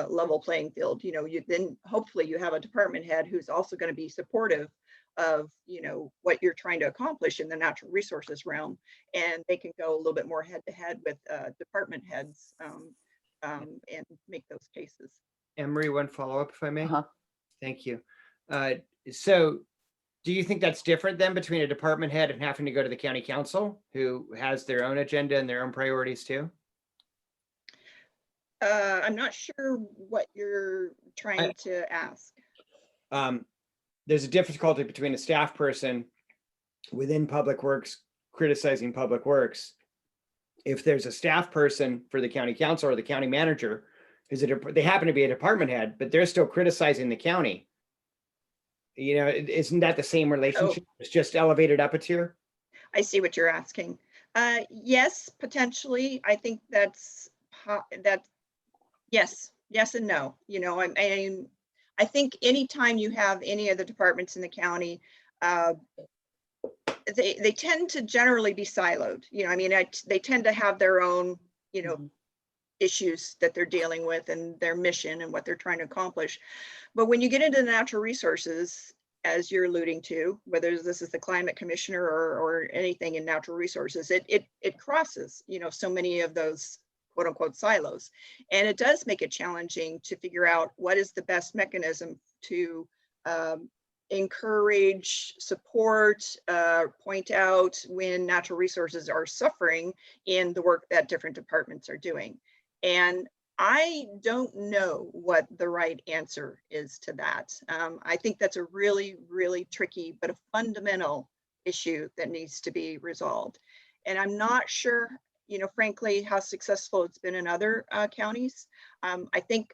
K: level playing field. Then hopefully you have a department head who's also going to be supportive of what you're trying to accomplish in the natural resources realm, and they can go a little bit more head to head with department heads and make those cases.
G: Anne-Marie, one follow-up if I may. Thank you. So do you think that's different then between a department head and having to go to the county council, who has their own agenda and their own priorities too?
K: I'm not sure what you're trying to ask.
G: There's a difficulty between a staff person within public works criticizing public works. If there's a staff person for the county council or the county manager, they happen to be a department head, but they're still criticizing the county. Isn't that the same relationship? Oh. It's just elevated up a tier.
K: I see what you're asking. Yes, potentially. I think that's yes and no. I think anytime you have any of the departments in the county, they tend to generally be siloed. They tend to have their own, issues that they're dealing with and their mission and what they're trying to accomplish. But when you get into the natural resources, as you're alluding to, whether this is the climate commissioner or anything in natural resources, it crosses, so many of those quote unquote silos. And it does make it challenging to figure out what is the best mechanism to encourage, support, point out when natural resources are suffering in the work that different departments are doing. And I don't know what the right answer is to that. I think that's a really, really tricky, but a fundamental issue that needs to be resolved. And I'm not sure, frankly, how successful it's been in other counties. I think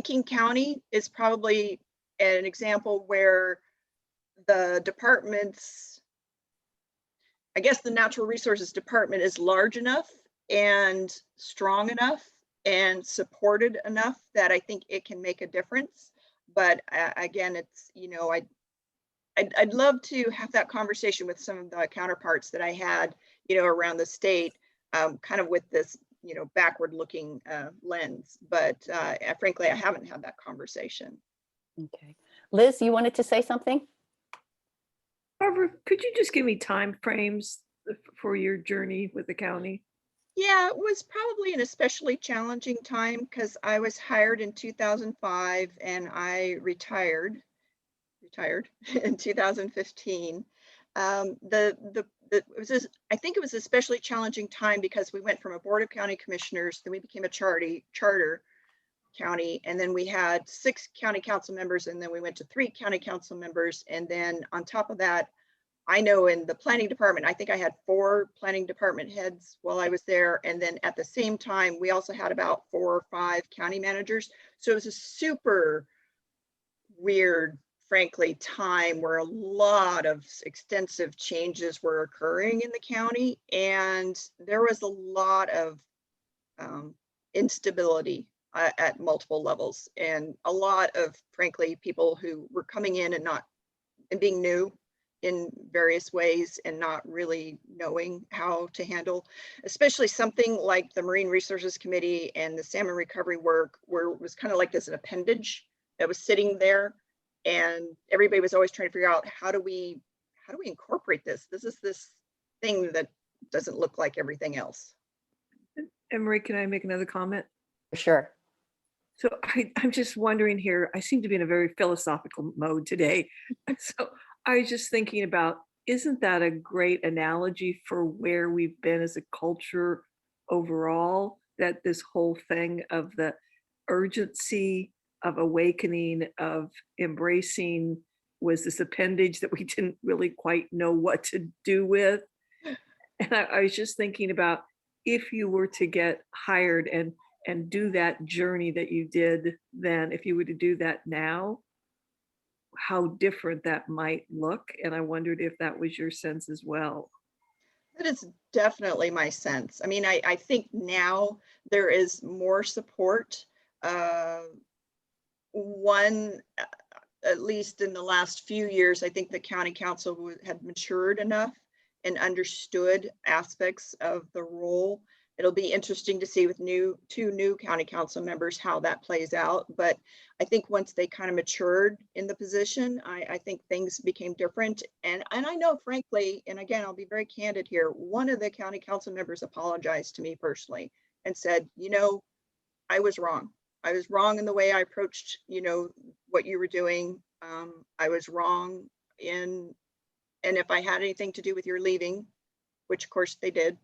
K: King County is probably an example where the departments, I guess the Natural Resources Department is large enough and strong enough and supported enough that I think it can make a difference. But again, it's, I'd love to have that conversation with some of the counterparts that I had, around the state, kind of with this, backward looking lens. But frankly, I haven't had that conversation.
A: Okay. Liz, you wanted to say something?
H: Barbara, could you just give me time frames for your journey with the county?
K: Yeah, it was probably an especially challenging time because I was hired in 2005 and I retired in 2015. I think it was especially challenging time because we went from a board of county commissioners, then we became a charter county, and then we had 6 county council members, and then we went to 3 county council members, and then on top of that, I know in the planning department, I think I had 4 planning department heads while I was there. And then at the same time, we also had about 4 or 5 county managers. So it was a super weird, frankly, time where a lot of extensive changes were occurring in the county. And there was a lot of instability at multiple levels, and a lot of, frankly, people who were coming in and being new in various ways and not really knowing how to handle, especially something like the Marine Resources Committee and the salmon recovery work, where it was kind of like this an appendage that was sitting there, and everybody was always trying to figure out how do we incorporate this? This is this thing that doesn't look like everything else.
H: Emery, can I make another comment?
A: Sure.
H: So I'm just wondering here, I seem to be in a very philosophical mode today. So I was just thinking about, isn't that a great analogy for where we've been as a culture overall? That this whole thing of the urgency of awakening, of embracing, was this appendage that we didn't really quite know what to do with. And I was just thinking about, if you were to get hired and do that journey that you did then, if you were to do that now, how different that might look. And I wondered if that was your sense as well.
K: That is definitely my sense. I mean, I think now there is more support. At least in the last few years, I think the county council had matured enough and understood aspects of the role. It'll be interesting to see with 2 new county council members how that plays out. But I think once they kind of matured in the position, I think things became different. And I know, frankly, and again, I'll be very candid here, one of the county council members apologized to me personally and said, I was wrong. I was wrong in the way I approached, what you were doing. I was wrong and if I had anything to do with your leaving, which of course they did,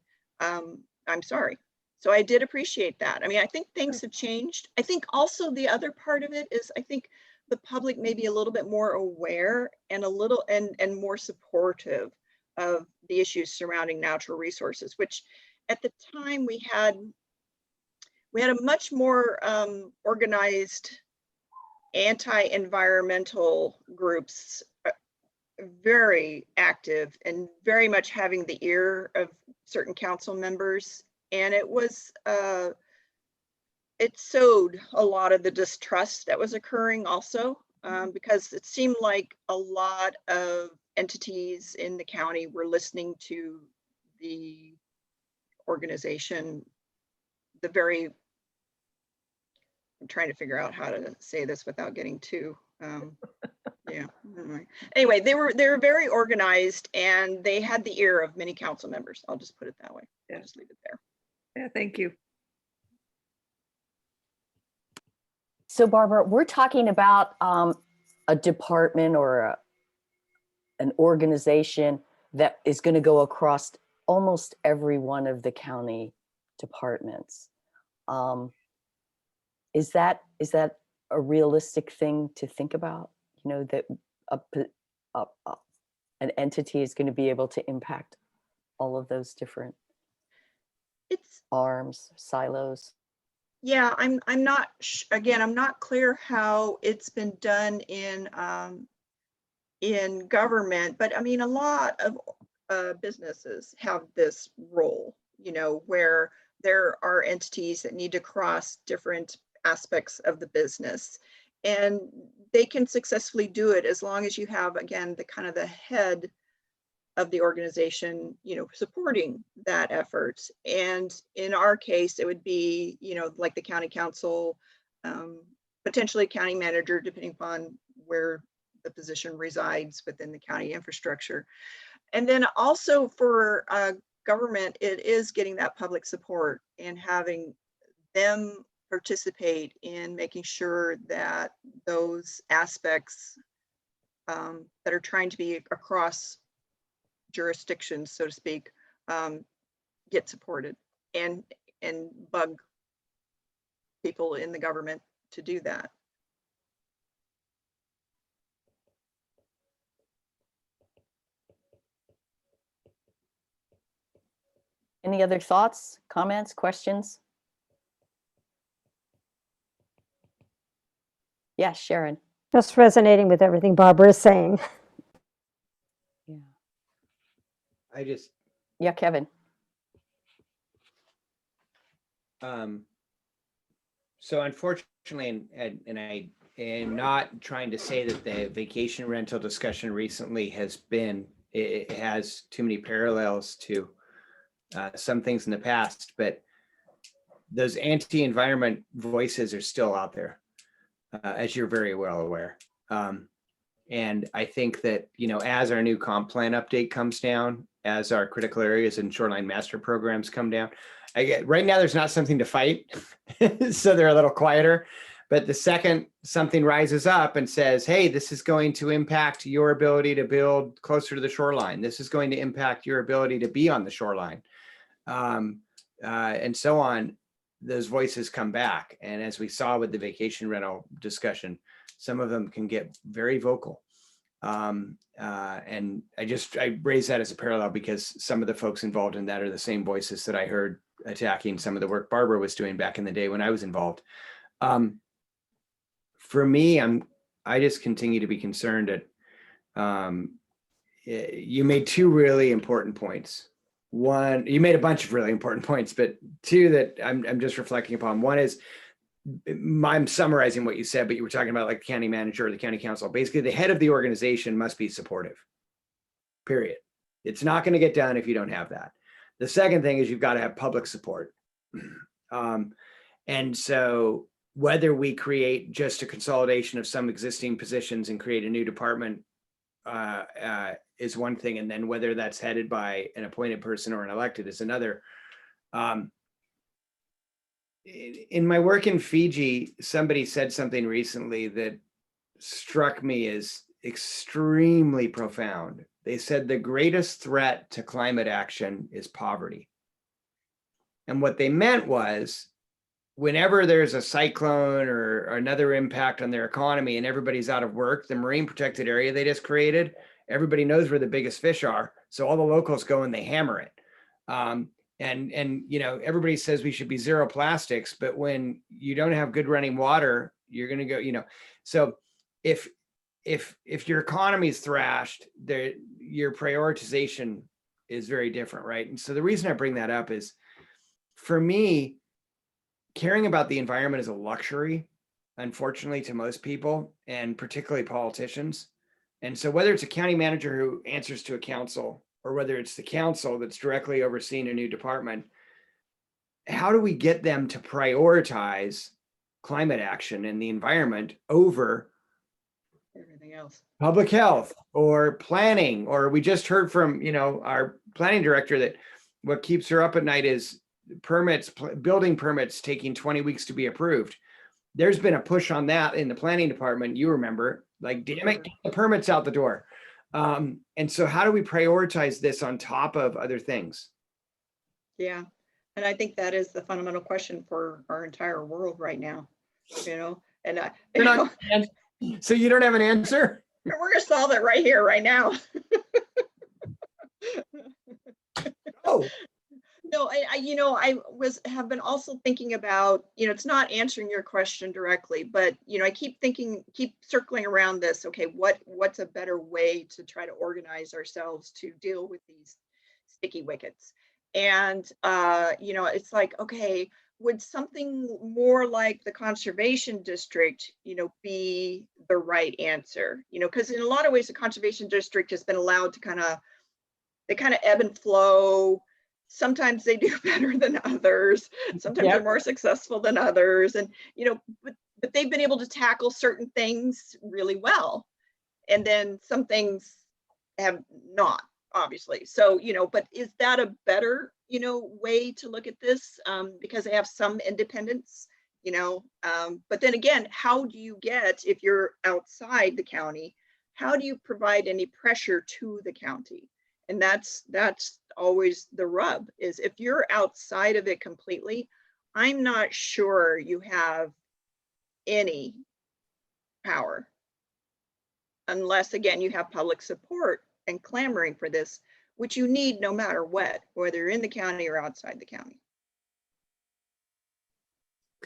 K: I'm sorry. So I did appreciate that. I mean, I think things have changed. I think also the other part of it is, I think the public may be a little bit more aware and and more supportive of the issues surrounding natural resources, which at the time we had a much more organized anti-environmental groups, very active and very much having the ear of certain council members. And it was, it sowed a lot of the distrust that was occurring also, because it seemed like a lot of entities in the county were listening to the organization, I'm trying to figure out how to say this without getting too, yeah. Anyway, they were very organized and they had the ear of many council members. I'll just put it that way. I'll just leave it there.
H: Yeah, thank you.
A: So Barbara, we're talking about a department or an organization that is going to go across almost every one of the county departments. Is that a realistic thing to think about? You know, that an entity is going to be able to impact all of those different
K: It's,
A: arms, silos.
K: yeah, I'm not, again, I'm not clear how it's been done in government, but I mean, a lot of businesses have this role, you know, where there are entities that need to cross different aspects of the business. And they can successfully do it as long as you have, again, the kind of the head of the organization, you know, supporting that effort. And in our case, it would be, you know, like the county council, potentially county manager, depending upon where the position resides within the county infrastructure. And then also for government, it is getting that public support and having them participate in making sure that those aspects that are trying to be across jurisdictions, so to speak, get supported and bug people in the government to do that.
A: Any other thoughts, comments, questions? Yes, Sharon.
B: Just resonating with everything Barbara is saying.
A: Yeah.
G: I just,
A: Yeah, Kevin.
G: so unfortunately, and I am not trying to say that the vacation rental discussion recently has been, it has too many parallels to some things in the past, but those anti-environment voices are still out there, as you're very well aware. And I think that, you know, as our new comp plan update comes down, as our critical areas and shoreline master programs come down, right now there's not something to fight, so they're a little quieter. But the second something rises up and says, hey, this is going to impact your ability to build closer to the shoreline, this is going to impact your ability to be on the shoreline, and so on, those voices come back. And as we saw with the vacation rental discussion, some of them can get very vocal. And I raise that as a parallel because some of the folks involved in that are the same voices that I heard attacking some of the work Barbara was doing back in the day when I was involved. For me, I just continue to be concerned that you made two really important points. One, you made a bunch of really important points, but two that I'm just reflecting upon. One is, I'm summarizing what you said, but you were talking about like the county manager or the county council. Basically, the head of the organization must be supportive, period. It's not going to get done if you don't have that. The second thing is you've got to have public support. And so whether we create just a consolidation of some existing positions and create a new department is one thing. And then whether that's headed by an appointed person or an elected is another. In my work in Fiji, somebody said something recently that struck me as extremely profound. They said the greatest threat to climate action is poverty. And what they meant was, whenever there's a cyclone or another impact on their economy and everybody's out of work, the marine protected area they just created, everybody knows where the biggest fish are. So all the locals go and they hammer it. And you know, everybody says we should be zero plastics, but when you don't have good running water, you're going to go, you know. So if your economy is thrashed, your prioritization is very different, right? And so the reason I bring that up is, for me, caring about the environment is a luxury, unfortunately, to most people, and particularly politicians. And so whether it's a county manager who answers to a council, or whether it's the council that's directly overseeing a new department, how do we get them to prioritize climate action and the environment over
K: Everything else?
G: Public health or planning? Or we just heard from, you know, our planning director that what keeps her up at night is permits, building permits taking 20 weeks to be approved. There's been a push on that in the planning department. You remember, like, damn it, get the permits out the door. And so how do we prioritize this on top of other things?
K: Yeah, And I think that is the fundamental question for our entire world right now, you know, and
G: You're not, so you don't have an answer?
K: we're gonna solve it right here, right now.
G: Oh,
K: No, I have been also thinking about, it's not answering your question directly, but, I keep circling around this. Okay, what's a better way to try to organize ourselves to deal with these sticky wickets? And, it's like, okay, would something more like the conservation district, be the right answer? Because in a lot of ways, the conservation district has been allowed to they kind of ebb and flow. Sometimes they do better than others. Sometimes they're more successful than others. And, but they've been able to tackle certain things really well. And then some things have not, obviously. So, but is that a better, way to look at this? Because they have some independence, but then again, how do you get, if you're outside the county, how do you provide any pressure to the county? And that's always the rub, is if you're outside of it completely, I'm not sure you have any power. Unless, again, you have public support and clamoring for this, which you need no matter what, whether you're in the county or outside the county.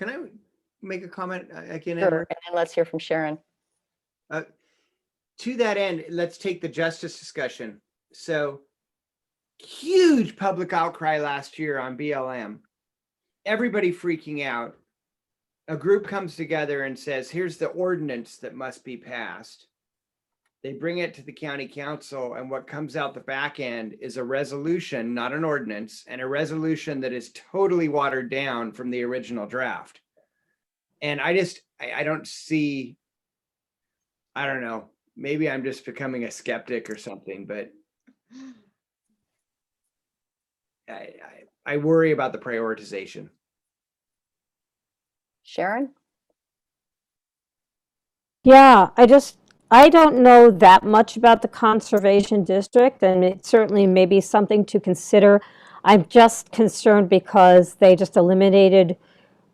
G: can I make a comment again?
A: Sure, and then let's hear from Sharon.
G: To that end, let's take the justice discussion. So huge public outcry last year on BLM. Everybody freaking out. A group comes together and says, here's the ordinance that must be passed. They bring it to the county council, and what comes out the back end is a resolution, not an ordinance, and a resolution that is totally watered down from the original draft. And I don't see, I don't know, maybe I'm just becoming a skeptic or something, but I worry about the prioritization.
A: Sharon?
B: Yeah, I don't know that much about the conservation district, and it certainly may be something to consider. I'm just concerned because they just eliminated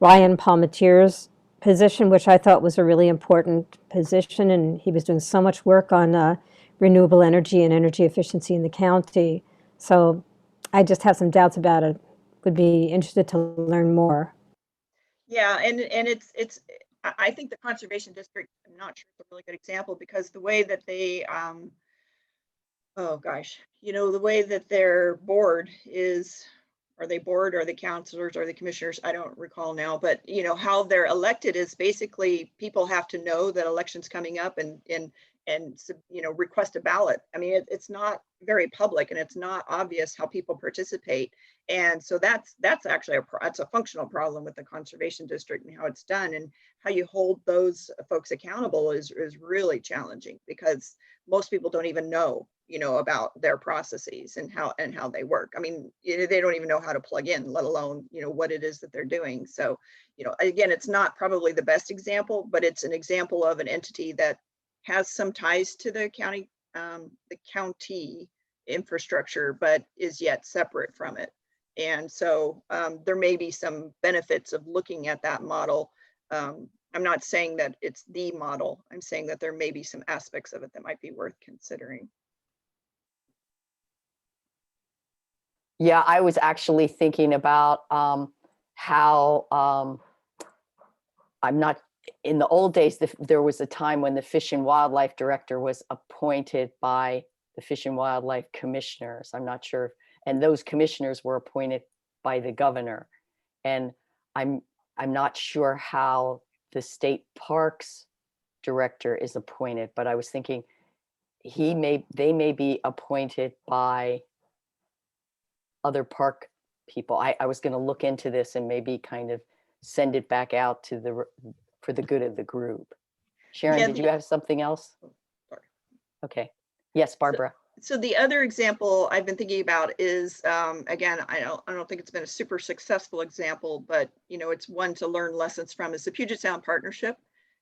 B: Ryan Palmetier's position, which I thought was a really important position, and he was doing so much work on renewable energy and energy efficiency in the county. So I just have some doubts about it. Would be interested to learn more.
K: Yeah, and I think the conservation district, I'm not sure it's a really good example, because the way that they oh gosh, the way that their board is, are they board, or the councilors, or the commissioners, I don't recall now, but how they're elected is basically people have to know that election's coming up and request a ballot. I mean, it's not very public, and it's not obvious how people participate. And so that's actually that's a functional problem with the conservation district and how it's done, and how you hold those folks accountable is really challenging, because most people don't even know, about their processes and how they work. I mean, they don't even know how to plug in, let alone, what it is that they're doing. So, again, it's not probably the best example, but it's an example of an entity that has some ties to the county infrastructure, but is yet separate from it. And so there may be some benefits of looking at that model. I'm not saying that it's the model. I'm saying that there may be some aspects of it that might be worth considering.
A: Yeah, I was actually thinking about how I'm not, in the old days, there was a time when the Fish and Wildlife Director was appointed by the Fish and Wildlife Commissioners. I'm not sure, and those commissioners were appointed by the governor. And I'm not sure how the state parks director is appointed, but I was thinking they may be appointed by other park people. I was going to look into this and maybe kind of send it back out to for the good of the group. Sharon,
K: Yeah,
A: did you have something else?
K: Sorry.
A: Okay. Yes, Barbara.
K: So the other example I've been thinking about is, again, I don't think it's been a super successful example, but it's one to learn lessons from, is the Puget Sound Partnership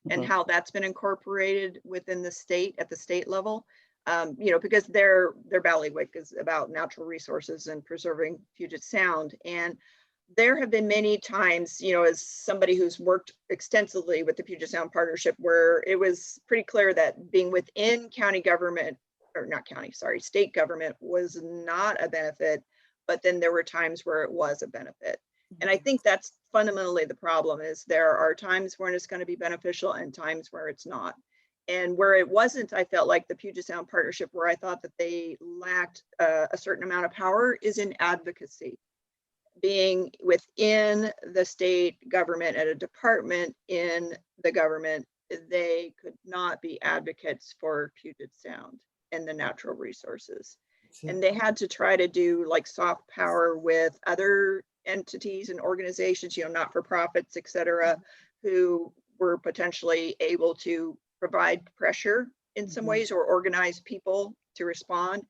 K: and how that's been incorporated within the state at the state level. Because their bailiwick is about natural resources and preserving Puget Sound, and there have been many times, as somebody who's worked extensively with the Puget Sound Partnership, where it was pretty clear that being within county government, or not county, sorry, state government was not a benefit, but then there were times where it was a benefit. And I think that's fundamentally the problem, is there are times when it's going to be beneficial and times where it's not. And where it wasn't, I felt like the Puget Sound Partnership, where I thought that they lacked a certain amount of power, is in advocacy. Being within the state government at a department in the government, they could not be advocates for Puget Sound and the natural resources. And they had to try to do like soft power with other entities and organizations, not-for-profits, et cetera, who were potentially able to provide pressure in some ways or organize people to respond.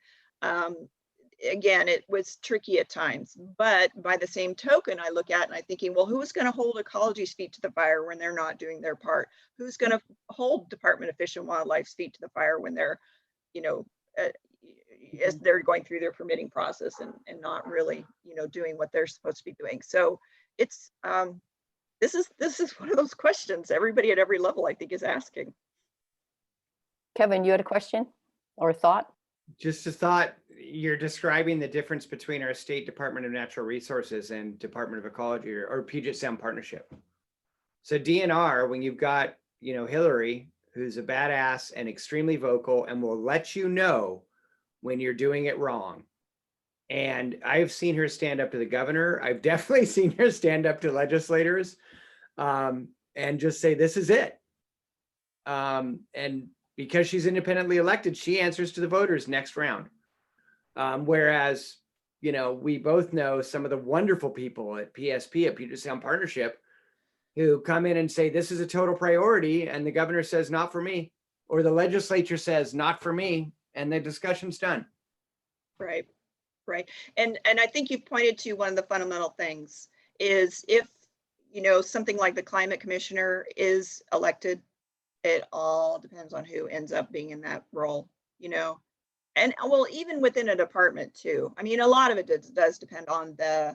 K: Again, it was tricky at times, but by the same token, I look at and I'm thinking, well, who's going to hold ecology's feet to the fire when they're not doing their part? Who's going to hold Department of Fish and Wildlife's feet to the fire when they're, as they're going through their permitting process and not really, doing what they're supposed to be doing? So it's, this is one of those questions everybody at every level, I think, is asking.
A: Kevin, you had a question or a thought?
G: Just a thought, you're describing the difference between our state Department of Natural Resources and Department of Ecology or Puget Sound Partnership. So DNR, when you've got, Hillary, who's a badass and extremely vocal and will let you know when you're doing it wrong. And I've seen her stand up to the governor. I've definitely seen her stand up to legislators and just say, this is it. And because she's independently elected, she answers to the voters next round. Whereas, we both know some of the wonderful people at PSP, at Puget Sound Partnership, who come in and say, this is a total priority. And the governor says, not for me. Or the legislature says, not for me. And the discussion's done.
K: Right. And I think you've pointed to one of the fundamental things is if, something like the climate commissioner is elected, it all depends on who ends up being in that role, and well, even within a department too. I mean, a lot of it does depend on the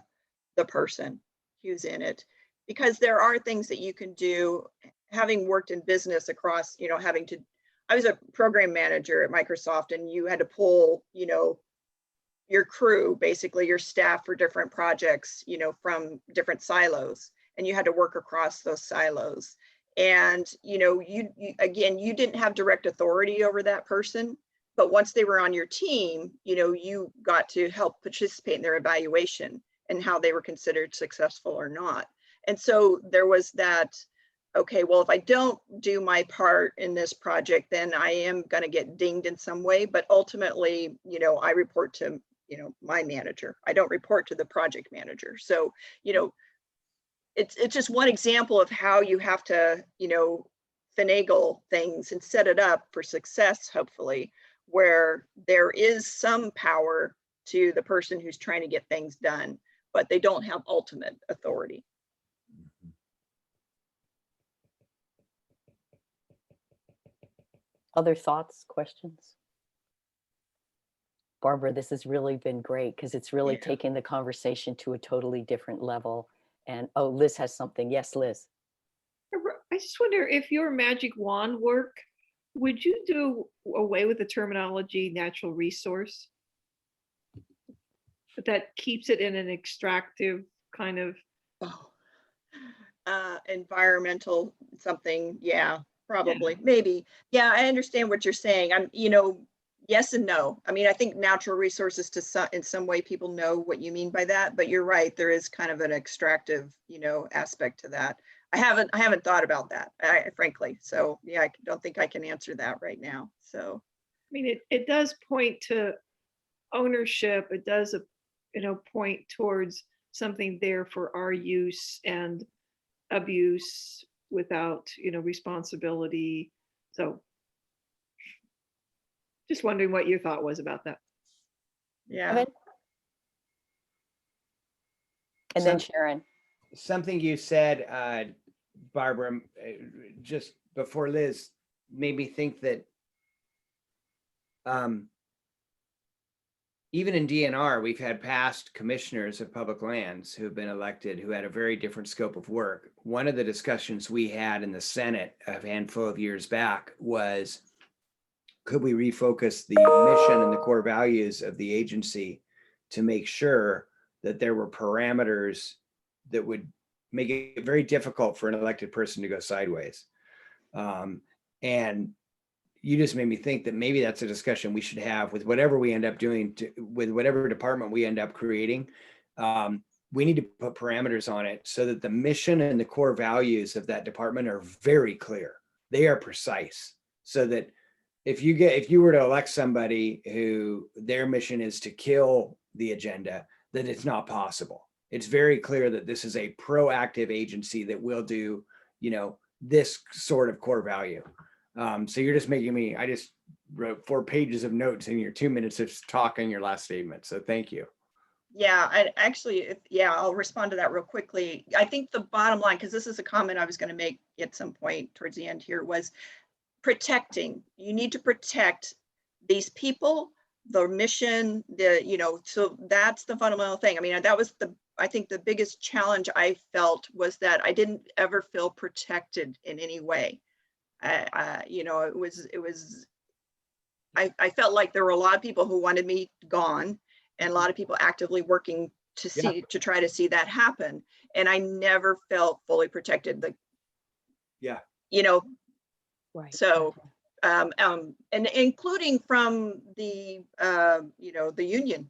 K: person who's in it, because there are things that you can do, having worked in business across, I was a program manager at Microsoft, and you had to pull, your crew, basically your staff for different projects, from different silos, and you had to work across those silos. And, you didn't have direct authority over that person, but once they were on your team, you got to help participate in their evaluation and how they were considered successful or not. And so there was that, okay, well, if I don't do my part in this project, then I am going to get dinged in some way. But ultimately, I report to, my manager. I don't report to the project manager. So, it's just one example of how you have to, finagle things and set it up for success, hopefully, where there is some power to the person who's trying to get things done, but they don't have ultimate authority.
A: Other thoughts, questions? Barbara, this has really been great because it's really taken the conversation to a totally different level. And oh, Liz has something. Yes, Liz.
H: I just wonder if your magic wand work, would you do away with the terminology natural resource? But that keeps it in an extractive kind of.
K: Environmental something. Yeah, probably, maybe. Yeah, I understand what you're saying. I'm, yes and no. I mean, I think natural resources in some way people know what you mean by that, but you're right. There is kind of an extractive, aspect to that. I haven't thought about that, frankly. So yeah, I don't think I can answer that right now. So,
H: I mean, it does point to ownership. It does, point towards something there for our use and abuse without, responsibility. So just wondering what your thought was about that.
K: Yeah.
A: And then Sharon.
G: Something you said, Barbara, just before Liz, made me think that even in DNR, we've had past commissioners of public lands who have been elected who had a very different scope of work. One of the discussions we had in the Senate a handful of years back was, could we refocus the mission and the core values of the agency to make sure that there were parameters that would make it very difficult for an elected person to go sideways? And you just made me think that maybe that's a discussion we should have with whatever we end up doing, with whatever department we end up creating. We need to put parameters on it so that the mission and the core values of that department are very clear. They are precise, so that if you were to elect somebody who their mission is to kill the agenda, that it's not possible. It's very clear that this is a proactive agency that will do, this sort of core value. So you're just making me, I just wrote 4 pages of notes in your 2 minutes of talk in your last statement. So thank you.
K: Yeah, I actually, I'll respond to that real quickly. I think the bottom line, because this is a comment I was going to make at some point towards the end here, was protecting. You need to protect these people, the mission, so that's the fundamental thing. I mean, that was I think the biggest challenge I felt was that I didn't ever feel protected in any way. I felt like there were a lot of people who wanted me gone, and a lot of people actively working to try to see that happen. And I never felt fully protected.
A: Right.
K: So, and including from the union,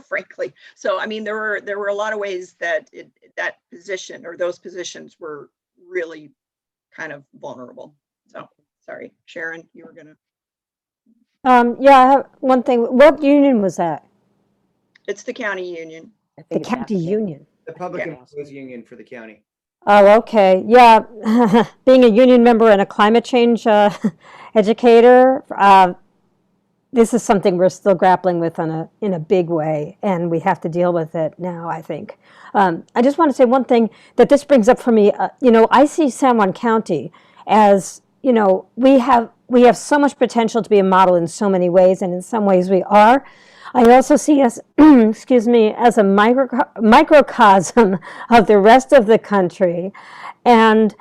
K: frankly. So, I mean, there were a lot of ways that that position or those positions were really kind of vulnerable. So, sorry, Sharon, you were gonna.
B: Yeah, I have one thing. What union was that?
K: It's the county union.
B: The county union.
G: The Public Employees Union for the county.
B: Oh, okay. Yeah. Being a union member and a climate change educator, this is something we're still grappling with in a big way, and we have to deal with it now, I think. I just want to say one thing that this brings up for me. I see San Juan County as, we have so much potential to be a model in so many ways, and in some ways we are. I also see us, excuse me, as a microcosm of the rest of the country. And,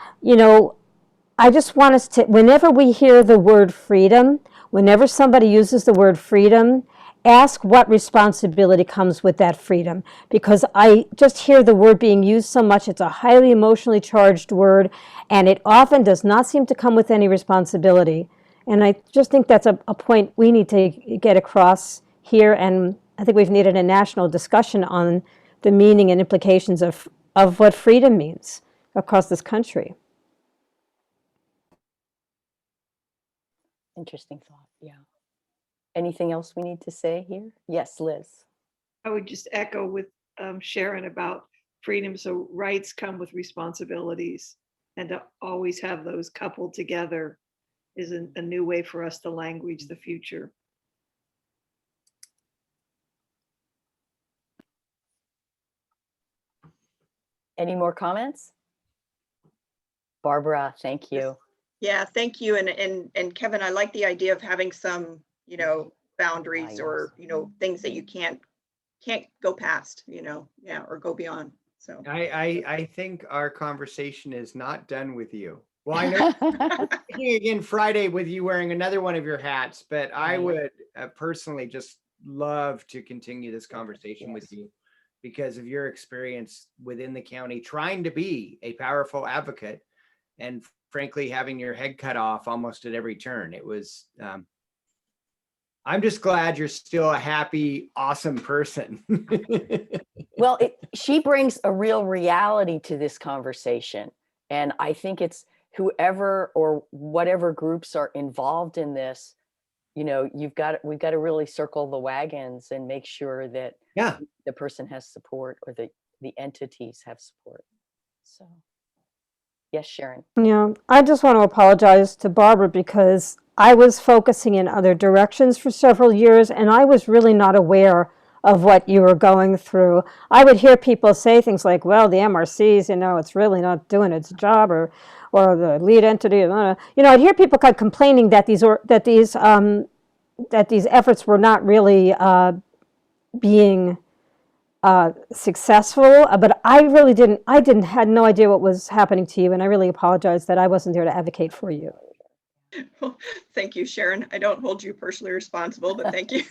B: I just want us to, whenever we hear the word freedom, whenever somebody uses the word freedom, ask what responsibility comes with that freedom. Because I just hear the word being used so much. It's a highly emotionally charged word, and it often does not seem to come with any responsibility. And I just think that's a point we need to get across here, and I think we've needed a national discussion on the meaning and implications of what freedom means across this country.
A: Interesting thought. Yeah. Anything else we need to say here? Yes, Liz.
H: I would just echo with Sharon about freedom. So rights come with responsibilities, and to always have those coupled together is a new way for us to language the future.
A: Any more comments? Barbara, thank you.
K: Yeah, thank you. And Kevin, I like the idea of having some, boundaries or, things that you can't go past, or go beyond. So
G: I think our conversation is not done with you. Well, I know again Friday with you wearing another one of your hats, but I would personally just love to continue this conversation with you because of your experience within the county, trying to be a powerful advocate and frankly, having your head cut off almost at every turn. It was, I'm just glad you're still a happy, awesome person.
A: Well, she brings a real reality to this conversation. And I think it's whoever or whatever groups are involved in this, we've got to really circle the wagons and make sure that the person has support or the entities have support. So, yes, Sharon.
B: Yeah, I just want to apologize to Barbara because I was focusing in other directions for several years, and I was really not aware of what you were going through. I would hear people say things like, well, the MRCs, it's really not doing its job, or the lead entity, I'd hear people kind of complaining that these efforts were not really being successful, but I really had no idea what was happening to you, and I really apologize that I wasn't there to advocate for you.
K: Well, thank you, Sharon. I don't hold you personally responsible, but thank you.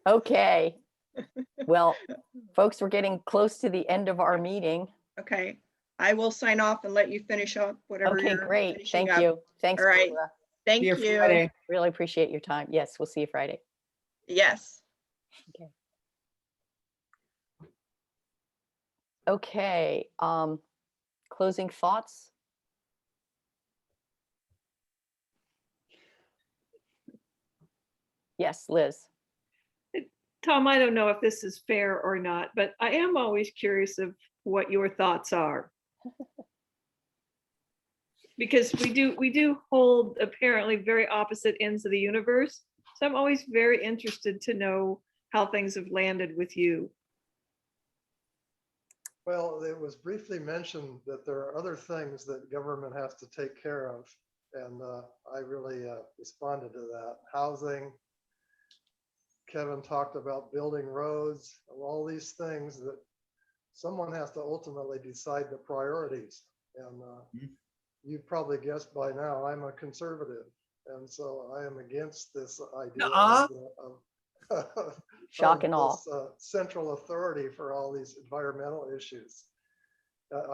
A: Okay. Well, folks, we're getting close to the end of our meeting.
K: Okay, I will sign off and let you finish up whatever
A: Okay,
K: you're
A: great.
K: finishing
A: Thank
K: up.
A: you. Thanks,
K: All right.
A: Barbara.
K: Thank
G: See you
K: you.
G: Friday.
A: Really appreciate your time. Yes, we'll see you Friday.
K: Yes.
A: Okay. Closing thoughts? Yes, Liz.
H: Tom, I don't know if this is fair or not, but I am always curious of what your thoughts are. Because we do hold apparently very opposite ends of the universe. So I'm always very interested to know how things have landed with you.
E: Well, it was briefly mentioned that there are other things that government has to take care of. And I really responded to that. Housing. Kevin talked about building roads, all these things that someone has to ultimately decide the priorities. And you probably guessed by now, I'm a conservative. And so I am against this idea of
A: Shock and awe.
E: this, central authority for all these environmental issues.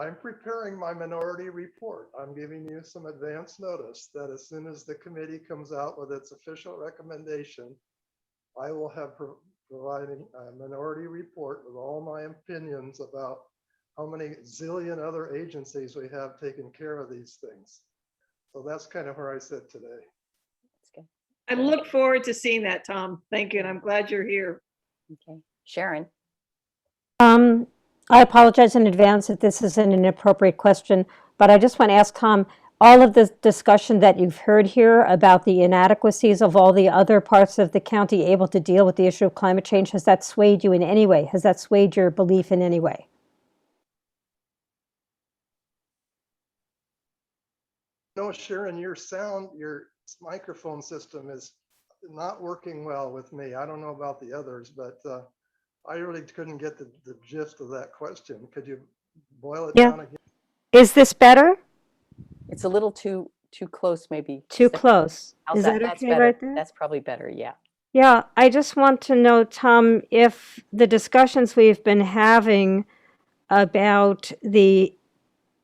E: I'm preparing my minority report. I'm giving you some advance notice that as soon as the committee comes out with its official recommendation, I will have providing a minority report with all my opinions about how many zillion other agencies we have taken care of these things. So that's kind of where I sit today.
A: That's good.
H: I look forward to seeing that, Tom. Thank you. And I'm glad you're here.
A: Okay. Sharon.
B: I apologize in advance if this is an inappropriate question, but I just want to ask Tom, all of the discussion that you've heard here about the inadequacies of all the other parts of the county able to deal with the issue of climate change, has that swayed you in any way? Has that swayed your belief in any way?
E: No, Sharon, your microphone system is not working well with me. I don't know about the others, but I really couldn't get the gist of that question. Could you boil it down again?
B: Is this better?
A: It's a little too close, maybe.
B: Too close.
A: How's
B: Is
A: that?
B: that
A: That's
B: okay
A: better.
B: right there?
A: That's probably better. Yeah.
B: Yeah, I just want to know, Tom, if the discussions we've been having about the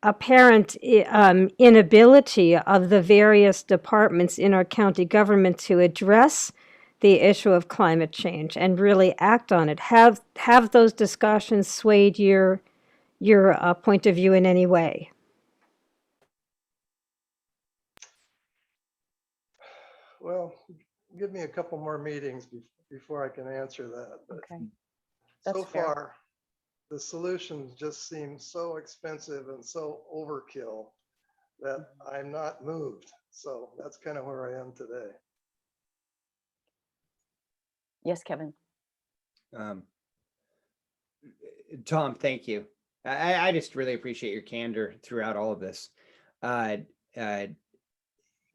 B: apparent inability of the various departments in our county government to address the issue of climate change and really act on it, have those discussions swayed your point of view in any way?
E: Well, give me a couple more meetings before I can answer that. But
A: Okay.
E: so
A: That's fair.
E: far, the solutions just seem so expensive and so overkill that I'm not moved. So that's kind of where I am today.
A: Yes, Kevin.
G: Tom, thank you. I just really appreciate your candor throughout all of this.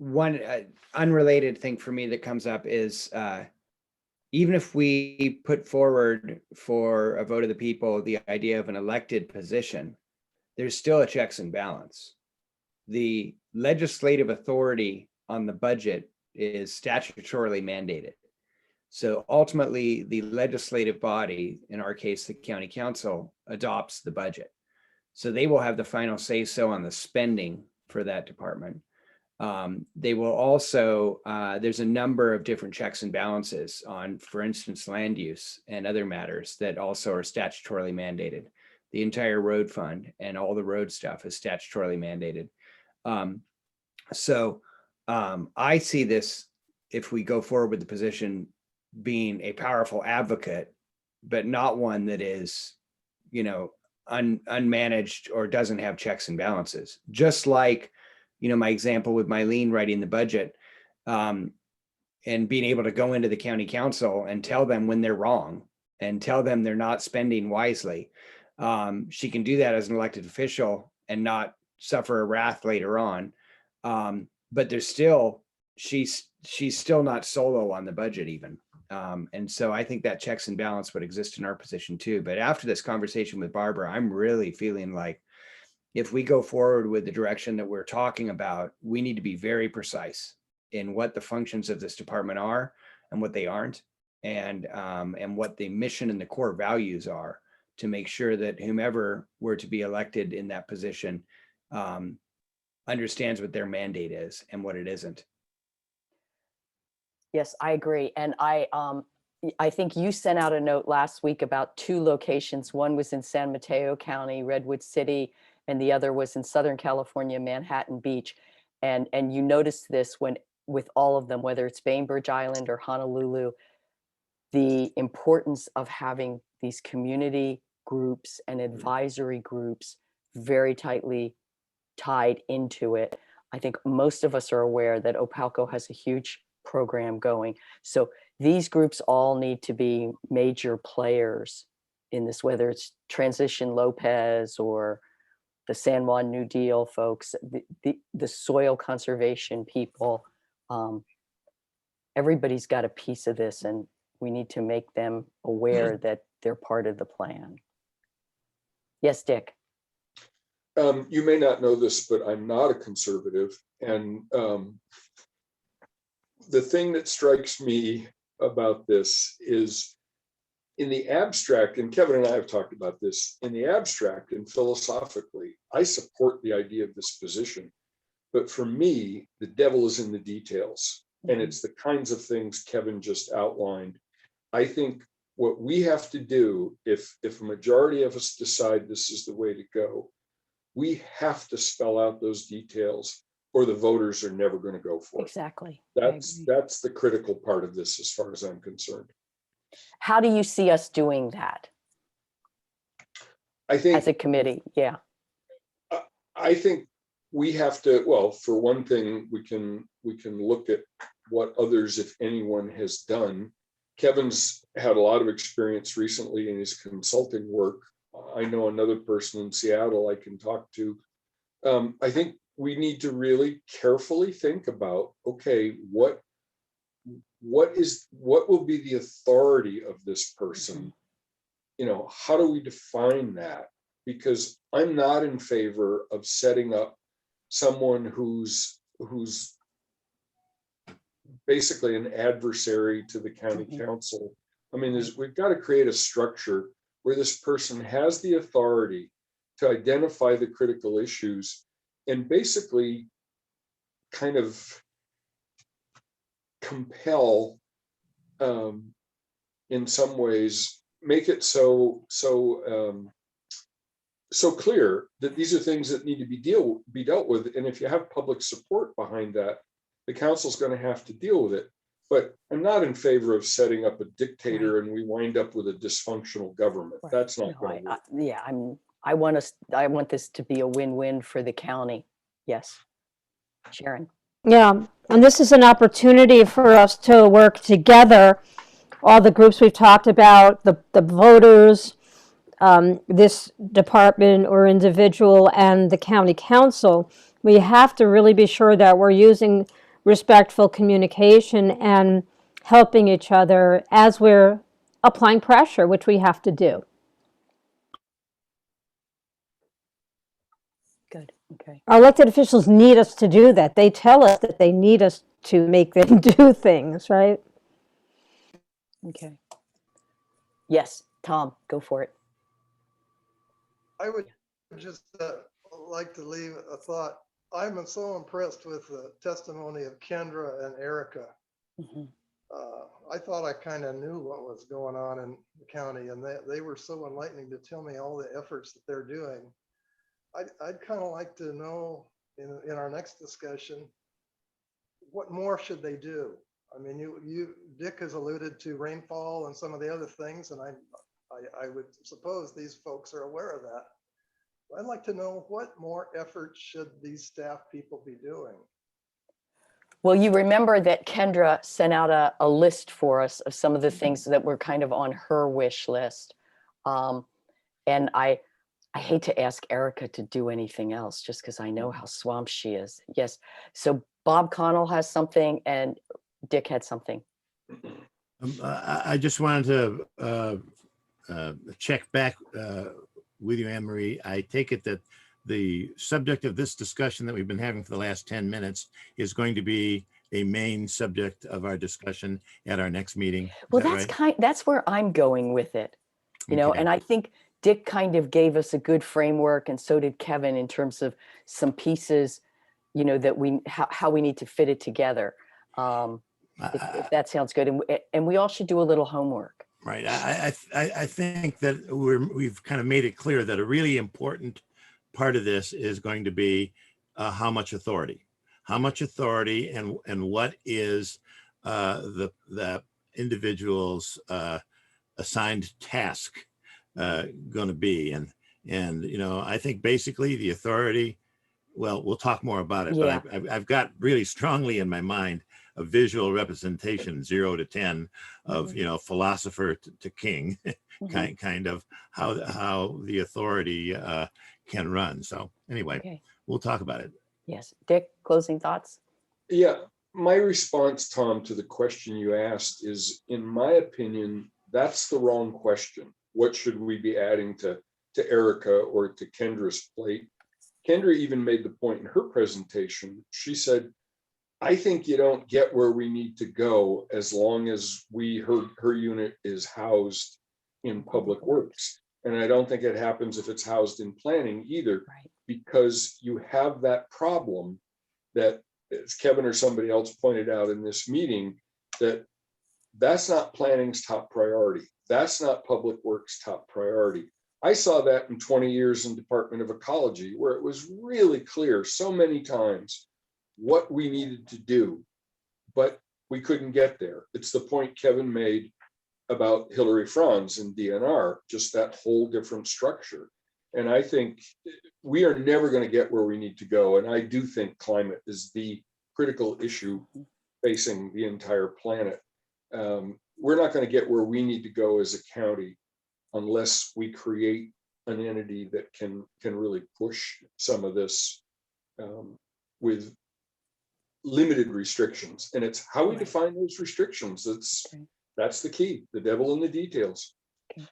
G: One unrelated thing for me that comes up is even if we put forward for a vote of the people the idea of an elected position, there's still a checks and balance. The legislative authority on the budget is statutorily mandated. So ultimately, the legislative body, in our case, the county council, adopts the budget. So they will have the final say so on the spending for that department. They will also, there's a number of different checks and balances on, for instance, land use and other matters that also are statutorily mandated. The entire road fund and all the road stuff is statutorily mandated. I see this, if we go forward with the position, being a powerful advocate, but not one that is, unmanaged or doesn't have checks and balances. Just like, my example with Mylene writing the budget, and being able to go into the county council and tell them when they're wrong and tell them they're not spending wisely. She can do that as an elected official and not suffer a wrath later on. But there's still, she's still not solo on the budget even. And so I think that checks and balance would exist in our position too. But after this conversation with Barbara, I'm really feeling like if we go forward with the direction that we're talking about, we need to be very precise in what the functions of this department are and what they aren't, and what the mission and the core values are, to make sure that whomever were to be elected in that position understands what their mandate is and what it isn't.
A: Yes, I agree. And I think you sent out a note last week about 2 locations. One was in San Mateo County, Redwood City, and the other was in Southern California, Manhattan Beach. And you noticed this with all of them, whether it's Bainbridge Island or Honolulu, the importance of having these community groups and advisory groups very tightly tied into it. I think most of us are aware that Opalco has a huge program going. So these groups all need to be major players in this, whether it's Transition Lopez or the San Juan New Deal folks, the soil conservation people. Everybody's got a piece of this, and we need to make them aware that they're part of the plan. Yes, Dick.
D: You may not know this, but I'm not a conservative. And the thing that strikes me about this is, in the abstract, and Kevin and I have talked about this, in the abstract and philosophically, I support the idea of this position. But for me, the devil is in the details. And it's the kinds of things Kevin just outlined. I think what we have to do, if a majority of us decide this is the way to go, we have to spell out those details, or the voters are never going to go for it.
A: Exactly.
D: That's the critical part of this, as far as I'm concerned.
A: How do you see us doing that?
D: I think
A: as a committee, yeah.
D: I think we have to, well, for one thing, we can look at what others, if anyone, has done. Kevin's had a lot of experience recently in his consulting work. I know another person in Seattle I can talk to. I think we need to really carefully think about, okay, what will be the authority of this person? You know, how do we define that? Because I'm not in favor of setting up someone who's basically an adversary to the county council. I mean, we've got to create a structure where this person has the authority to identify the critical issues and basically kind of compel, in some ways, make it so clear that these are things that need to be dealt with. And if you have public support behind that, the council's going to have to deal with it. But I'm not in favor of setting up a dictator and we wind up with a dysfunctional government. Right. That's not going to work.
A: I want this to be a win-win for the county. Yes, Sharon.
B: Yeah, and this is an opportunity for us to work together. All the groups we've talked about, the voters, this department or individual, and the county council. We have to really be sure that we're using respectful communication and helping each other as we're applying pressure, which we have to do.
A: Good. Okay.
B: Our elected officials need us to do that. They tell us that they need us to make them do things, right?
A: Okay. Yes, Tom, go for it.
E: I would just like to leave a thought. I'm so impressed with the testimony of Kendra and Erica. I thought I kind of knew what was going on in the county, and they were so enlightening to tell me all the efforts that they're doing. I'd kind of like to know in our next discussion, what more should they do? I mean, Dick has alluded to rainfall and some of the other things, and I would suppose these folks are aware of that. I'd like to know what more effort should these staff people be doing?
A: Well, you remember that Kendra sent out a list for us of some of the things that were kind of on her wish list. And I hate to ask Erica to do anything else just because I know how swamped she is. Yes. So Bob Connell has something and Dick had something.
F: I just wanted to check back with you, Anne Marie. I take it that the subject of this discussion that we've been having for the last 10 minutes is going to be a main subject of our discussion at our next meeting. Is
A: Well,
F: that right?
A: that's where I'm going with it, you know,
F: Okay.
A: and I think Dick kind of gave us a good framework, and so did Kevin, in terms of some pieces, you know, that how we need to fit it together. If that sounds good, and we all should do a little homework.
F: Right. I think that we've kind of made it clear that a really important part of this is going to be how much authority and what is the individual's assigned task going to be. And, you know, I think basically the authority, well, we'll talk more about it,
A: Yeah.
F: but I've got really strongly in my mind a visual representation, 0 to 10, of, you know, philosopher to king, kind of how the authority can run. So anyway,
A: Okay.
F: we'll talk about it.
A: Yes. Dick, closing thoughts?
D: Yeah, my response, Tom, to the question you asked is, in my opinion, that's the wrong question. What should we be adding to Erica or to Kendra's plate? Kendra even made the point in her presentation. She said, I think you don't get where we need to go as long as her unit is housed in public works. And I don't think it happens if it's housed in planning either,
A: Right.
D: because you have that problem that, as Kevin or somebody else pointed out in this meeting, that's not planning's top priority. That's not public works top priority. I saw that in 20 years in Department of Ecology, where it was really clear so many times what we needed to do, but we couldn't get there. It's the point Kevin made about Hillary Franz and DNR, just that whole different structure. And I think we are never going to get where we need to go. And I do think climate is the critical issue facing the entire planet. We're not going to get where we need to go as a county unless we create an entity that can really push some of this with limited restrictions. And it's how we define those restrictions. That's the key, the devil in the details.
A: Okay.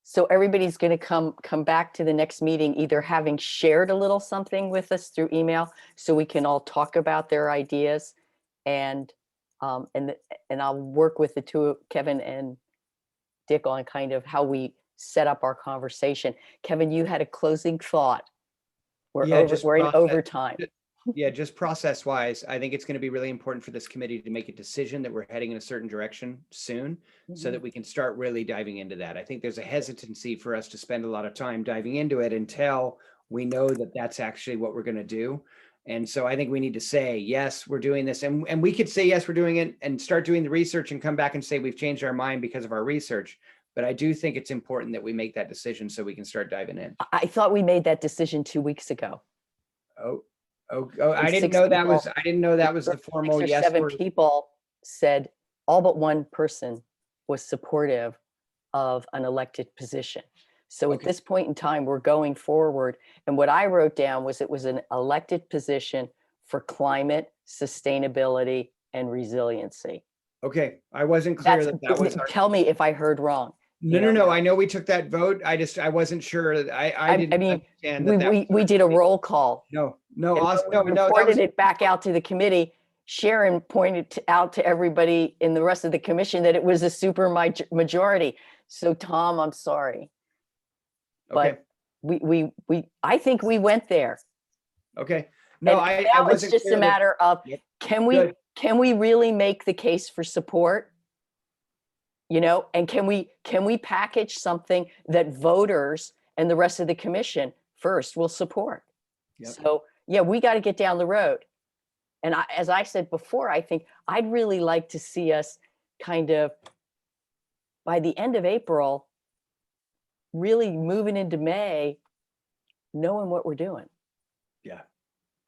A: So everybody's going to come back to the next meeting, either having shared a little something with us through email, so we can all talk about their ideas, and I'll work with the two, Kevin and Dick, on kind of how we set up our conversation. Kevin, you had a closing thought. We're in overtime.
G: Yeah, just process wise, I think it's going to be really important for this committee to make a decision that we're heading in a certain direction soon, so that we can start really diving into that. I think there's a hesitancy for us to spend a lot of time diving into it until we know that that's actually what we're going to do. And so I think we need to say, yes, we're doing this. And we could say, yes, we're doing it, and start doing the research and come back and say we've changed our mind because of our research. But I do think it's important that we make that decision so we can start diving in.
A: I thought we made that decision 2 weeks ago.
G: Oh, I didn't know that was the formal
A: 6 or
G: yes.
A: 7 people said, all but one person was supportive of an elected position. So at this point in time, we're going forward. And what I wrote down was it was an elected position for climate, sustainability, and resiliency.
G: Okay, I wasn't clear that was.
A: Tell me if I heard wrong.
G: No. I know we took that vote. I wasn't sure. I didn't understand that.
A: We did a roll call.
G: No.
A: Reported it back out to the committee. Sharon pointed out to everybody in the rest of the commission that it was a super majority. So Tom, I'm sorry, but I think we went there.
G: Okay. No,
A: and
G: I
A: now it's just a matter of, can we really make the case for support? You know, and can we package something that voters and the rest of the commission first will support? So yeah, we got to get down the road. And as I said before, I think I'd really like to see us kind of by the end of April, really moving into May, knowing what we're doing.
G: Yeah.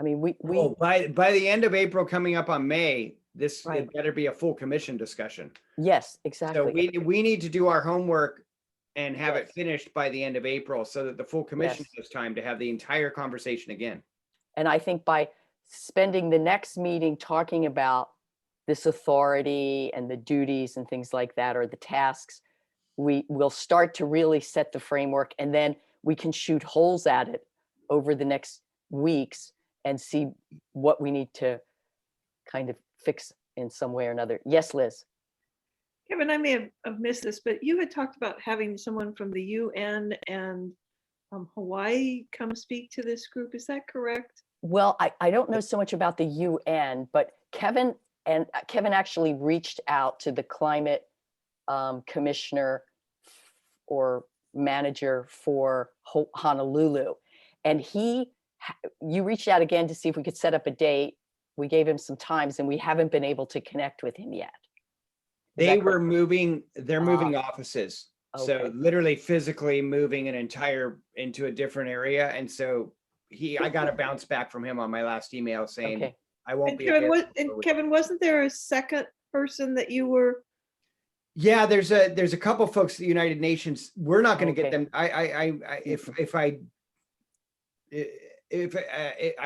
A: I mean,
G: by the end of April, coming up on May, it better be a full commission discussion.
A: Yes, exactly.
G: So we need to do our homework and have it finished by the end of April, so that the full commission has time to have the entire conversation again.
A: And I think by spending the next meeting talking about this authority and the duties and things like that, or the tasks, we will start to really set the framework, and then we can shoot holes at it over the next weeks and see what we need to kind of fix in some way or another. Yes, Liz.
H: Kevin, I may have missed this, but you had talked about having someone from the UN and Hawaii come speak to this group. Is that correct?
A: Well, I don't know so much about the UN, but Kevin actually reached out to the climate commissioner or manager for Honolulu, and you reached out again to see if we could set up a date. We gave him some times, and we haven't been able to connect with him yet.
G: They're moving offices. So
A: Okay.
G: literally physically moving into a different area. And so I got a bounce back from him on my last email saying,
A: Okay.
G: I won't
H: And
G: be.
H: Kevin, wasn't there a second person that you were?
G: Yeah, there's a couple folks at the United Nations. We're not going to get
A: Okay.
G: them. If I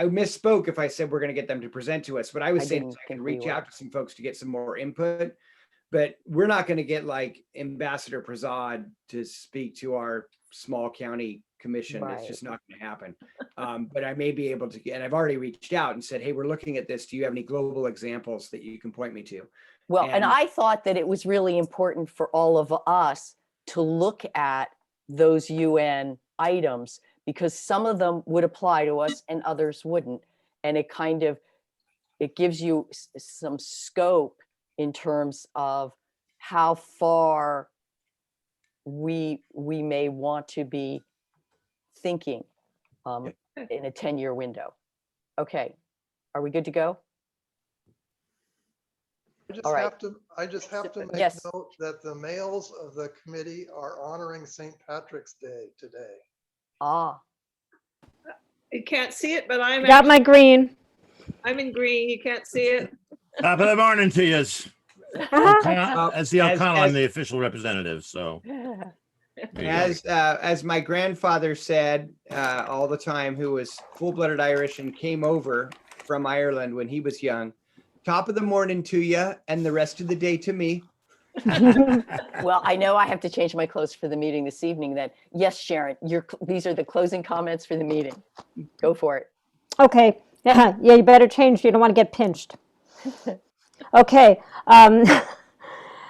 G: misspoke if I said we're going to get them to present to us, but I was
A: I
G: saying
A: didn't
G: I can
A: think we
G: reach
A: were.
G: out to some folks to get some more input, but we're not going to get like Ambassador Prasad to speak to our small county commission. It's just not going to happen. But I may be able to get, and I've already reached out and said, hey, we're looking at this. Do you have any global examples that you can point me to?
A: Well, and I thought that it was really important for all of us to look at those UN items, because some of them would apply to us and others wouldn't. And it gives you some scope in terms of how far we may want to be thinking in a 10-year window. Okay, are we good to go? All right.
E: I just have to make
A: Yes.
E: note that the males of the committee are honoring St. Patrick's Day today.
A: Ah,
H: You can't see it, but I'm
B: Got my green.
H: I'm in green. You can't see it.
F: Top of the morning to you. That's the O'Connell. I'm the official representative. So
G: as my grandfather said all the time, who was full-blooded Irish and came over from Ireland when he was young, top of the morning to you and the rest of the day to me.
A: well, I know I have to change my clothes for the meeting this evening then. Yes, Sharon, these are the closing comments for the meeting. Go for it.
B: Okay. Yeah, you better change. You don't want to get pinched. Okay.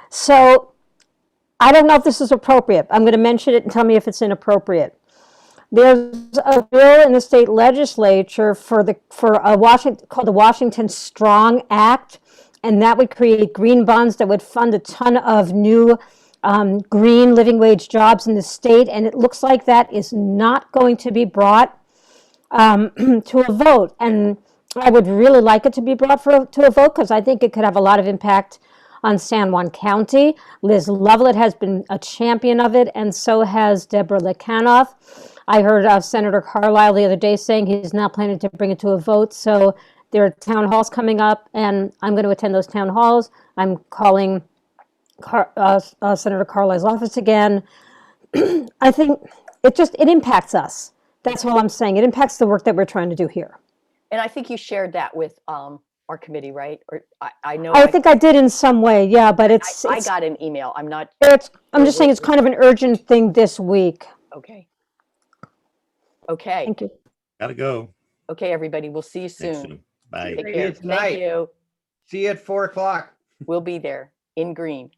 B: So I don't know if this is appropriate. I'm going to mention it and tell me if it's inappropriate. There's a bill in the state legislature for Washington called the Washington Strong Act, and that would create green bonds that would fund a ton of new green living wage jobs in the state. And it looks like that is not going to be brought to a vote. And I would really like it to be brought to a vote, because I think it could have a lot of impact on San Juan County. Liz Lovelet has been a champion of it, and so has Deborah Lekanoff. I heard Senator Carlisle the other day saying he's now planning to bring it to a vote. So there are town halls coming up, and I'm going to attend those town halls. I'm calling Senator Carlisle's office again. I think it impacts us. That's all I'm saying. It impacts the work that we're trying to do here.
A: And I think you shared that with our committee, right? Or I know.
B: I think I did in some way, yeah, but
A: I got an email. I'm not.
B: I'm just saying it's kind of an urgent thing this week.
A: Okay. Okay.
B: Thank you.
F: Gotta go.
A: Okay, everybody. We'll see you
F: Thanks,
A: soon.
F: Sue. Bye.
A: Take care.
G: Tonight.
A: Thank you.
G: See you at 4 o'clock.
A: We'll be there in green.